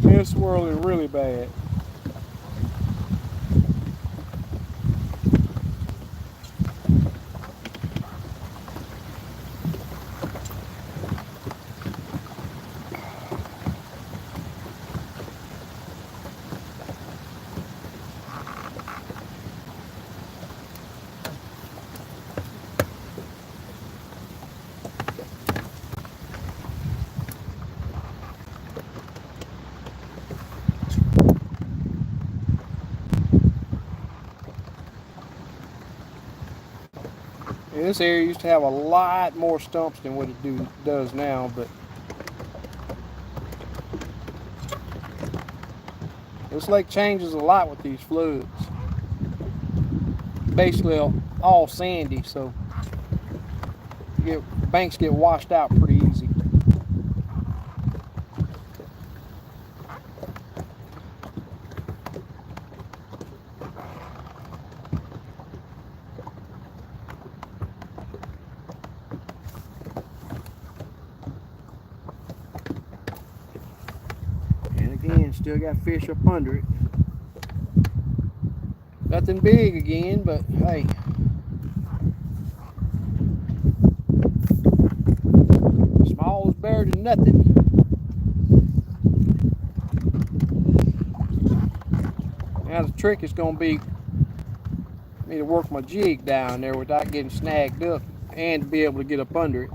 It's swirling really bad. This area used to have a lot more stumps than what it does now, but this lake changes a lot with these floods. Basically all sandy, so banks get washed out pretty easy. And again, still got fish up under it. Nothing big again, but hey. Small is better than nothing. Now the trick is going to be me to work my jig down there without getting snagged up and to be able to get up under it.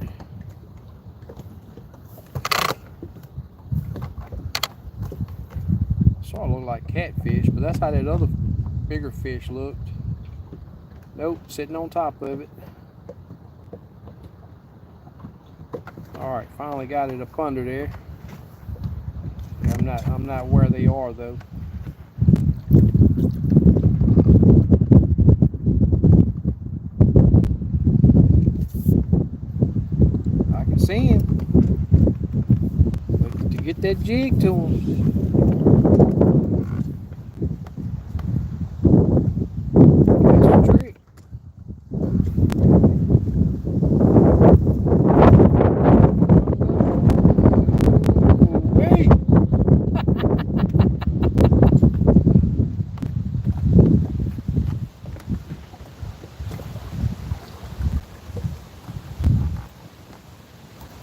Sort of look like catfish, but that's how that other bigger fish looked. Nope, sitting on top of it. Alright, finally got it up under there. I'm not where they are though. I can see him. But to get that jig to him. That's a trick.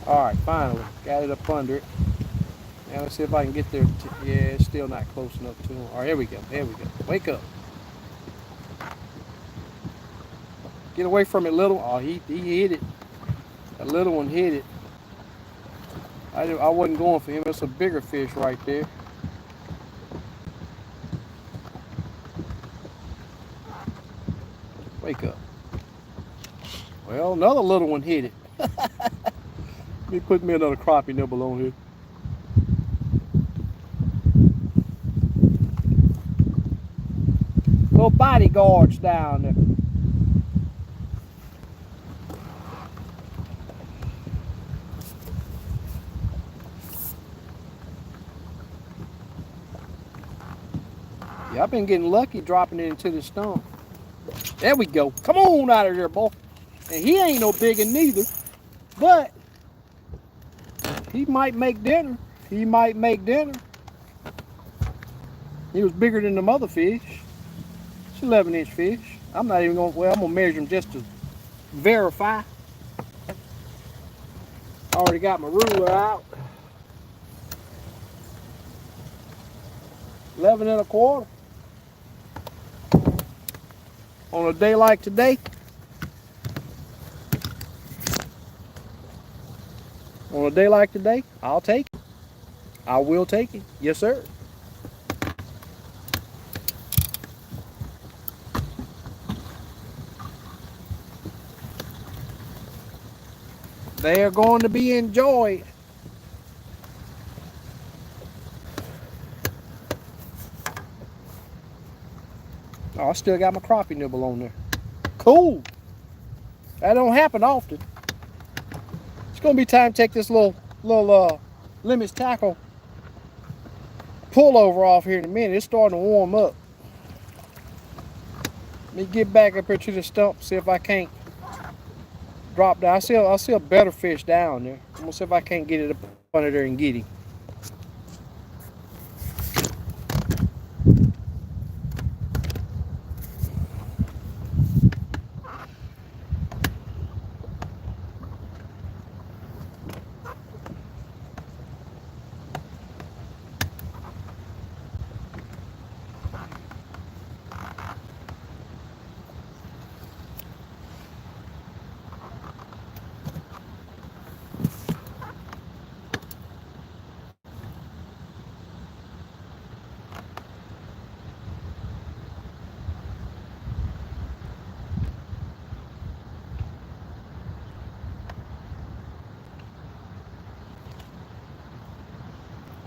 Alright, finally got it up under it. Now let's see if I can get there. Yeah, it's still not close enough to him. Alright, here we go. There we go. Wake up. Get away from it, little. Oh, he hit it. That little one hit it. I wasn't going for him. It's a bigger fish right there. Wake up. Well, another little one hit it. Let me put me another crappie nibble on here. Little bodyguards down there. Yeah, I've been getting lucky dropping it into the stump. There we go. Come on out of there, boy. And he ain't no biggin' neither. But he might make dinner. He might make dinner. He was bigger than the mother fish. It's an 11-inch fish. I'm not even going to, well, I'm going to measure him just to verify. Already got my ruler out. 11 1/4. On a day like today. On a day like today, I'll take it. I will take it. Yes, sir. They are going to be enjoyed. Oh, I still got my crappie nibble on there. Cool. That don't happen often. It's gonna be time to take this little limits tackle pullover off here in a minute. It's starting to warm up. Let me get back up here to the stump, see if I can't drop down. I see a better fish down there. I'm gonna see if I can't get it up under there and get him.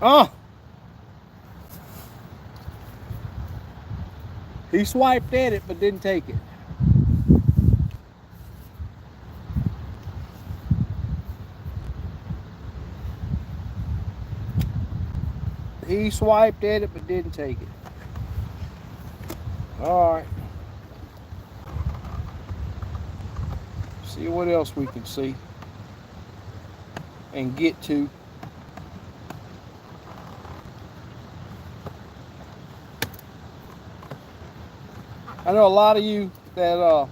Oh, he swiped at it but didn't take it. He swiped at it but didn't take it. All right. See what else we can see and get to. I know a lot of you that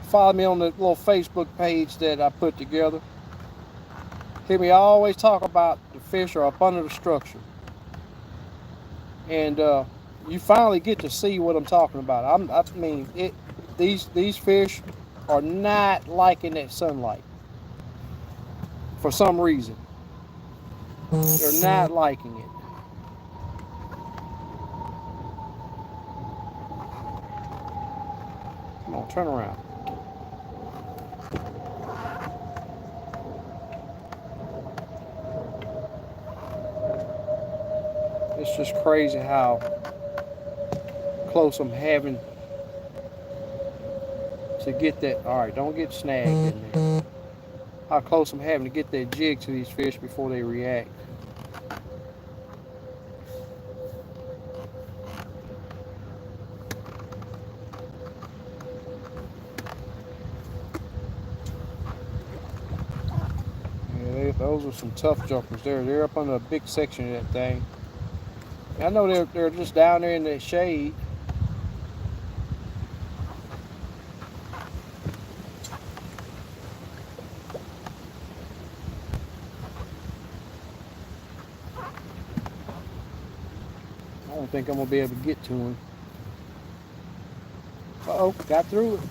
follow me on the little Facebook page that I put together. Hear me always talk about the fish are up under the structure. And you finally get to see what I'm talking about. I mean, these fish are not liking that sunlight for some reason. They're not liking it. Come on, turn around. It's just crazy how close I'm having to get that. All right, don't get snagged in there. How close I'm having to get that jig to these fish before they react. Yeah, those are some tough jumpers there. They're up under a big section of that thing. I know they're just down there in that shade. I don't think I'm gonna be able to get to him. Uh-oh, got through it.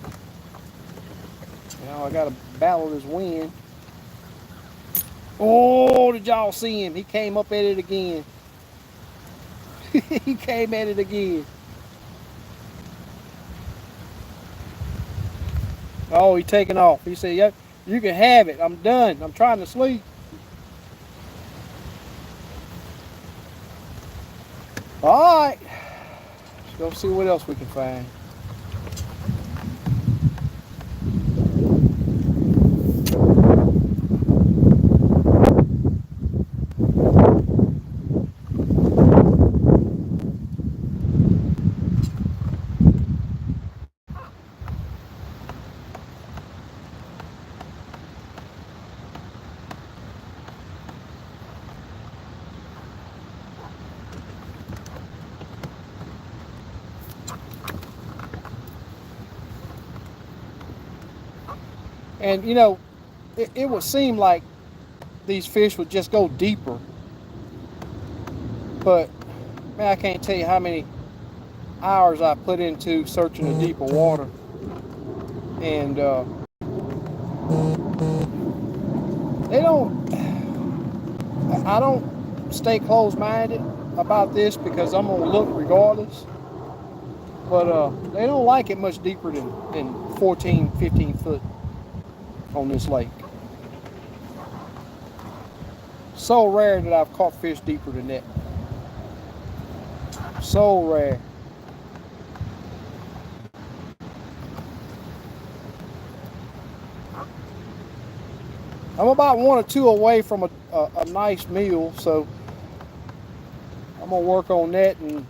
Now I gotta battle this wind. Oh, did y'all see him? He came up at it again. He came at it again. Oh, he's taking off. He said, yep, you can have it. I'm done. I'm trying to sleep. All right. Let's go see what else we can find. And you know, it would seem like these fish would just go deeper. But man, I can't tell you how many hours I put into searching the deeper water. And I don't stay closed-minded about this because I'm gonna look regardless. But they don't like it much deeper than 14, 15 foot on this lake. So rare that I've caught fish deeper than that. So rare. I'm about 1 or 2 away from a nice meal, so I'm gonna work on that and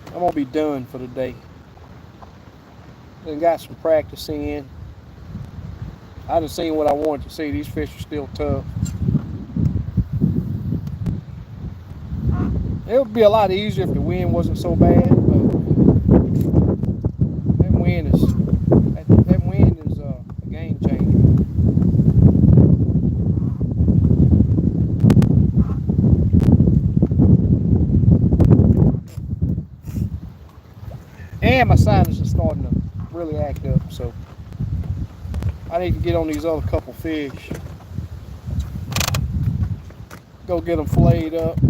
I'm gonna be done for the day. Then got some practice in. I done seen what I wanted to see. These fish are still tough. It would be a lot easier if the wind wasn't so bad, but that wind is a game changer. And my sinus is starting to really act up, so I need to get on these other couple fish. Go get them filleted up.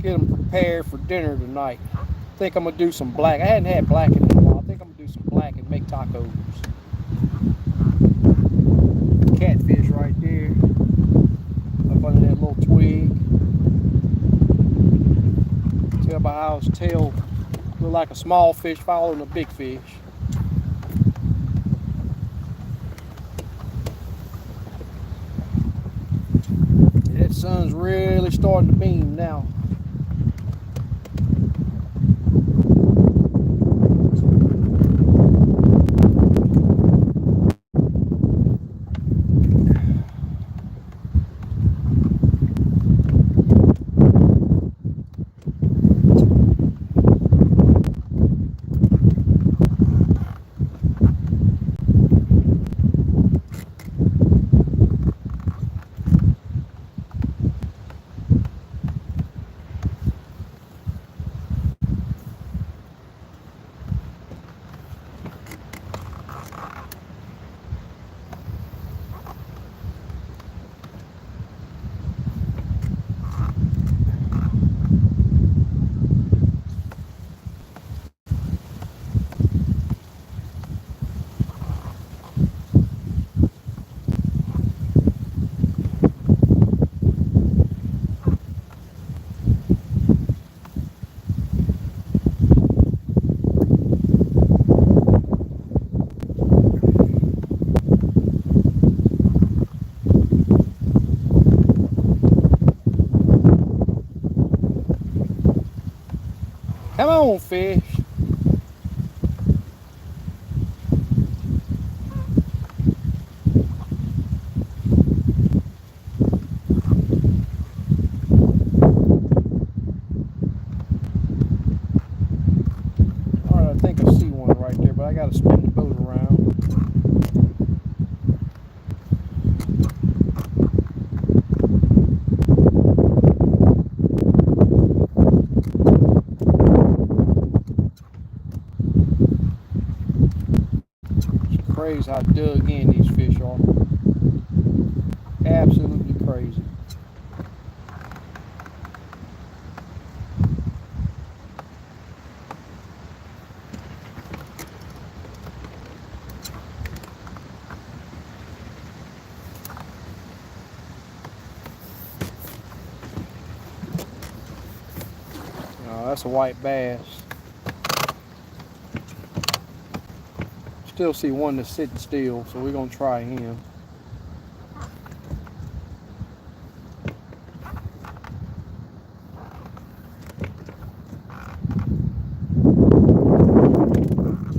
Get them prepared for dinner tonight. I think I'm gonna do some black. I hadn't had blackened in a while. I think I'm gonna do some black and make tacos. His tail looked like a small fish following a big fish. That sun's really starting to beam now. Come on, fish. Alright, I think I see one right there, but I gotta spin the boat around. Crazy how dug in these fish are. Absolutely crazy. Oh, that's a white bass. Still see one that's sitting still, so we're gonna try him.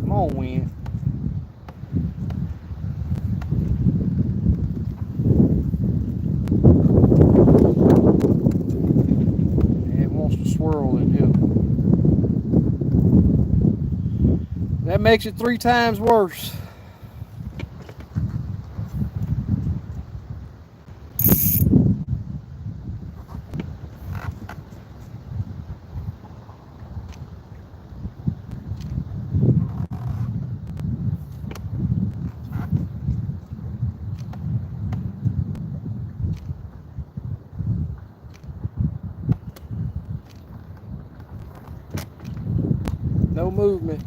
Come on, wind. It wants to swirl in here. That makes it 3 times worse. No movement.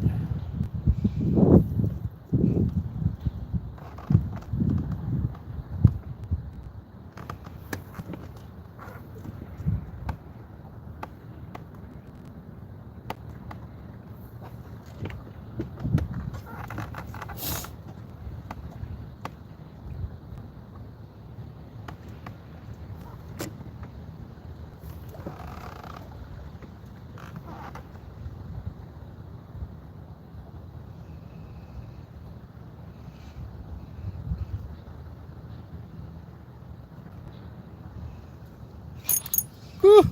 Whew.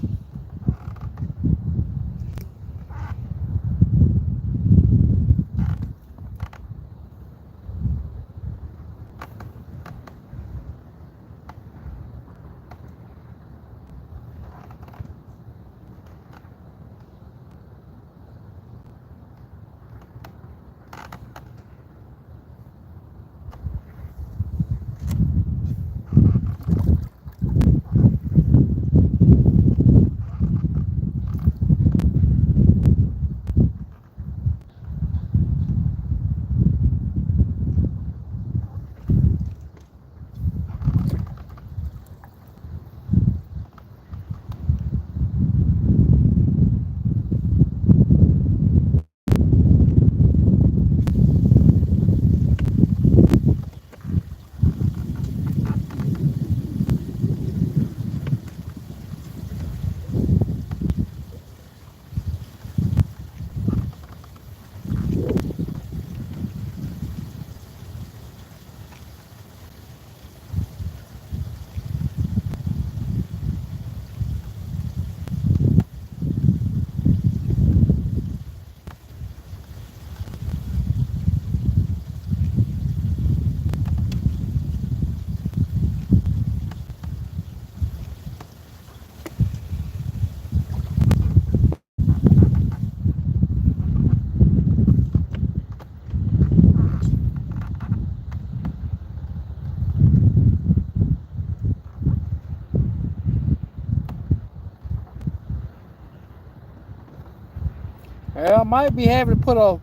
might be having to put a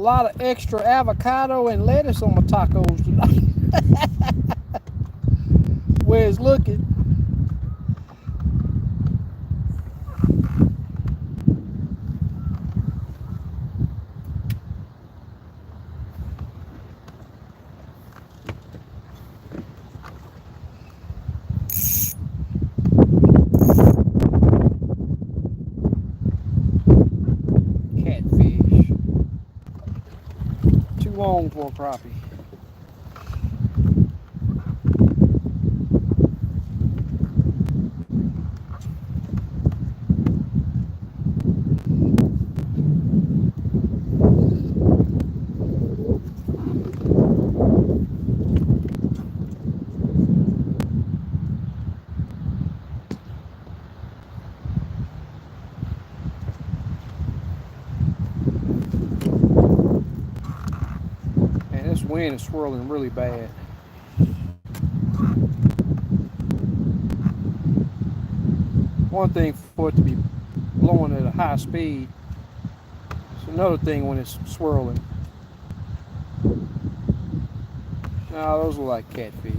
lot of extra avocado and lettuce on my tacos tonight. Where it's looking. Catfish. Too long for a crappie. And this wind is swirling really bad. One thing for it to be blowing at a high speed. It's another thing when it's swirling. Now those are like catfish.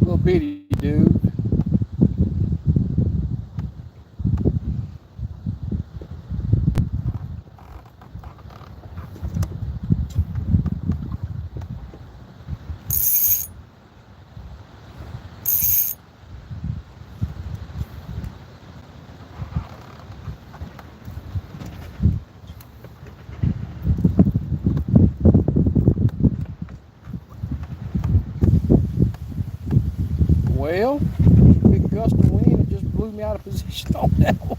Little bitty dude. Well, big gust of wind, it just blew me out of position on that one.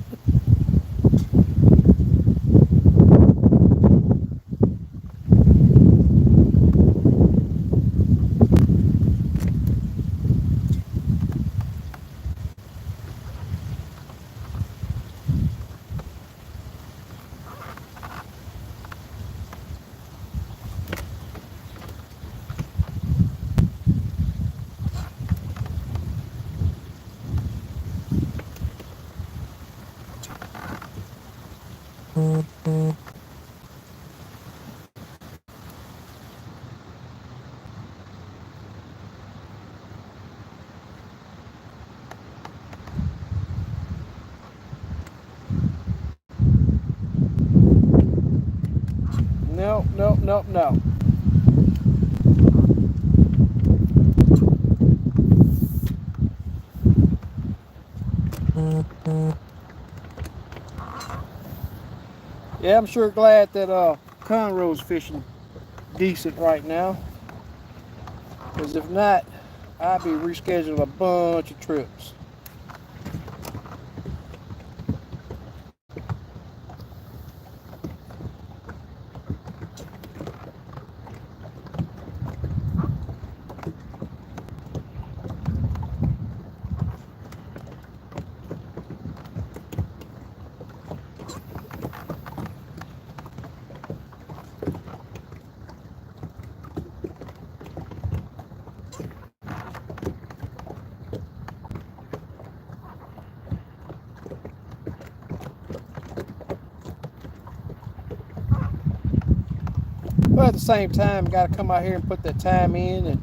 No. Yeah, I'm sure glad that Conroe's fishing decent right now. Because if not, I'd be rescheduling a bunch of trips. at the same time, got to come out here and put that time in and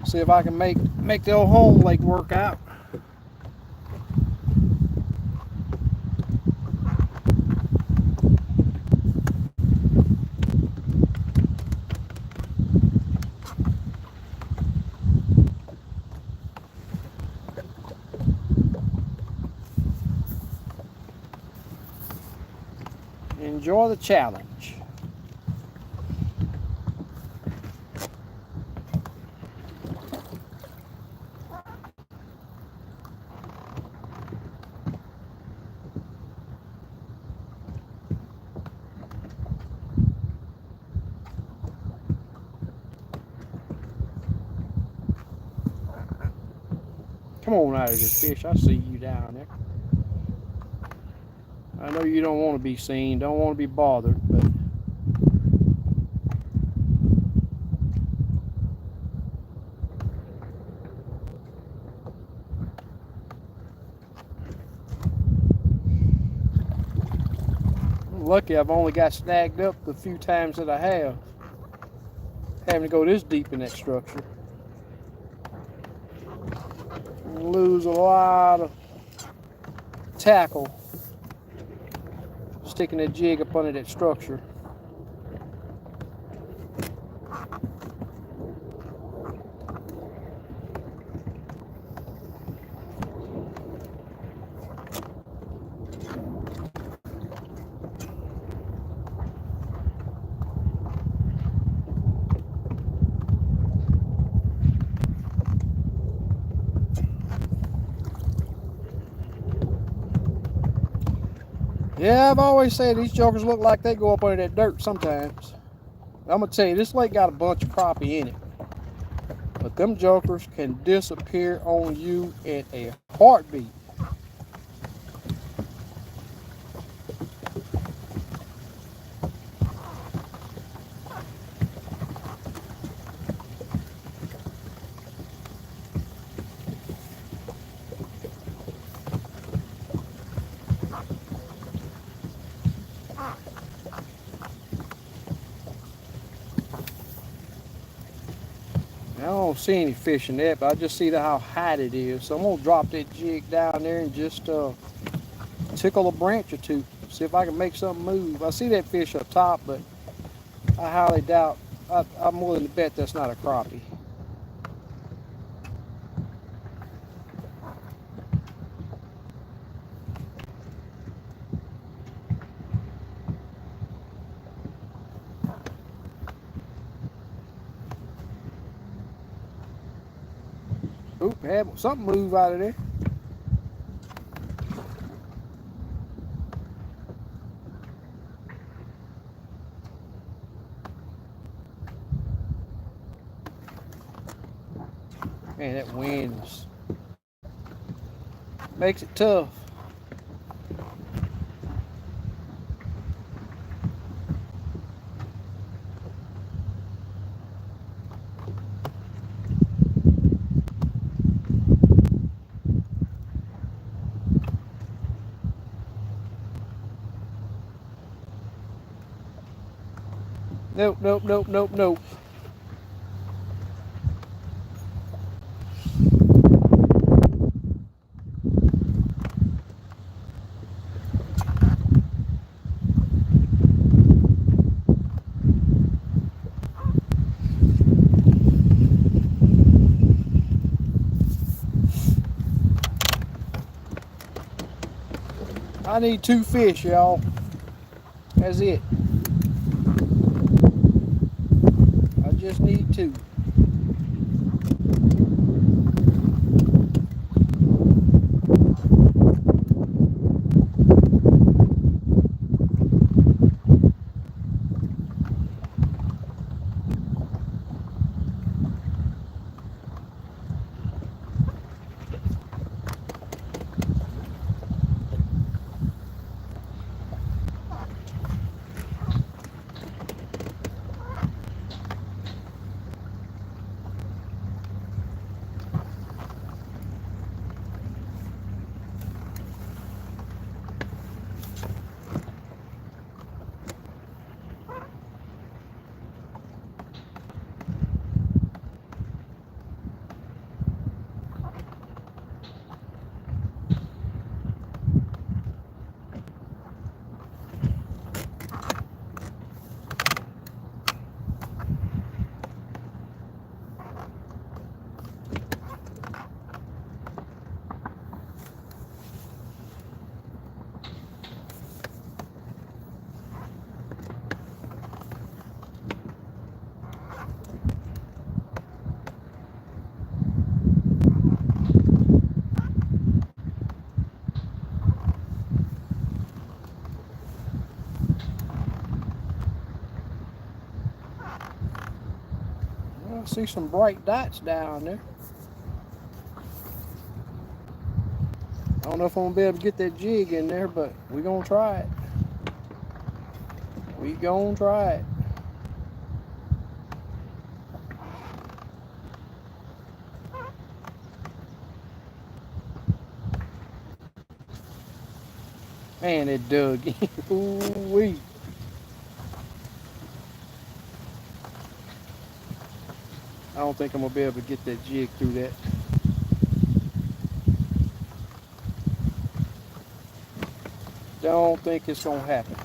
see if I can make the old home lake work out. Enjoy the challenge. Come on out of here, fish. I see you down there. I know you don't want to be seen, don't want to be bothered, but I'm lucky I've only got snagged up the few times that I have. Having to go this deep in that structure. Lose a lot of tackle sticking that jig up under that structure. Yeah, I've always said these jokers look like they go up under that dirt sometimes. I'm going to tell you, this lake got a bunch of crappie in it. But them jokers can disappear on you in a heartbeat. I don't see any fish in that, but I just see how high it is. So I'm going to drop that jig down there and just tickle a branch or two. See if I can make something move. I see that fish up top, but I highly doubt, I'm willing to bet that's not a crappie. Oop, had something move out of there. Man, that wind makes it tough. Nope, nope, nope, nope, nope. I need 2 fish, y'all. That's it. I just need 2. I see some bright dots down there. I don't know if I'm gonna be able to get that jig in there, but we gonna try it. We gonna try it. Man, it dug in. Ooh-wee. I don't think I'm gonna be able to get that jig through that. Don't think it's gonna happen.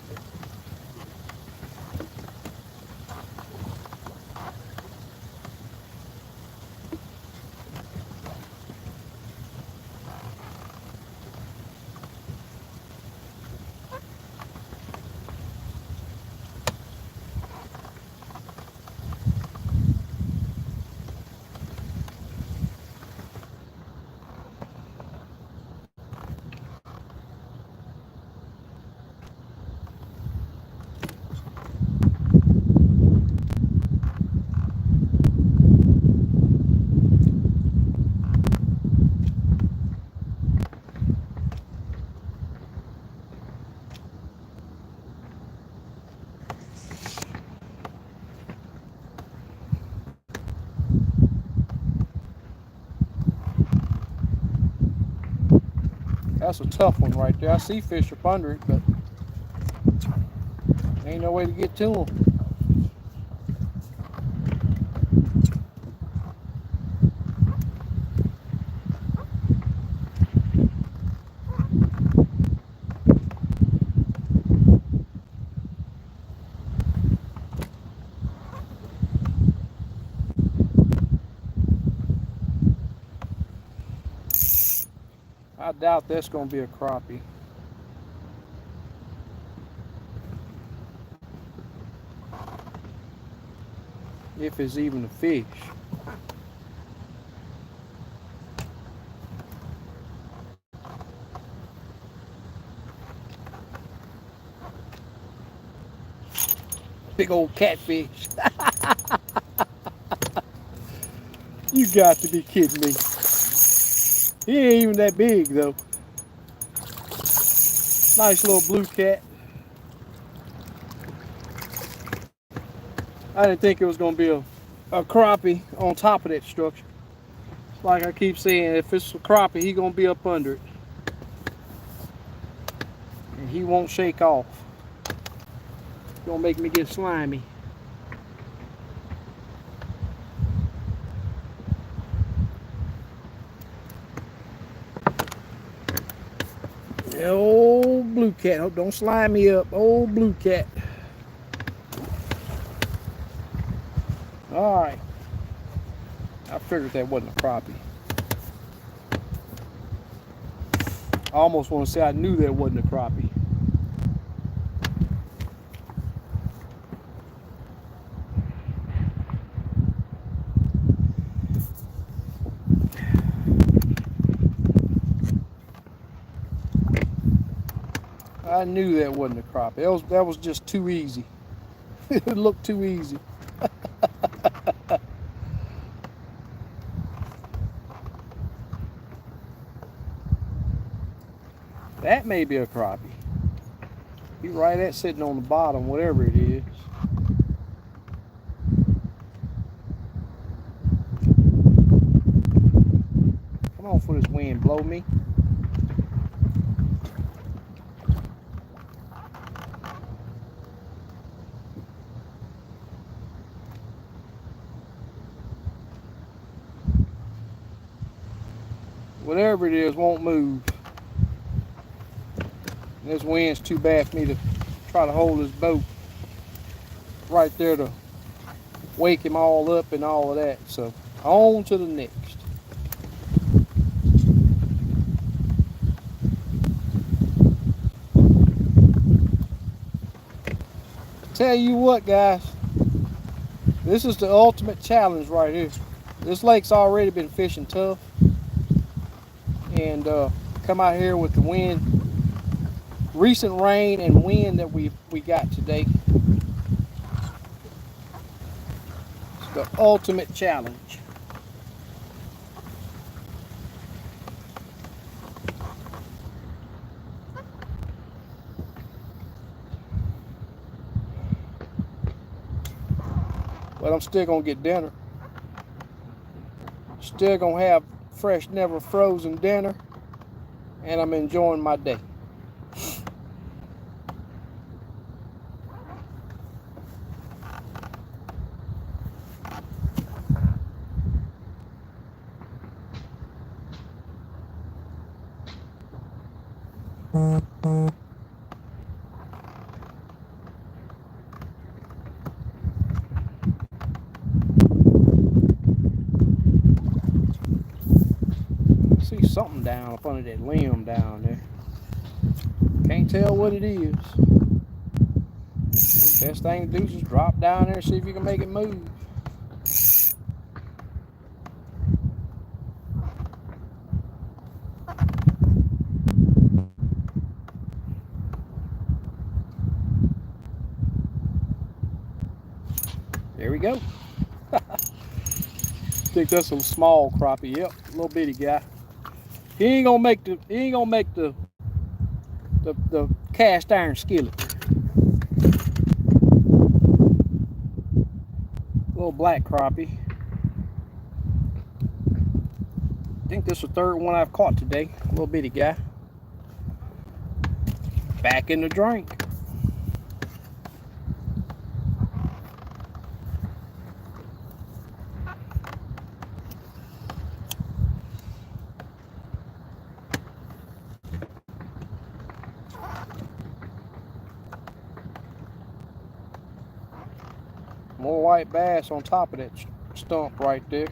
That's a tough one right there. I see fish up under it, but ain't no way to get to them. I doubt that's gonna be a crappie. If it's even a fish. Big old catfish. You got to be kidding me. He ain't even that big though. Nice little blue cat. I didn't think it was gonna be a crappie on top of that structure. Like I keep saying, if it's a crappie, he gonna be up under it. And he won't shake off. It's gonna make me get slimy. Old blue cat. Oh, don't slime me up. Old blue cat. Alright. I figured that wasn't a crappie. I almost want to say I knew that wasn't a crappie. I knew that wasn't a crappie. That was just too easy. It looked too easy. That may be a crappie. He's right at sitting on the bottom, whatever it is. Come on for this wind, blow me. Whatever it is won't move. And this wind's too bad for me to try to hold this boat right there to wake him all up and all of that. So on to the next. Tell you what, guys, this is the ultimate challenge right here. This lake's already been fishing tough, and come out here with the wind, recent rain and wind that we got today. It's The ultimate challenge. But I'm still gonna get dinner. Still gonna have fresh, never frozen dinner. And I'm enjoying my day. See something down up under that limb down there. Can't tell what it is. The best thing to do is just drop down there and see if you can make it move. There we go. I think that's a small crappie. Yep, little bitty guy. He ain't gonna make the cast iron skillet. Little black crappie. I think this is the third one I've caught today. Little bitty guy. Back in the drink. More white bass on top of that stump right there.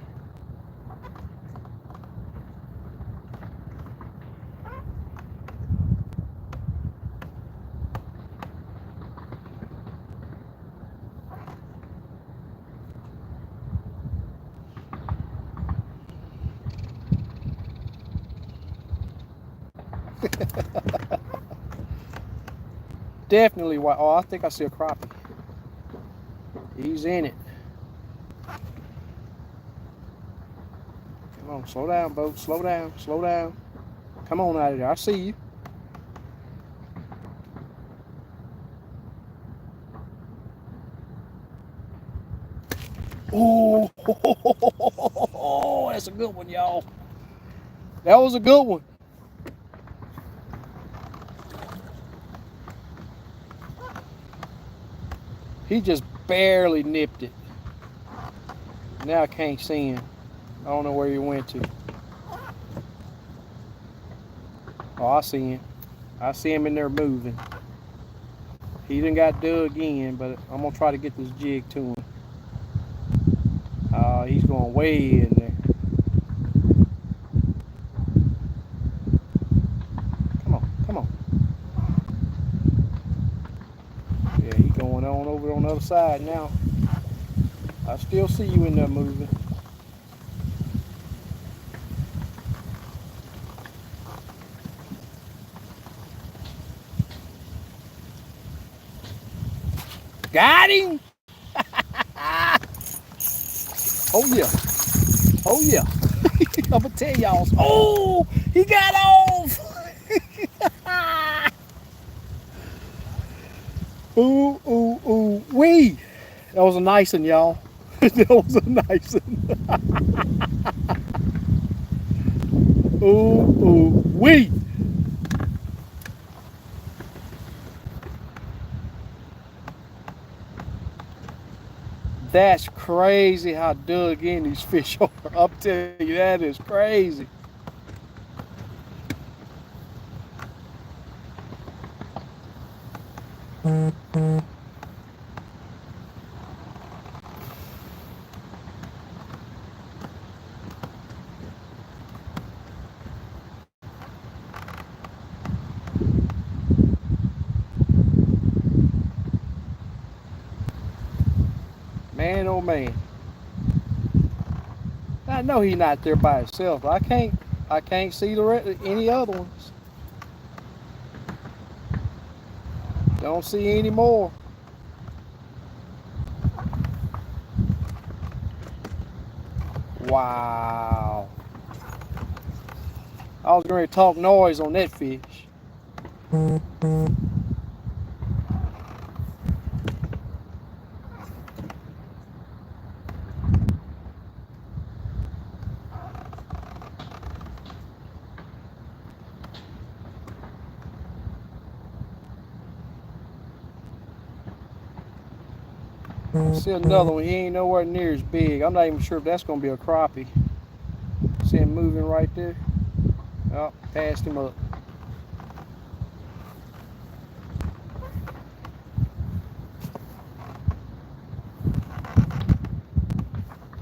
Definitely white. Oh, I think I see a crappie. He's in it. Come on, slow down, boat. Slow down, slow down. Come on out of there. I see you. Oh, that's a good one, y'all. That was a good one. He just barely nipped it. Now I can't see him. I don't know where he went to. Oh, I see him. I see him in there moving. He done got dug in, but I'm going to try to get this jig to him. He's going way in there. Come on, come on. Yeah, he's going on over on the other side now. I still see you in there moving. Got him! Oh yeah. Oh yeah. I'm gonna tell y'all. Oh, he got off! Ooh, ooh, ooh, wee! That was a nice one, y'all. That was a nice one. Ooh, ooh, wee! That's crazy how dug in these fish are. I'm telling you, that is crazy. Man, oh man. I know he's not there by himself. I can't see any other ones. Don't see any more. Wow. I was going to talk noise on that fish. See another one. He ain't nowhere near as big. I'm not even sure if that's going to be a crappie. See him moving right there? Oh, passed him up.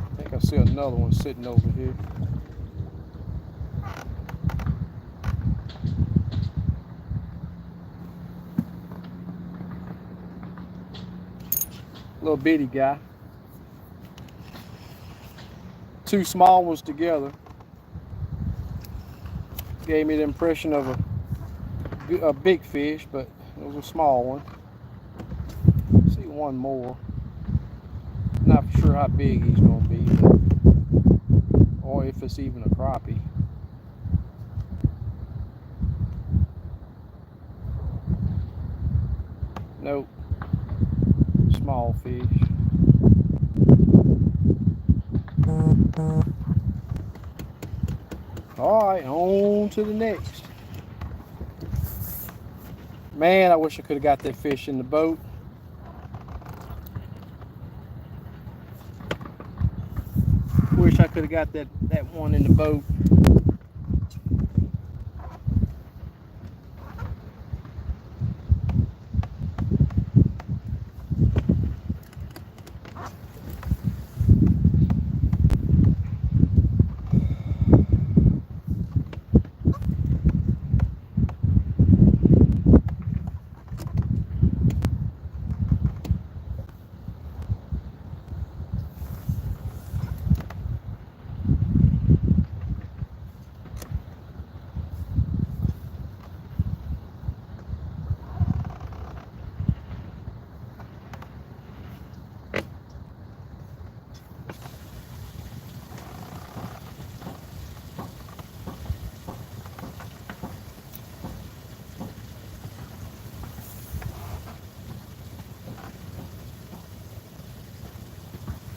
I think I see another one sitting over here. Little bitty guy. Two small ones together. Gave me the impression of a big fish, but it was a small one. See one more. Not for sure how big he's going to be, or if it's even a crappie. Nope. Small fish. Alright, on to the next. Man, I wish I could have got that fish in the boat. Wish I could have got that one in the boat.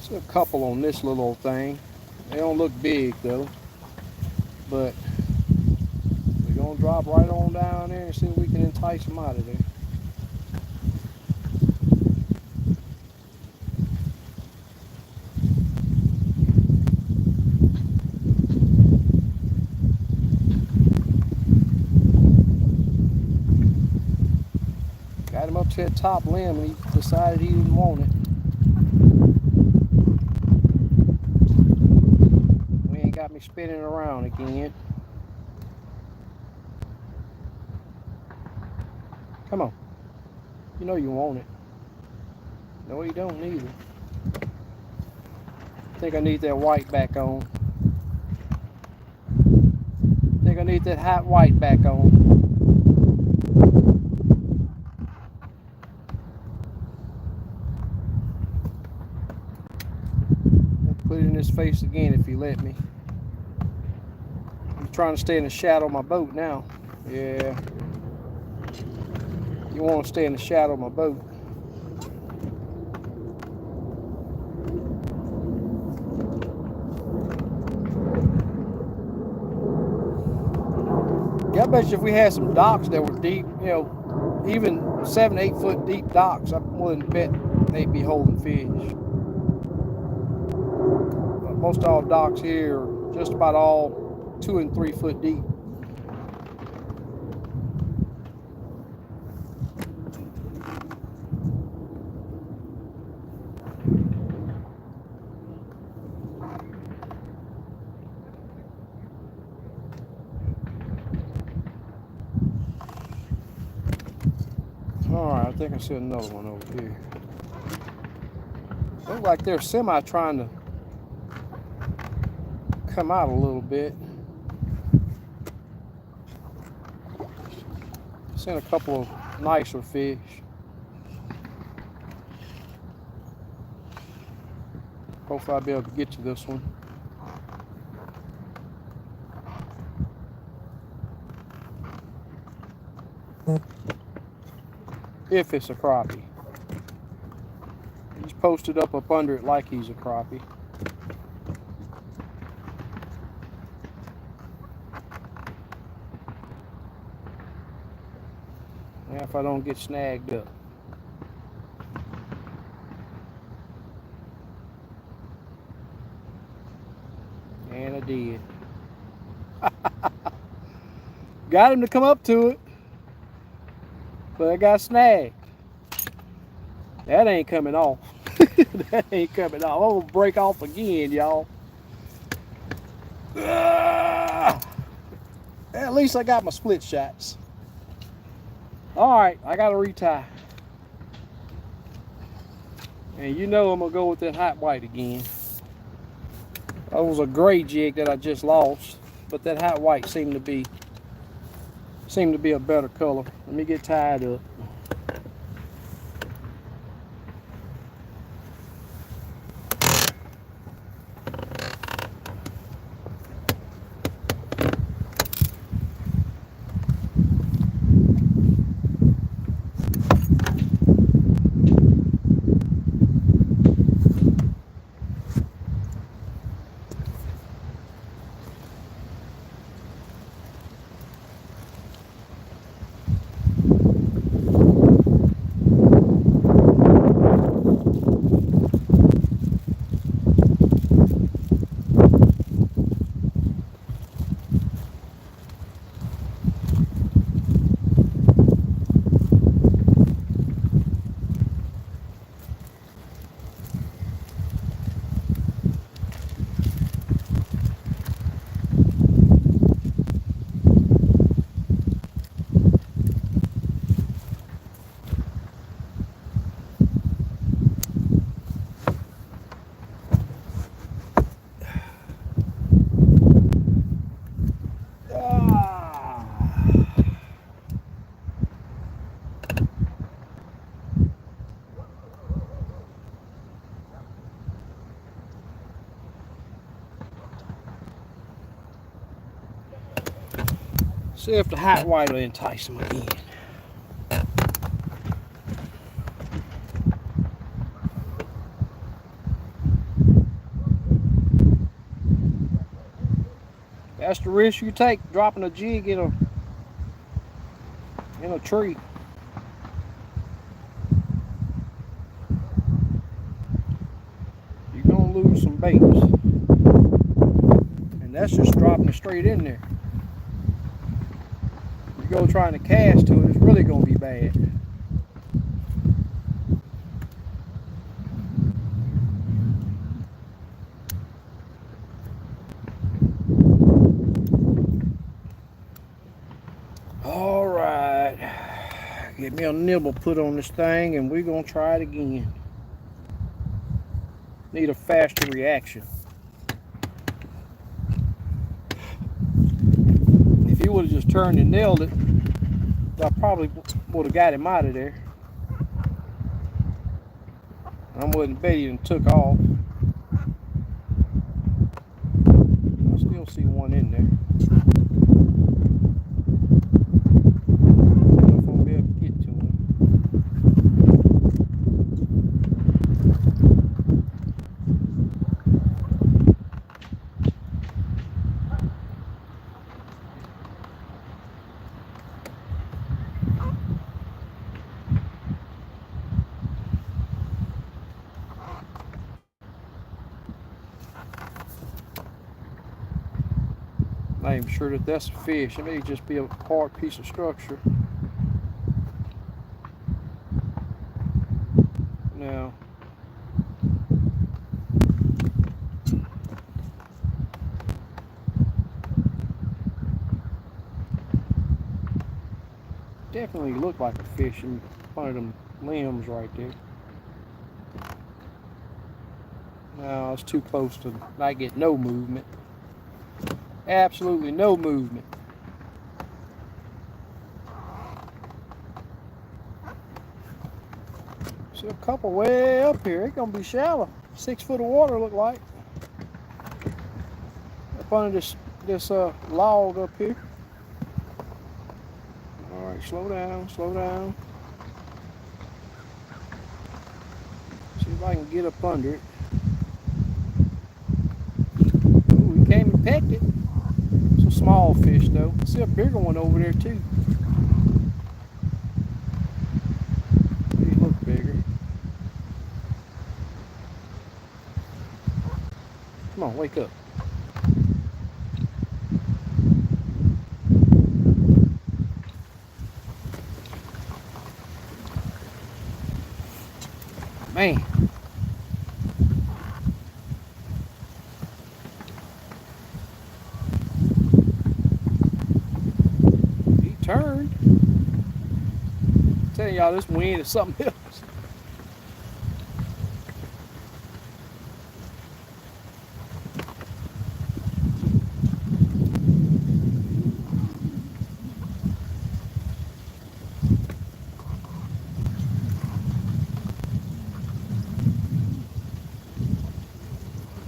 See a couple on this little thing. They don't look big though, but we're gonna drop right on down there and see if we can entice them out of there. Got him up to that top limb and he decided he didn't want it. We ain't got me spinning around again. Come on. You know you want it. No, you don't either. I think I need that white back on. I think I need that hot white back on. I'll put it in his face again if you let me. He's trying to stay in the shadow of my boat now. Yeah. You want to stay in the shadow of my boat. Yeah, I bet you if we had some docks that were deep, you know, even 7, 8 foot deep docks, I wouldn't bet they'd be holding fish. But most all docks here are just about all 2 and 3 foot deep. Alright, I think I see another one over here. Looks like they're semi trying to come out a little bit. Seen a couple of nicer fish. Hopefully I'll be able to get to this one. If it's a crappie. He's posted up under it like he's a crappie. Now if I don't get snagged up. And I did. Got him to come up to it, but I got snagged. That ain't coming off. That ain't coming off. I'm gonna break off again, y'all. At least I got my split shots. Alright, I gotta retie. And you know I'm gonna go with that hot white again. That was a gray jig that I just lost, but that hot white seemed to be a better color. Let me get tied up. See if the hot white will entice him again. That's the risk you take, dropping a jig in a tree. You're gonna lose some baits. And that's just dropping it straight in there. You go trying to cast to it, it's really gonna be bad. All right, get me a nibble put on this thing and we're gonna try it again. Need a faster reaction. If he would have just turned and nailed it, I probably would have got him out of there. I wouldn't bet he took off. I still see one in there. I don't know if I'll be able to get to him. Not even sure that that's a fish. It may just be a hard piece of structure. Now, definitely looked like a fish in one of them limbs right there. No, it's too close to not get no movement. Absolutely no movement. See a couple way up here. It's gonna be shallow. 6 foot of water look like. Up under this log up here. All All right, slow down, slow down. See if I can get up under it. Ooh, he came and pecked it. It's a small fish though. I see a bigger one over there too. He look bigger. Come on, wake up. Man. He turned. I'm telling y'all, this wind is something else.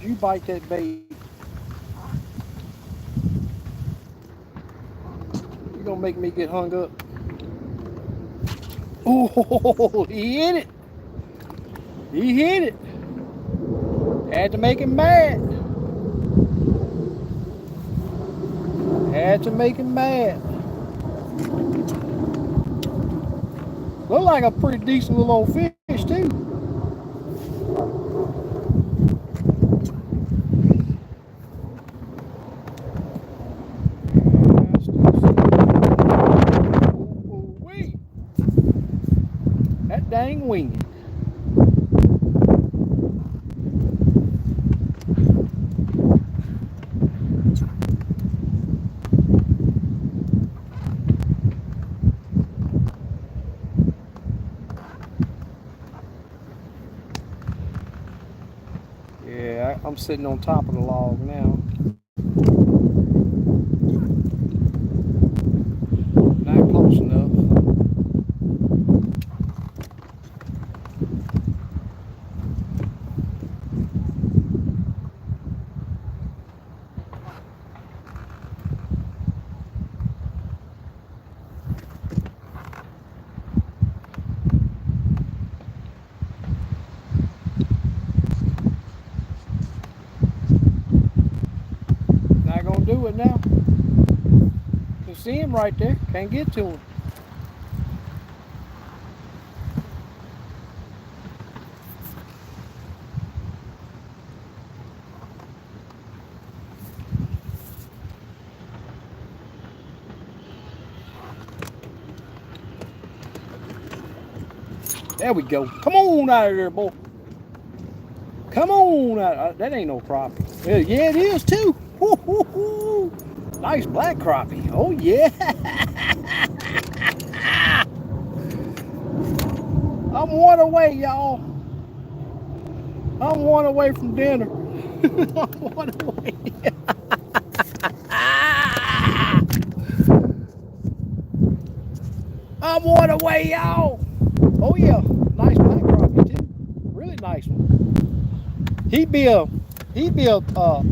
You bite that bait. You gonna make me get hung up. Oh, he hit it. He hit it. Had to make him mad. Had to make him mad. Look like a pretty decent little old fish too. That dang wing. Yeah, I'm sitting on top of the log now. Not close enough. Not gonna do it now. You see him right there. Can't get to him. There we go. Come on out of there, boy. Come on out. That ain't no crappie. Yeah, it is too. Woo-hoo-hoo. Nice black crappie. Oh yeah. I'm one away, y'all. I'm one away from dinner. I'm one away. I'm one away, y'all. Oh yeah, nice black crappie too. Really nice one. He'd be a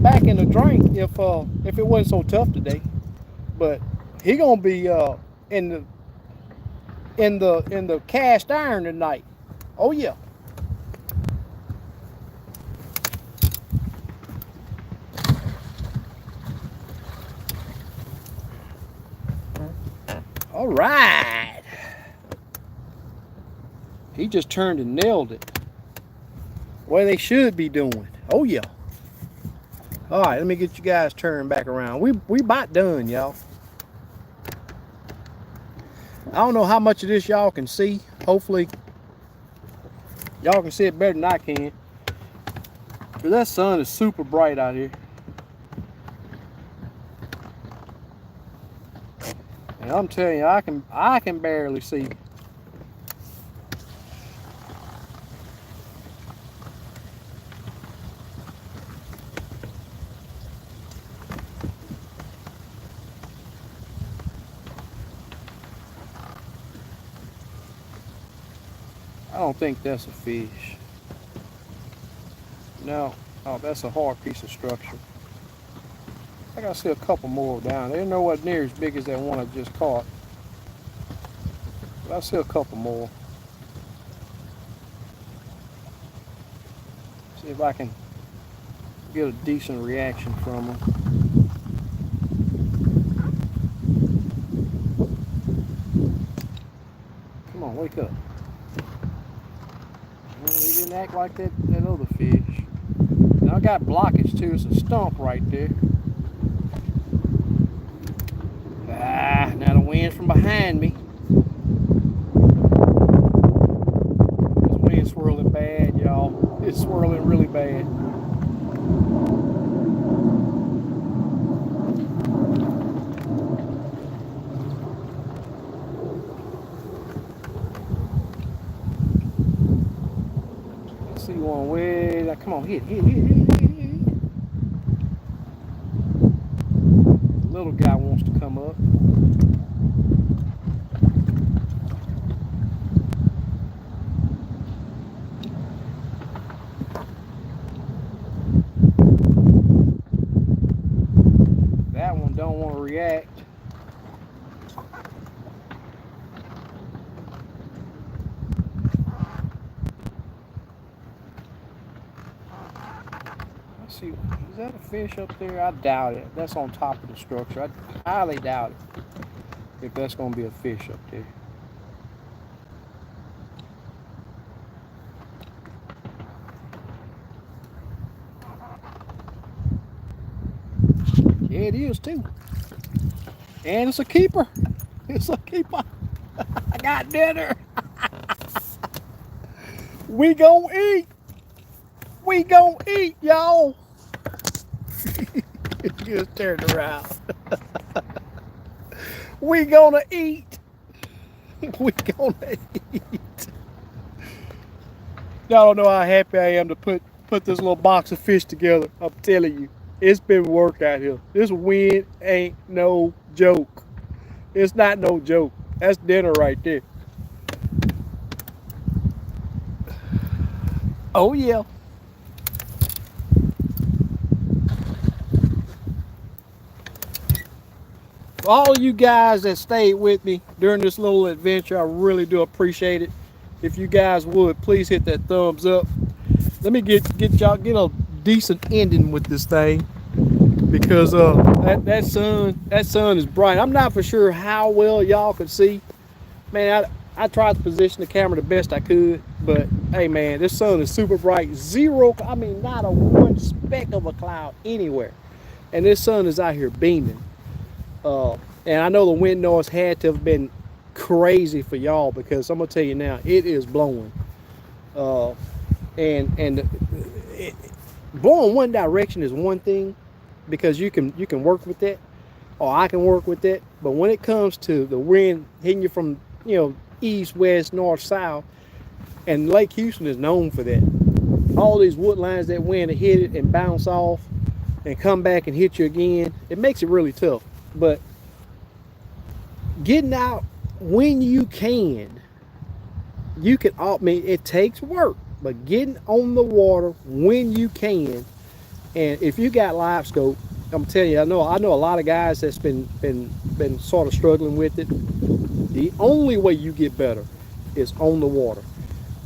back in the drink if it wasn't so tough today. But he gonna be in the cast iron tonight. Oh yeah. All right. He just turned and nailed it. Way they should be doing. Oh yeah. All right, let me get you guys turned back around. We about done, y'all. I don't know how much of this y'all can see. Hopefully y'all can see it better than I can. Cause that sun is super bright out here. And I'm telling you, I can barely see. I don't think that's a fish. No, oh, that's a hard piece of structure. I gotta see a couple more down. They're nowhere near as big as that one I just caught. But I see a couple more. See if I can get a decent reaction from them. Come on, wake up. Well, he didn't act like that other fish. Now I got blockage too. It's a stump right there. Ah, now the wind's from behind me. This wind's swirling bad, y'all. It's swirling really bad. See one way. Now, come on, hit. The little guy wants to come up. That one don't want to react. See, is that a fish up there? I doubt it. That's on top of the structure. I highly doubt it if that's going to be a fish up there. Yeah, it is too. And it's a keeper. It's a keeper. I got dinner. We gonna eat. We gonna eat, y'all. Just turned around. We gonna eat. We gonna eat. Y'all don't know how happy I am to put this little box of fish together. I'm telling you, it's been work out here. This wind ain't no joke. It's not no joke. That's dinner right there. Oh yeah. For all of you guys that stayed with me during this little adventure, I really do appreciate it. If you guys would, please hit that thumbs up. Let me get a decent ending with this thing, because that sun is bright. I'm not for sure how well y'all could see. Man, I tried to position the camera the best I could, but hey man, this sun is super bright. Zero, I mean not a one speck of a cloud anywhere. And this sun is out here beaming. And I know the wind noise had to have been crazy for y'all, because I'm gonna tell you now, it is blowing. And blowing one direction is one thing, because you can work with that, or I can work with that. But when it comes to the wind hitting you from, you know, east, west, north, south, and Lake Houston is known for that. All these wood lines that wind to hit it and bounce off and come back and hit you again, it makes it really tough. But getting out when you can, I mean, it takes work, but getting on the water when you can, and if you got live scope, I'm telling you, I know a lot of guys that's been sort of struggling with it. The only way you get better is on the water.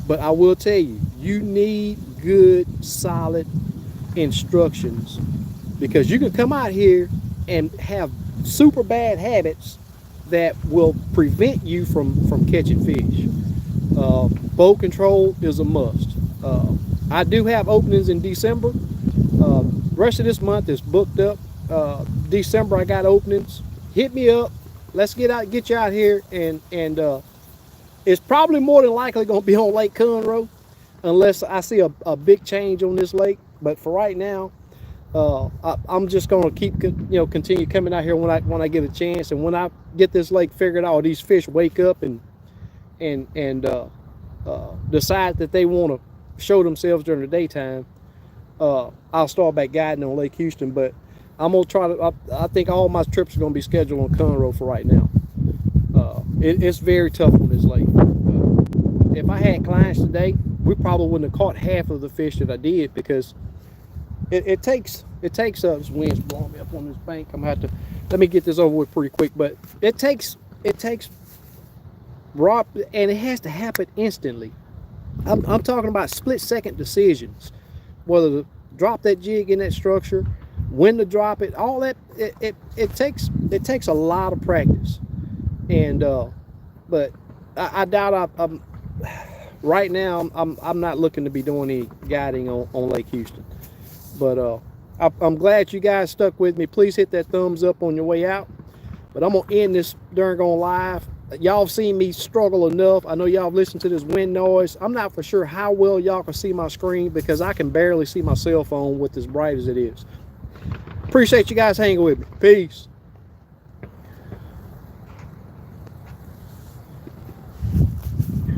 But I will tell you, you need good, solid instructions, because you can come out here and have super bad habits that will prevent you from catching fish. Boat control is a must. I do have openings in December. Rest of this month is booked up. December I got openings. Hit me up. Let's get you out here, and it's probably more than likely going to be on Lake Conroe, unless I see a big change on this lake. But for right now, I'm just going to keep, continue coming out here when I get a chance, and when I get this lake figured out, these fish wake up and decide that they want to show themselves during the daytime, I'll start back guiding on Lake Houston. But I'm gonna try to. I think all my trips are gonna be scheduled on Conroe for right now. It's very tough on this lake. If I had clients today, we probably wouldn't have caught half of the fish that I did, because it takes this wind's blowing me up on this bank. I'm gonna have to, let me get this over with pretty quick. But it takes drop, and it has to happen instantly. I'm talking about split-second decisions, whether to drop that jig in that structure, when to drop it, all that. It takes a lot of practice, and but I doubt I'm right now. I'm not looking to be doing any guiding on Lake Houston, but I'm glad you guys stuck with me. Please hit that thumbs up on your way out. But I'm gonna end this darn on live. Y'all have seen me struggle enough. I know y'all have listened to this wind noise. I'm not for sure how well y'all can see my screen because I can barely see my cell phone with as bright as it is. Appreciate you guys hanging with me. Peace.